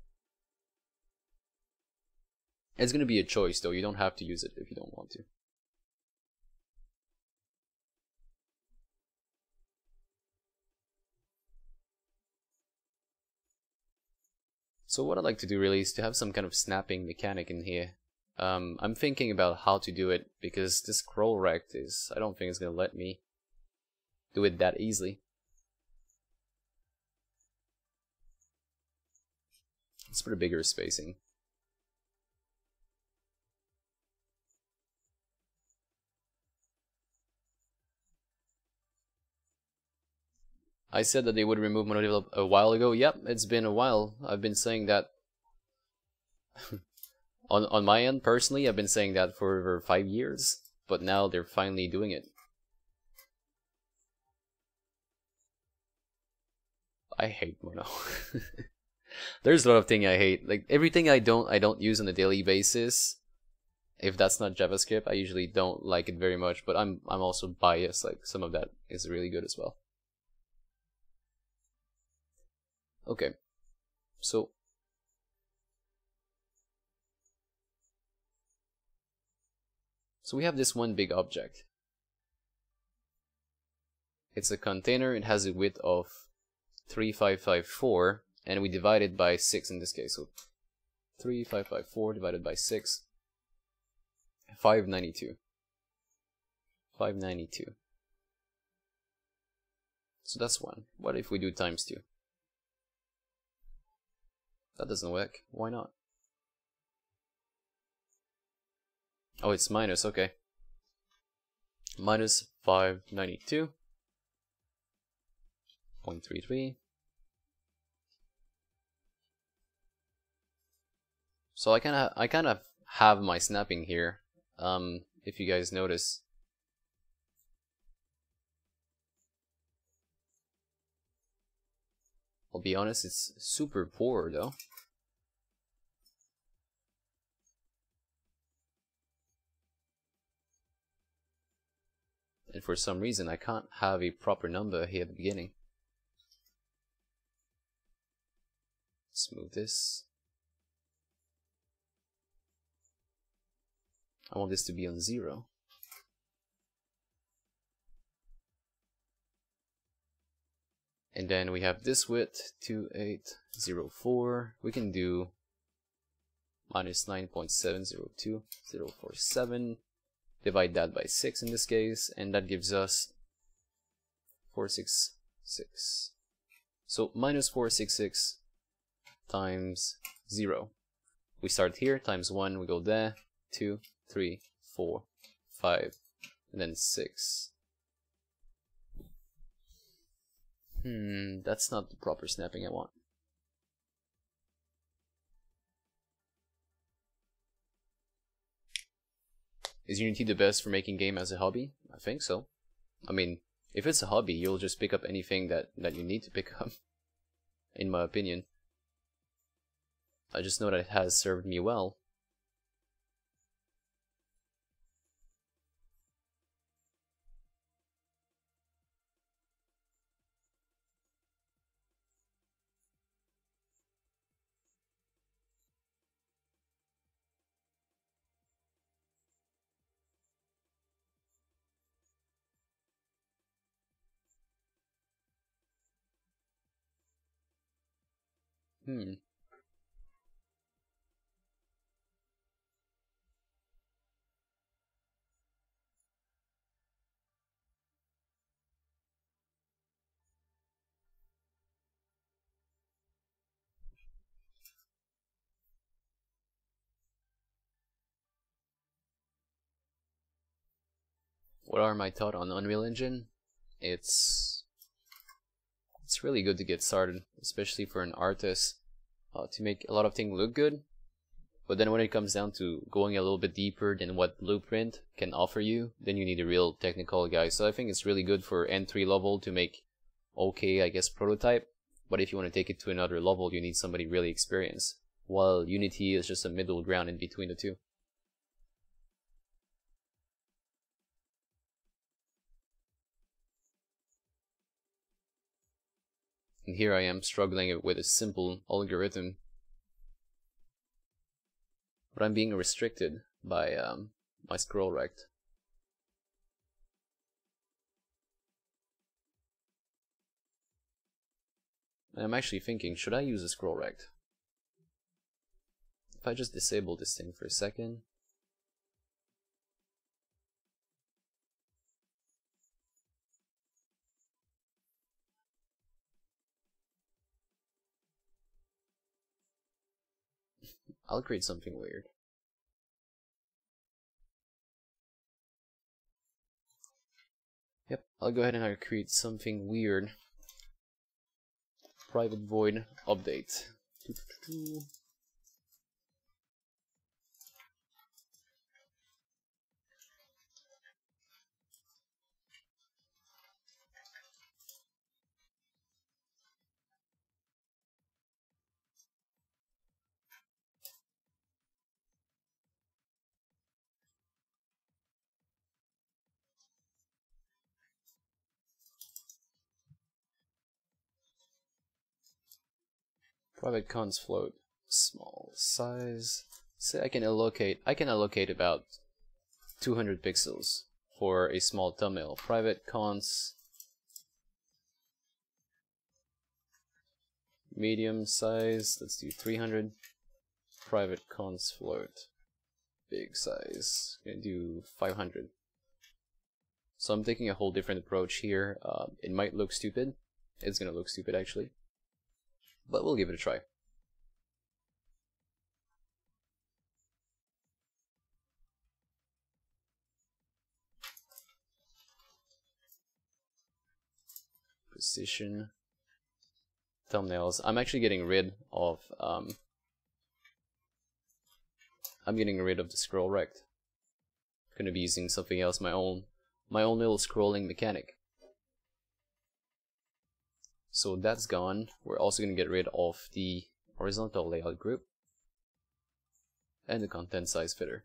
It's going to be a choice though, you don't have to use it if you don't want to. So what I'd like to do really is to have some kind of snapping mechanic in here. I'm thinking about how to do it because this scroll rect I don't think it's going to let me do it that easily. Let's put a bigger spacing. I said that they would remove MonoDevelop a while ago. Yep, it's been a while. I've been saying that. on my end, personally, I've been saying that for over 5 years. But now they're finally doing it. I hate Mono. There's a lot of things I hate. Like everything I don't use on a daily basis. If that's not JavaScript, I usually don't like it very much. But I'm also biased. Like some of that is really good as well. Okay, so we have this one big object. It's a container. It has a width of 3554, and we divide it by 6 in this case. So 3554 divided by 6, 592. 592. So that's 1. What if we do times 2? That doesn't work. Why not? Oh, it's minus, okay. Minus 592.33. So I kind of have my snapping here. If you guys notice. I'll be honest, it's super poor though. And for some reason I can't have a proper number here at the beginning. Let's move this. I want this to be on 0. And then we have this width, 2804. We can do minus 9.702047. Divide that by 6 in this case, and that gives us 466. So minus 466 times 0. We start here, times 1, we go there, 2, 3, 4, 5, and then 6. That's not the proper snapping I want. Is Unity the best for making game as a hobby? I think so. I mean, if it's a hobby, you'll just pick up anything that you need to pick up, in my opinion. I just know that it has served me well. What are my thoughts on Unreal Engine? It's really good to get started, especially for an artist, to make a lot of things look good. But then when it comes down to going a little bit deeper than what Blueprint can offer you, then you need a real technical guy. So I think it's really good for entry level to make okay, I guess, prototype. But if you want to take it to another level, you need somebody really experienced. While Unity is just a middle ground in between the two. And here I am struggling with a simple algorithm. But I'm being restricted by my scroll rect. And I'm actually thinking, should I use a scroll rect? If I just disable this thing for a second. I'll create something weird. Yep, I'll go ahead and I'll create something weird. Private void update. Private cons float, small size. Say I can allocate about 200 pixels for a small thumbnail. Private cons, medium size. Let's do 300. Private cons float, big size. Gonna do 500. So I'm taking a whole different approach here. It might look stupid. It's gonna look stupid actually. But we'll give it a try. Precision. Thumbnails. I'm actually getting rid of the scroll rect. I'm gonna be using something else, my own little scrolling mechanic. So that's gone. We're also going to get rid of the horizontal layout group and the content size fitter.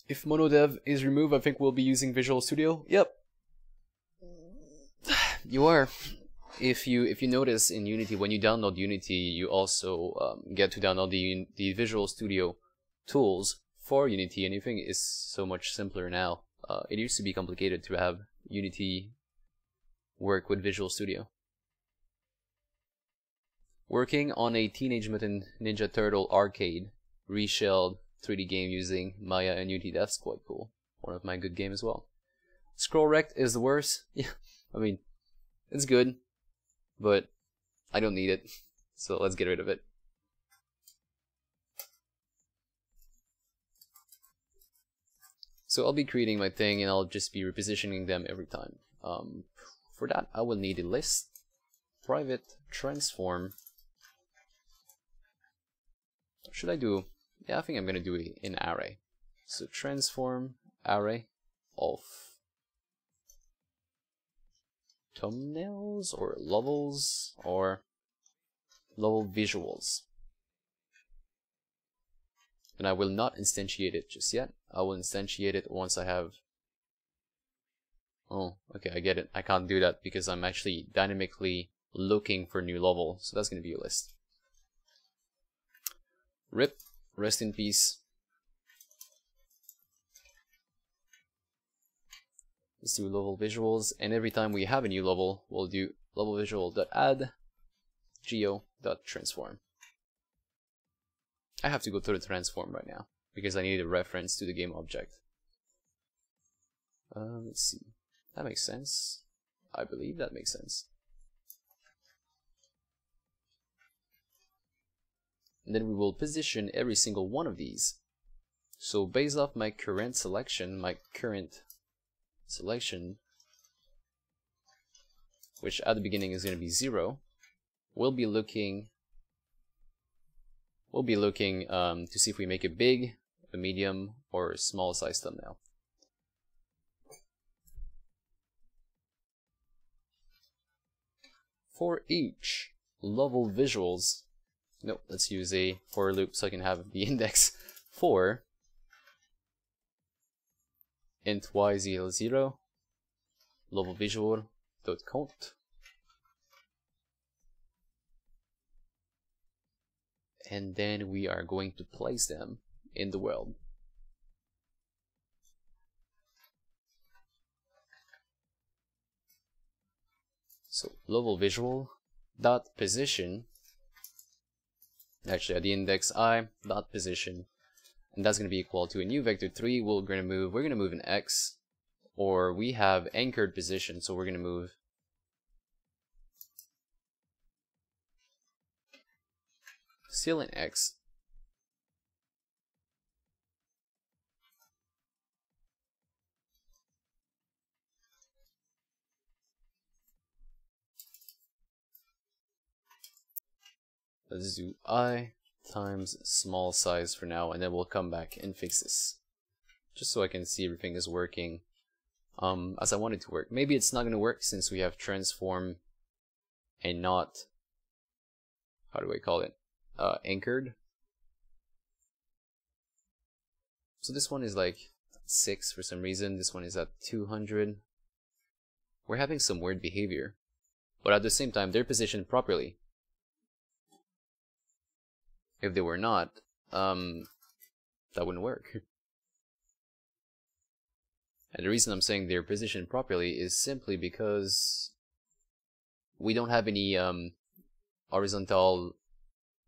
If MonoDev is removed, I think we'll be using Visual Studio. Yep. You are. If you notice in Unity, when you download Unity, you also get to download the Visual Studio tools for Unity, and everything is so much simpler now. It used to be complicated to have Unity work with Visual Studio. Working on a Teenage Mutant Ninja Turtle arcade reshelled 3D game using Maya and Unity. That's quite cool. One of my good games as well. Scroll rect is the worst. Yeah, I mean, it's good, but I don't need it, so let's get rid of it. So I'll be creating my thing and I'll just be repositioning them every time. For that I will need a list, private transform. Should I do, yeah, I think I'm gonna do an array. So transform array of thumbnails or levels or level visuals. And I will not instantiate it just yet. I will instantiate it once I have... Oh, okay, I get it. I can't do that because I'm actually dynamically looking for new level. So that's going to be a list. Rip Rest in peace. Let's do level visuals, and every time we have a new level, we'll do level visual.add geo.transform. I have to go through the transform right now because I need a reference to the game object. Let's see. That makes sense. I believe that makes sense. And then we will position every single one of these. So based off my current selection, which at the beginning is going to be 0, we'll be looking to see if we make a big, a medium, or a small size thumbnail. For each level visuals, no, let's use a for loop so I can have the index for int y0 level visual dot count, and then we are going to place them in the world. So level visual dot position, actually at the index I dot position, and that's going to be equal to a new vector 3. We're going to move an x, or we have anchored position, so we're going to move still an x. Let's do I times small size for now, and then we'll come back and fix this, just so I can see everything is working as I want it to work. Maybe it's not going to work since we have transform and not, how do I call it, anchored. So this one is like 6 for some reason, this one is at 200. We're having some weird behavior, but at the same time they're positioned properly. If they were not, that wouldn't work. And the reason I'm saying they're positioned properly is simply because we don't have any horizontal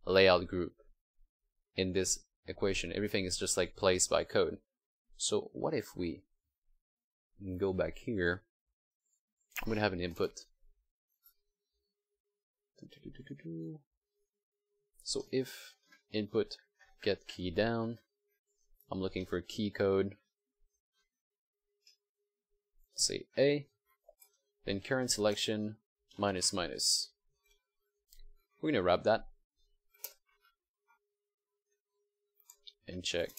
layout group in this equation. Everything is just like placed by code. So what if we go back here? I'm gonna have an input. So if input get key down, I'm looking for key code, say A, then current selection minus minus. We're gonna wrap that and check.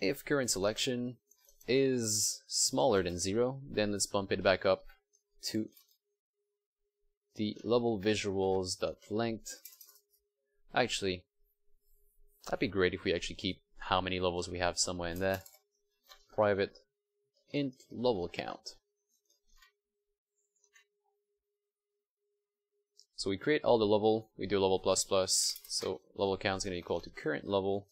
If current selection is smaller than 0, then let's bump it back up to the level visuals.length. Actually, that'd be great if we actually keep how many levels we have somewhere in there. Private int level count. So we create all the level, we do level plus plus, so level count is going to equal to current level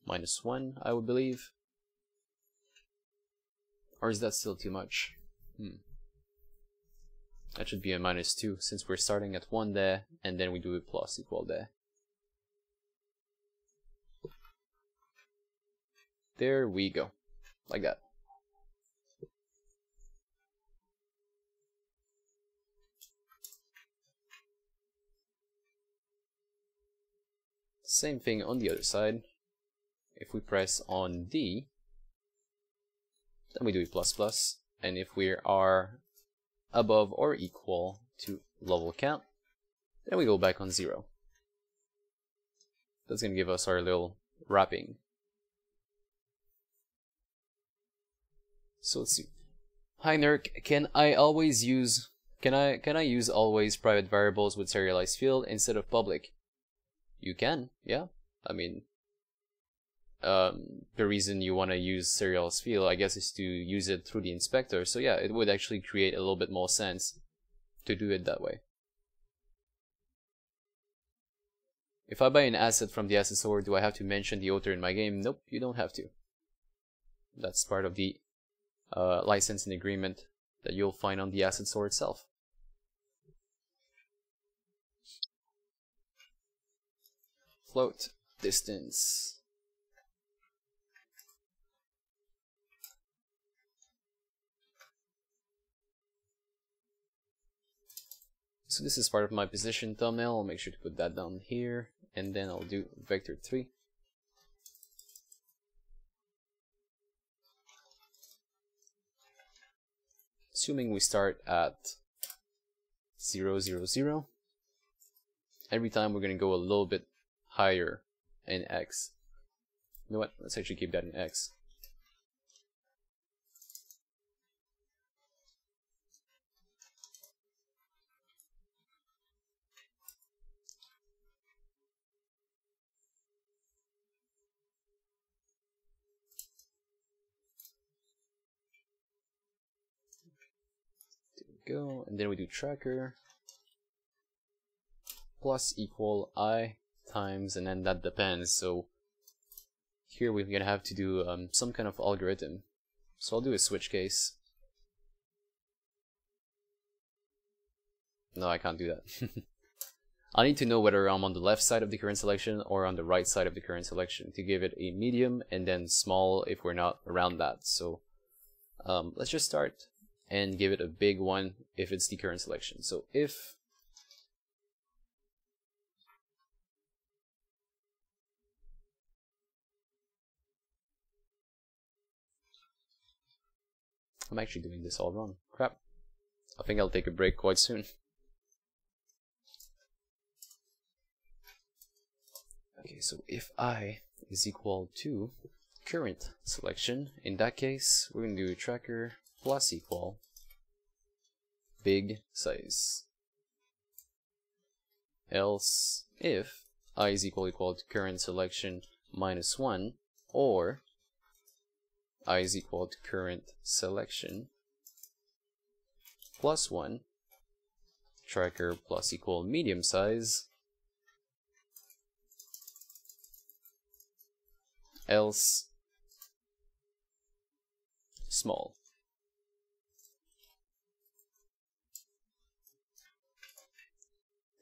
minus 1, I would believe. Or is that still too much? That should be a minus 2 since we're starting at 1 there, and then we do a plus equal there. There we go, like that. Same thing on the other side. If we press on D, then we do a plus plus, and if we are above or equal to level count, then we go back on 0. That's going to give us our little wrapping. So let's see. Hi Nerk, can I use always private variables with serialized field instead of public? You can, yeah. I mean, the reason you want to use serialized field, I guess, is to use it through the inspector. So yeah, it would actually create a little bit more sense to do it that way. If I buy an asset from the asset store, do I have to mention the author in my game? Nope, you don't have to. That's part of the licensing agreement that you'll find on the asset store itself. Float distance. So this is part of my position thumbnail. I'll make sure to put that down here, and then I'll do vector 3. Assuming we start at 0, 0, 0. Every time we're going to go a little bit higher in X. You know what? Let's actually keep that in X. Go, and then we do tracker plus equal I times, and then that depends. So here we're gonna have to do some kind of algorithm. So I'll do a switch case. No, I can't do that. I need to know whether I'm on the left side of the current selection or on the right side of the current selection to give it a medium, and then small if we're not around that. So let's just start and give it a big one if it's the current selection. So if I'm actually doing this all wrong. Crap. I think I'll take a break quite soon. Okay, so if I is equal to current selection, in that case, we're going to do tracker plus equal big size. Else, if I is equal to current selection minus 1, or I is equal to current selection plus 1, tracker plus equal medium size, else small.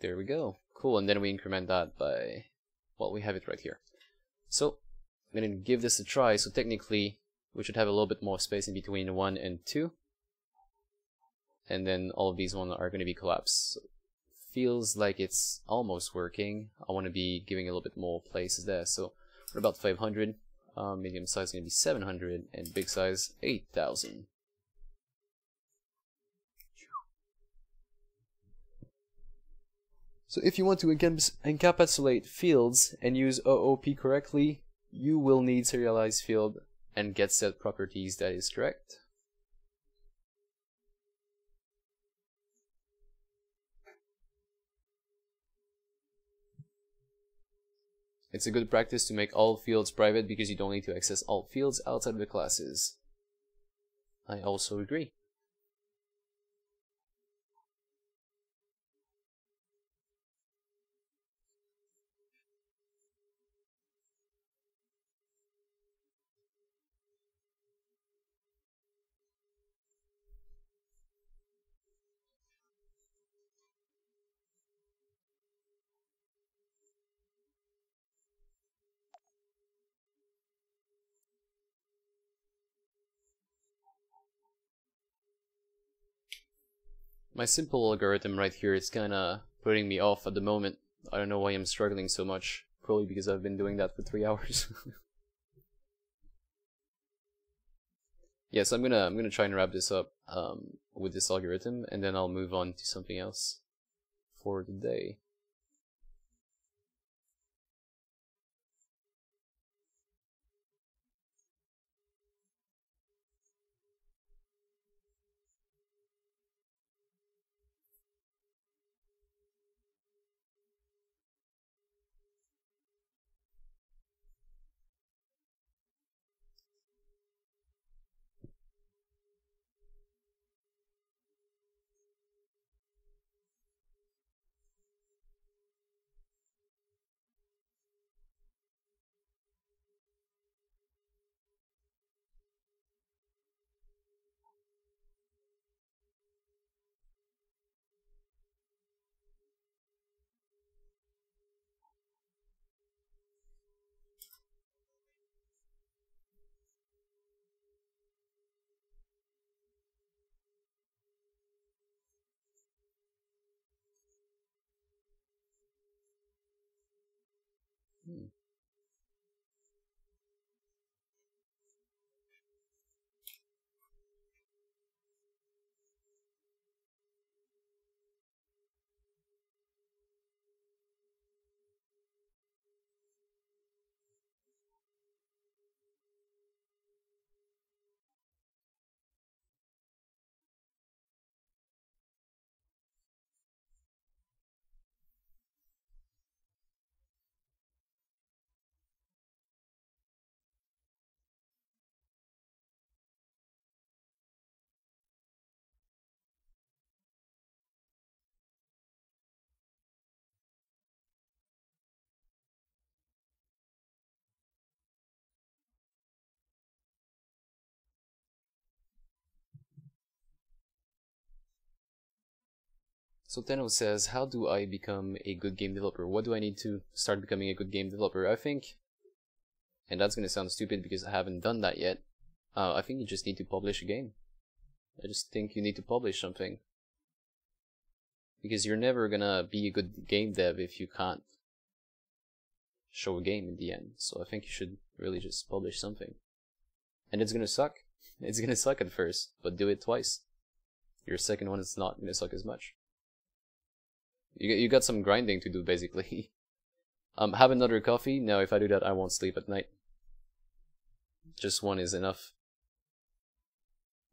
There we go. Cool, and then we increment that by, well, we have it right here. So I'm going to give this a try. So technically we should have a little bit more space in between 1 and 2, and then all of these ones are going to be collapsed. So feels like it's almost working. I want to be giving a little bit more places there. So we're about 500. Medium size is going to be 700, and big size 8,000. So if you want to encapsulate fields and use OOP correctly, you will need serialized field and get set properties. That is correct. It's a good practice to make all fields private because you don't need to access all fields outside of the classes. I also agree. My simple algorithm right here is kinda putting me off at the moment. I don't know why I'm struggling so much. Probably because I've been doing that for 3 hours. Yes, I'm gonna try and wrap this up with this algorithm, and then I'll move on to something else for the day. Hmm. So Tenno says, how do I become a good game developer? What do I need to start becoming a good game developer? I think, and that's gonna sound stupid because I haven't done that yet, I think you just need to publish a game. I just think you need to publish something. Because you're never gonna be a good game dev if you can't show a game in the end. So I think you should really just publish something. And it's gonna suck. It's gonna suck at first, but do it twice. Your second one is not gonna suck as much. You got some grinding to do, basically. Have another coffee? No, if I do that, I won't sleep at night. Just one is enough.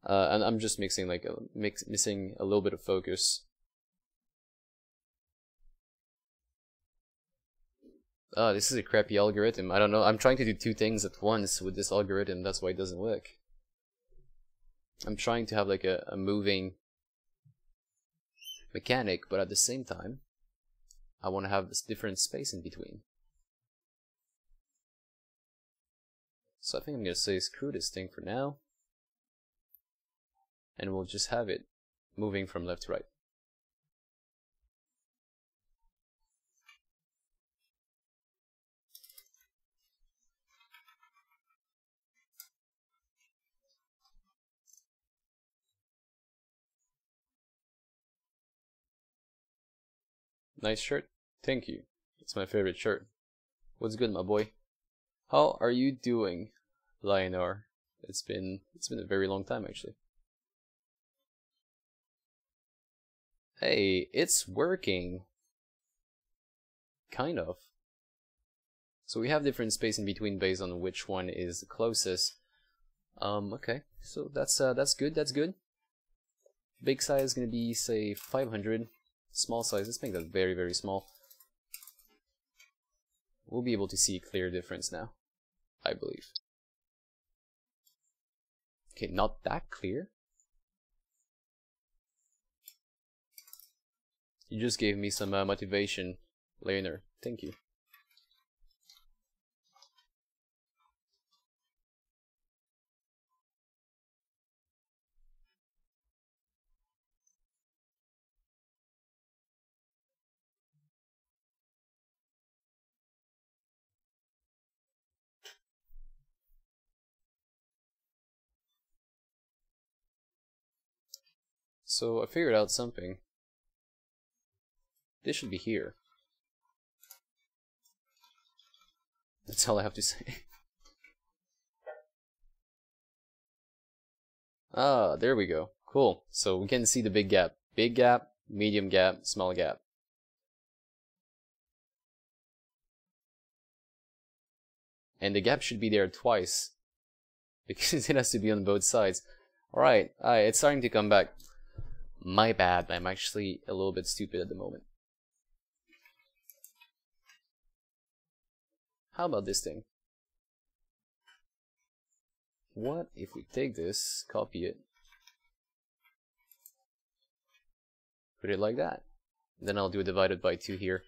And I'm just mixing like missing a little bit of focus. This is a crappy algorithm. I don't know. I'm trying to do two things at once with this algorithm. That's why it doesn't work. I'm trying to have like a moving mechanic, but at the same time, I want to have this different space in between. So I think I'm going to say screw this thing for now. And we'll just have it moving from left to right. Nice shirt. Thank you. It's my favorite shirt. What's good, my boy? How are you doing, Lionor? It's been a very long time, actually. Hey, it's working. Kind of. So we have different space in between based on which one is the closest. Okay. So that's good. That's good. Big size is gonna be, say, 500. Small size, let's make that very, very small. We'll be able to see a clear difference now, I believe. Okay, not that clear. You just gave me some motivation, Leonard. Thank you. So I figured out something. This should be here. That's all I have to say. Ah, there we go. Cool. So we can see the big gap. Big gap, medium gap, small gap. And the gap should be there twice, because it has to be on both sides. Alright, it's starting to come back. My bad, I'm actually a little bit stupid at the moment. How about this thing? What if we take this, copy it, put it like that? Then I'll do a divided by 2 here.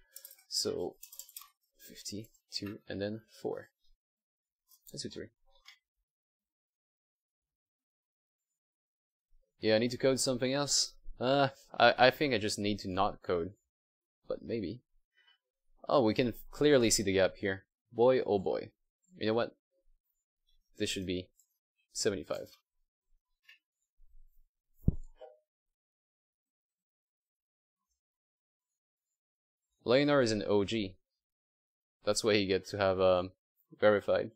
So 52 and then 4. Let's do 3. Yeah, I need to code something else. I think I just need to not code. But maybe. Oh, we can clearly see the gap here. Boy, oh boy. You know what? This should be 75. Leonard is an OG. That's why he gets to have verified.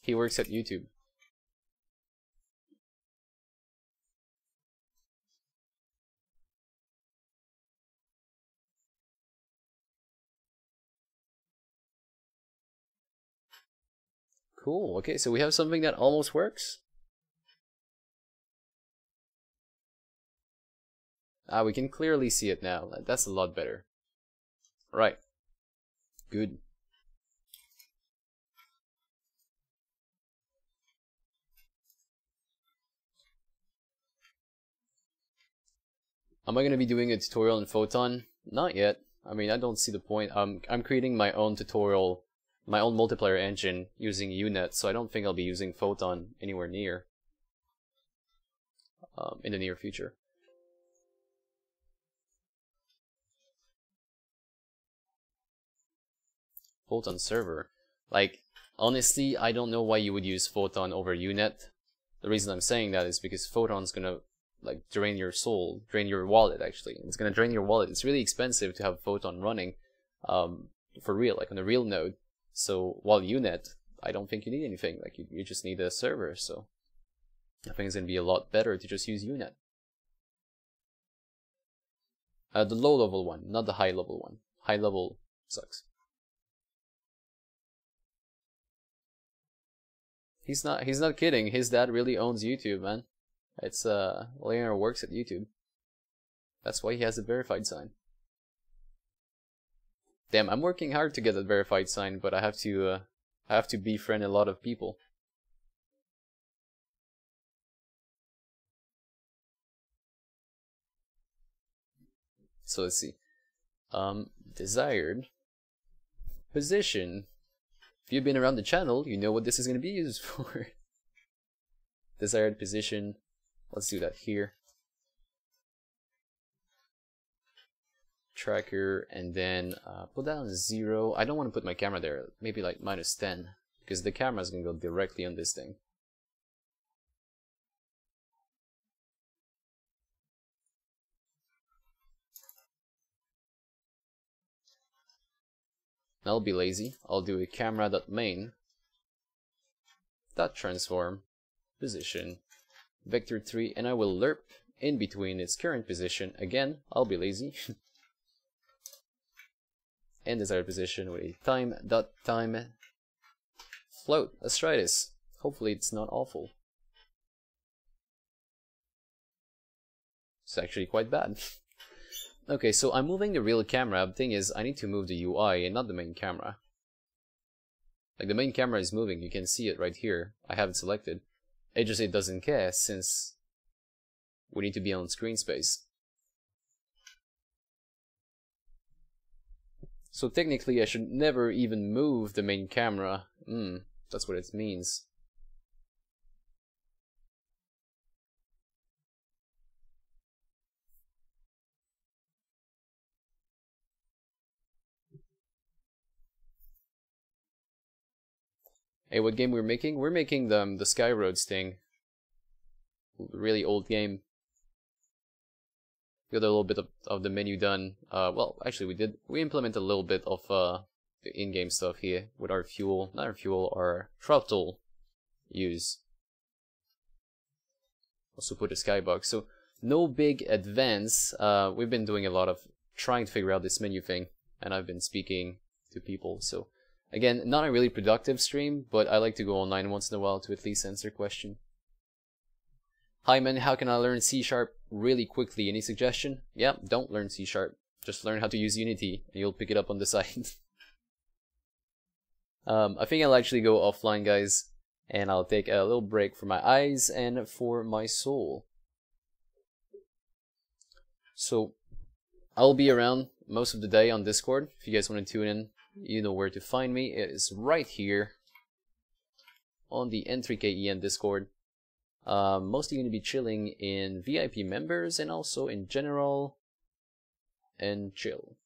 He works at YouTube. Cool. Okay, so we have something that almost works. Ah, we can clearly see it now. That's a lot better. Right. Good. Am I going to be doing a tutorial in Photon? Not yet. I mean, I don't see the point. I'm creating my own tutorial, my own multiplayer engine using Unet, so I don't think I'll be using Photon anywhere near in the near future. Photon server. Like, honestly, I don't know why you would use Photon over Unet. The reason I'm saying that is because Photon's gonna like drain your soul, drain your wallet actually. It's gonna drain your wallet. It's really expensive to have Photon running for real, like on a real node. So while Unet, I don't think you need anything. Like you just need a server. So I think it's gonna be a lot better to just use Unet. The low level one, not the high level one. High level sucks. He's not kidding. His dad really owns YouTube, man. It's Leonard works at YouTube. That's why he has a verified sign. Damn, I'm working hard to get that verified sign, but I have to befriend a lot of people. So let's see. Desired position. If you've been around the channel, you know what this is going to be used for. Desired position. Let's do that here. Tracker, and then put that on 0. I don't want to put my camera there. Maybe like -10, because the camera is going to go directly on this thing. I'll be lazy. I'll do a camera.main .transform position vector 3, and I will lerp in between its current position. Again, I'll be lazy. And desired position with a time float. Let's try this. Hopefully it's not awful. It's actually quite bad. Okay, so I'm moving the real camera. The thing is, I need to move the UI and not the main camera. Like, the main camera is moving. You can see it right here. I have it selected. It doesn't care, since we need to be on screen space. So technically, I should never even move the main camera. That's what it means. Hey, what game we're making? We're making the Skyroads thing. Really old game. We got a little bit of the menu done. Well, actually we implemented a little bit of the in-game stuff here with our fuel, not our fuel, our throttle use. Also put a skybox. So no big advance. We've been doing a lot of trying to figure out this menu thing, and I've been speaking to people. So again, not a really productive stream, but I like to go online once in a while to at least answer question. Hi man, how can I learn C# really quickly? Any suggestion? Yeah, don't learn C#. Just learn how to use Unity, and you'll pick it up on the side. I think I'll actually go offline, guys, and I'll take a little break for my eyes and for my soul. So, I'll be around most of the day on Discord. If you guys want to tune in, you know where to find me. It is right here on the N3KEN Discord. Mostly going to be chilling in VIP members and also in general and chill.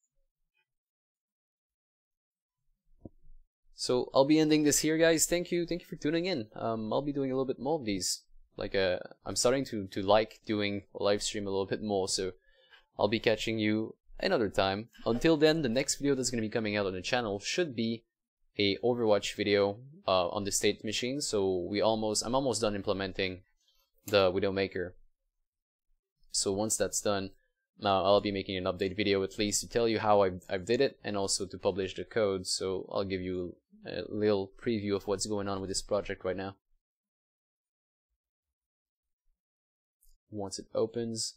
So I'll be ending this here, guys. Thank you for tuning in. I'll be doing a little bit more of these. Like I'm starting to like doing a live stream a little bit more, so I'll be catching you another time. Until then, the next video that's going to be coming out on the channel should be a Overwatch video on the state machine. So I'm almost done implementing the Widowmaker. So once that's done, I'll be making an update video at least to tell you how I did it, and also to publish the code. So I'll give you a little preview of what's going on with this project right now. Once it opens,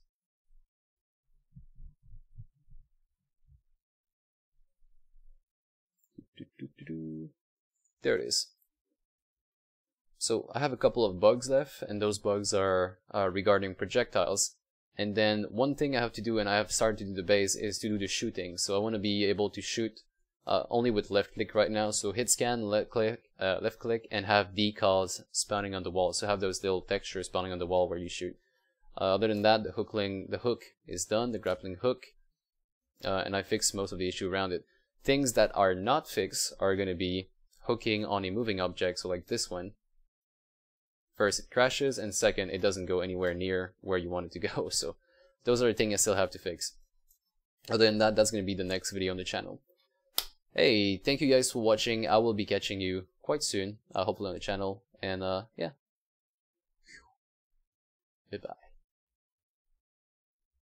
there it is. So I have a couple of bugs left, and those bugs are regarding projectiles. And then one thing I have to do, and I have started to do the base, is to do the shooting. So I want to be able to shoot only with left click right now. So hit scan, left click, and have decals spawning on the wall. So have those little textures spawning on the wall where you shoot. Other than that, the hook is done, the grappling hook, and I fixed most of the issue around it. Things that are not fixed are going to be hooking on a moving object, so like this one. First, it crashes, and second, it doesn't go anywhere near where you want it to go. So those are the things I still have to fix. Other than that, that's going to be the next video on the channel. Hey, thank you guys for watching. I will be catching you quite soon, hopefully on the channel. And yeah, goodbye.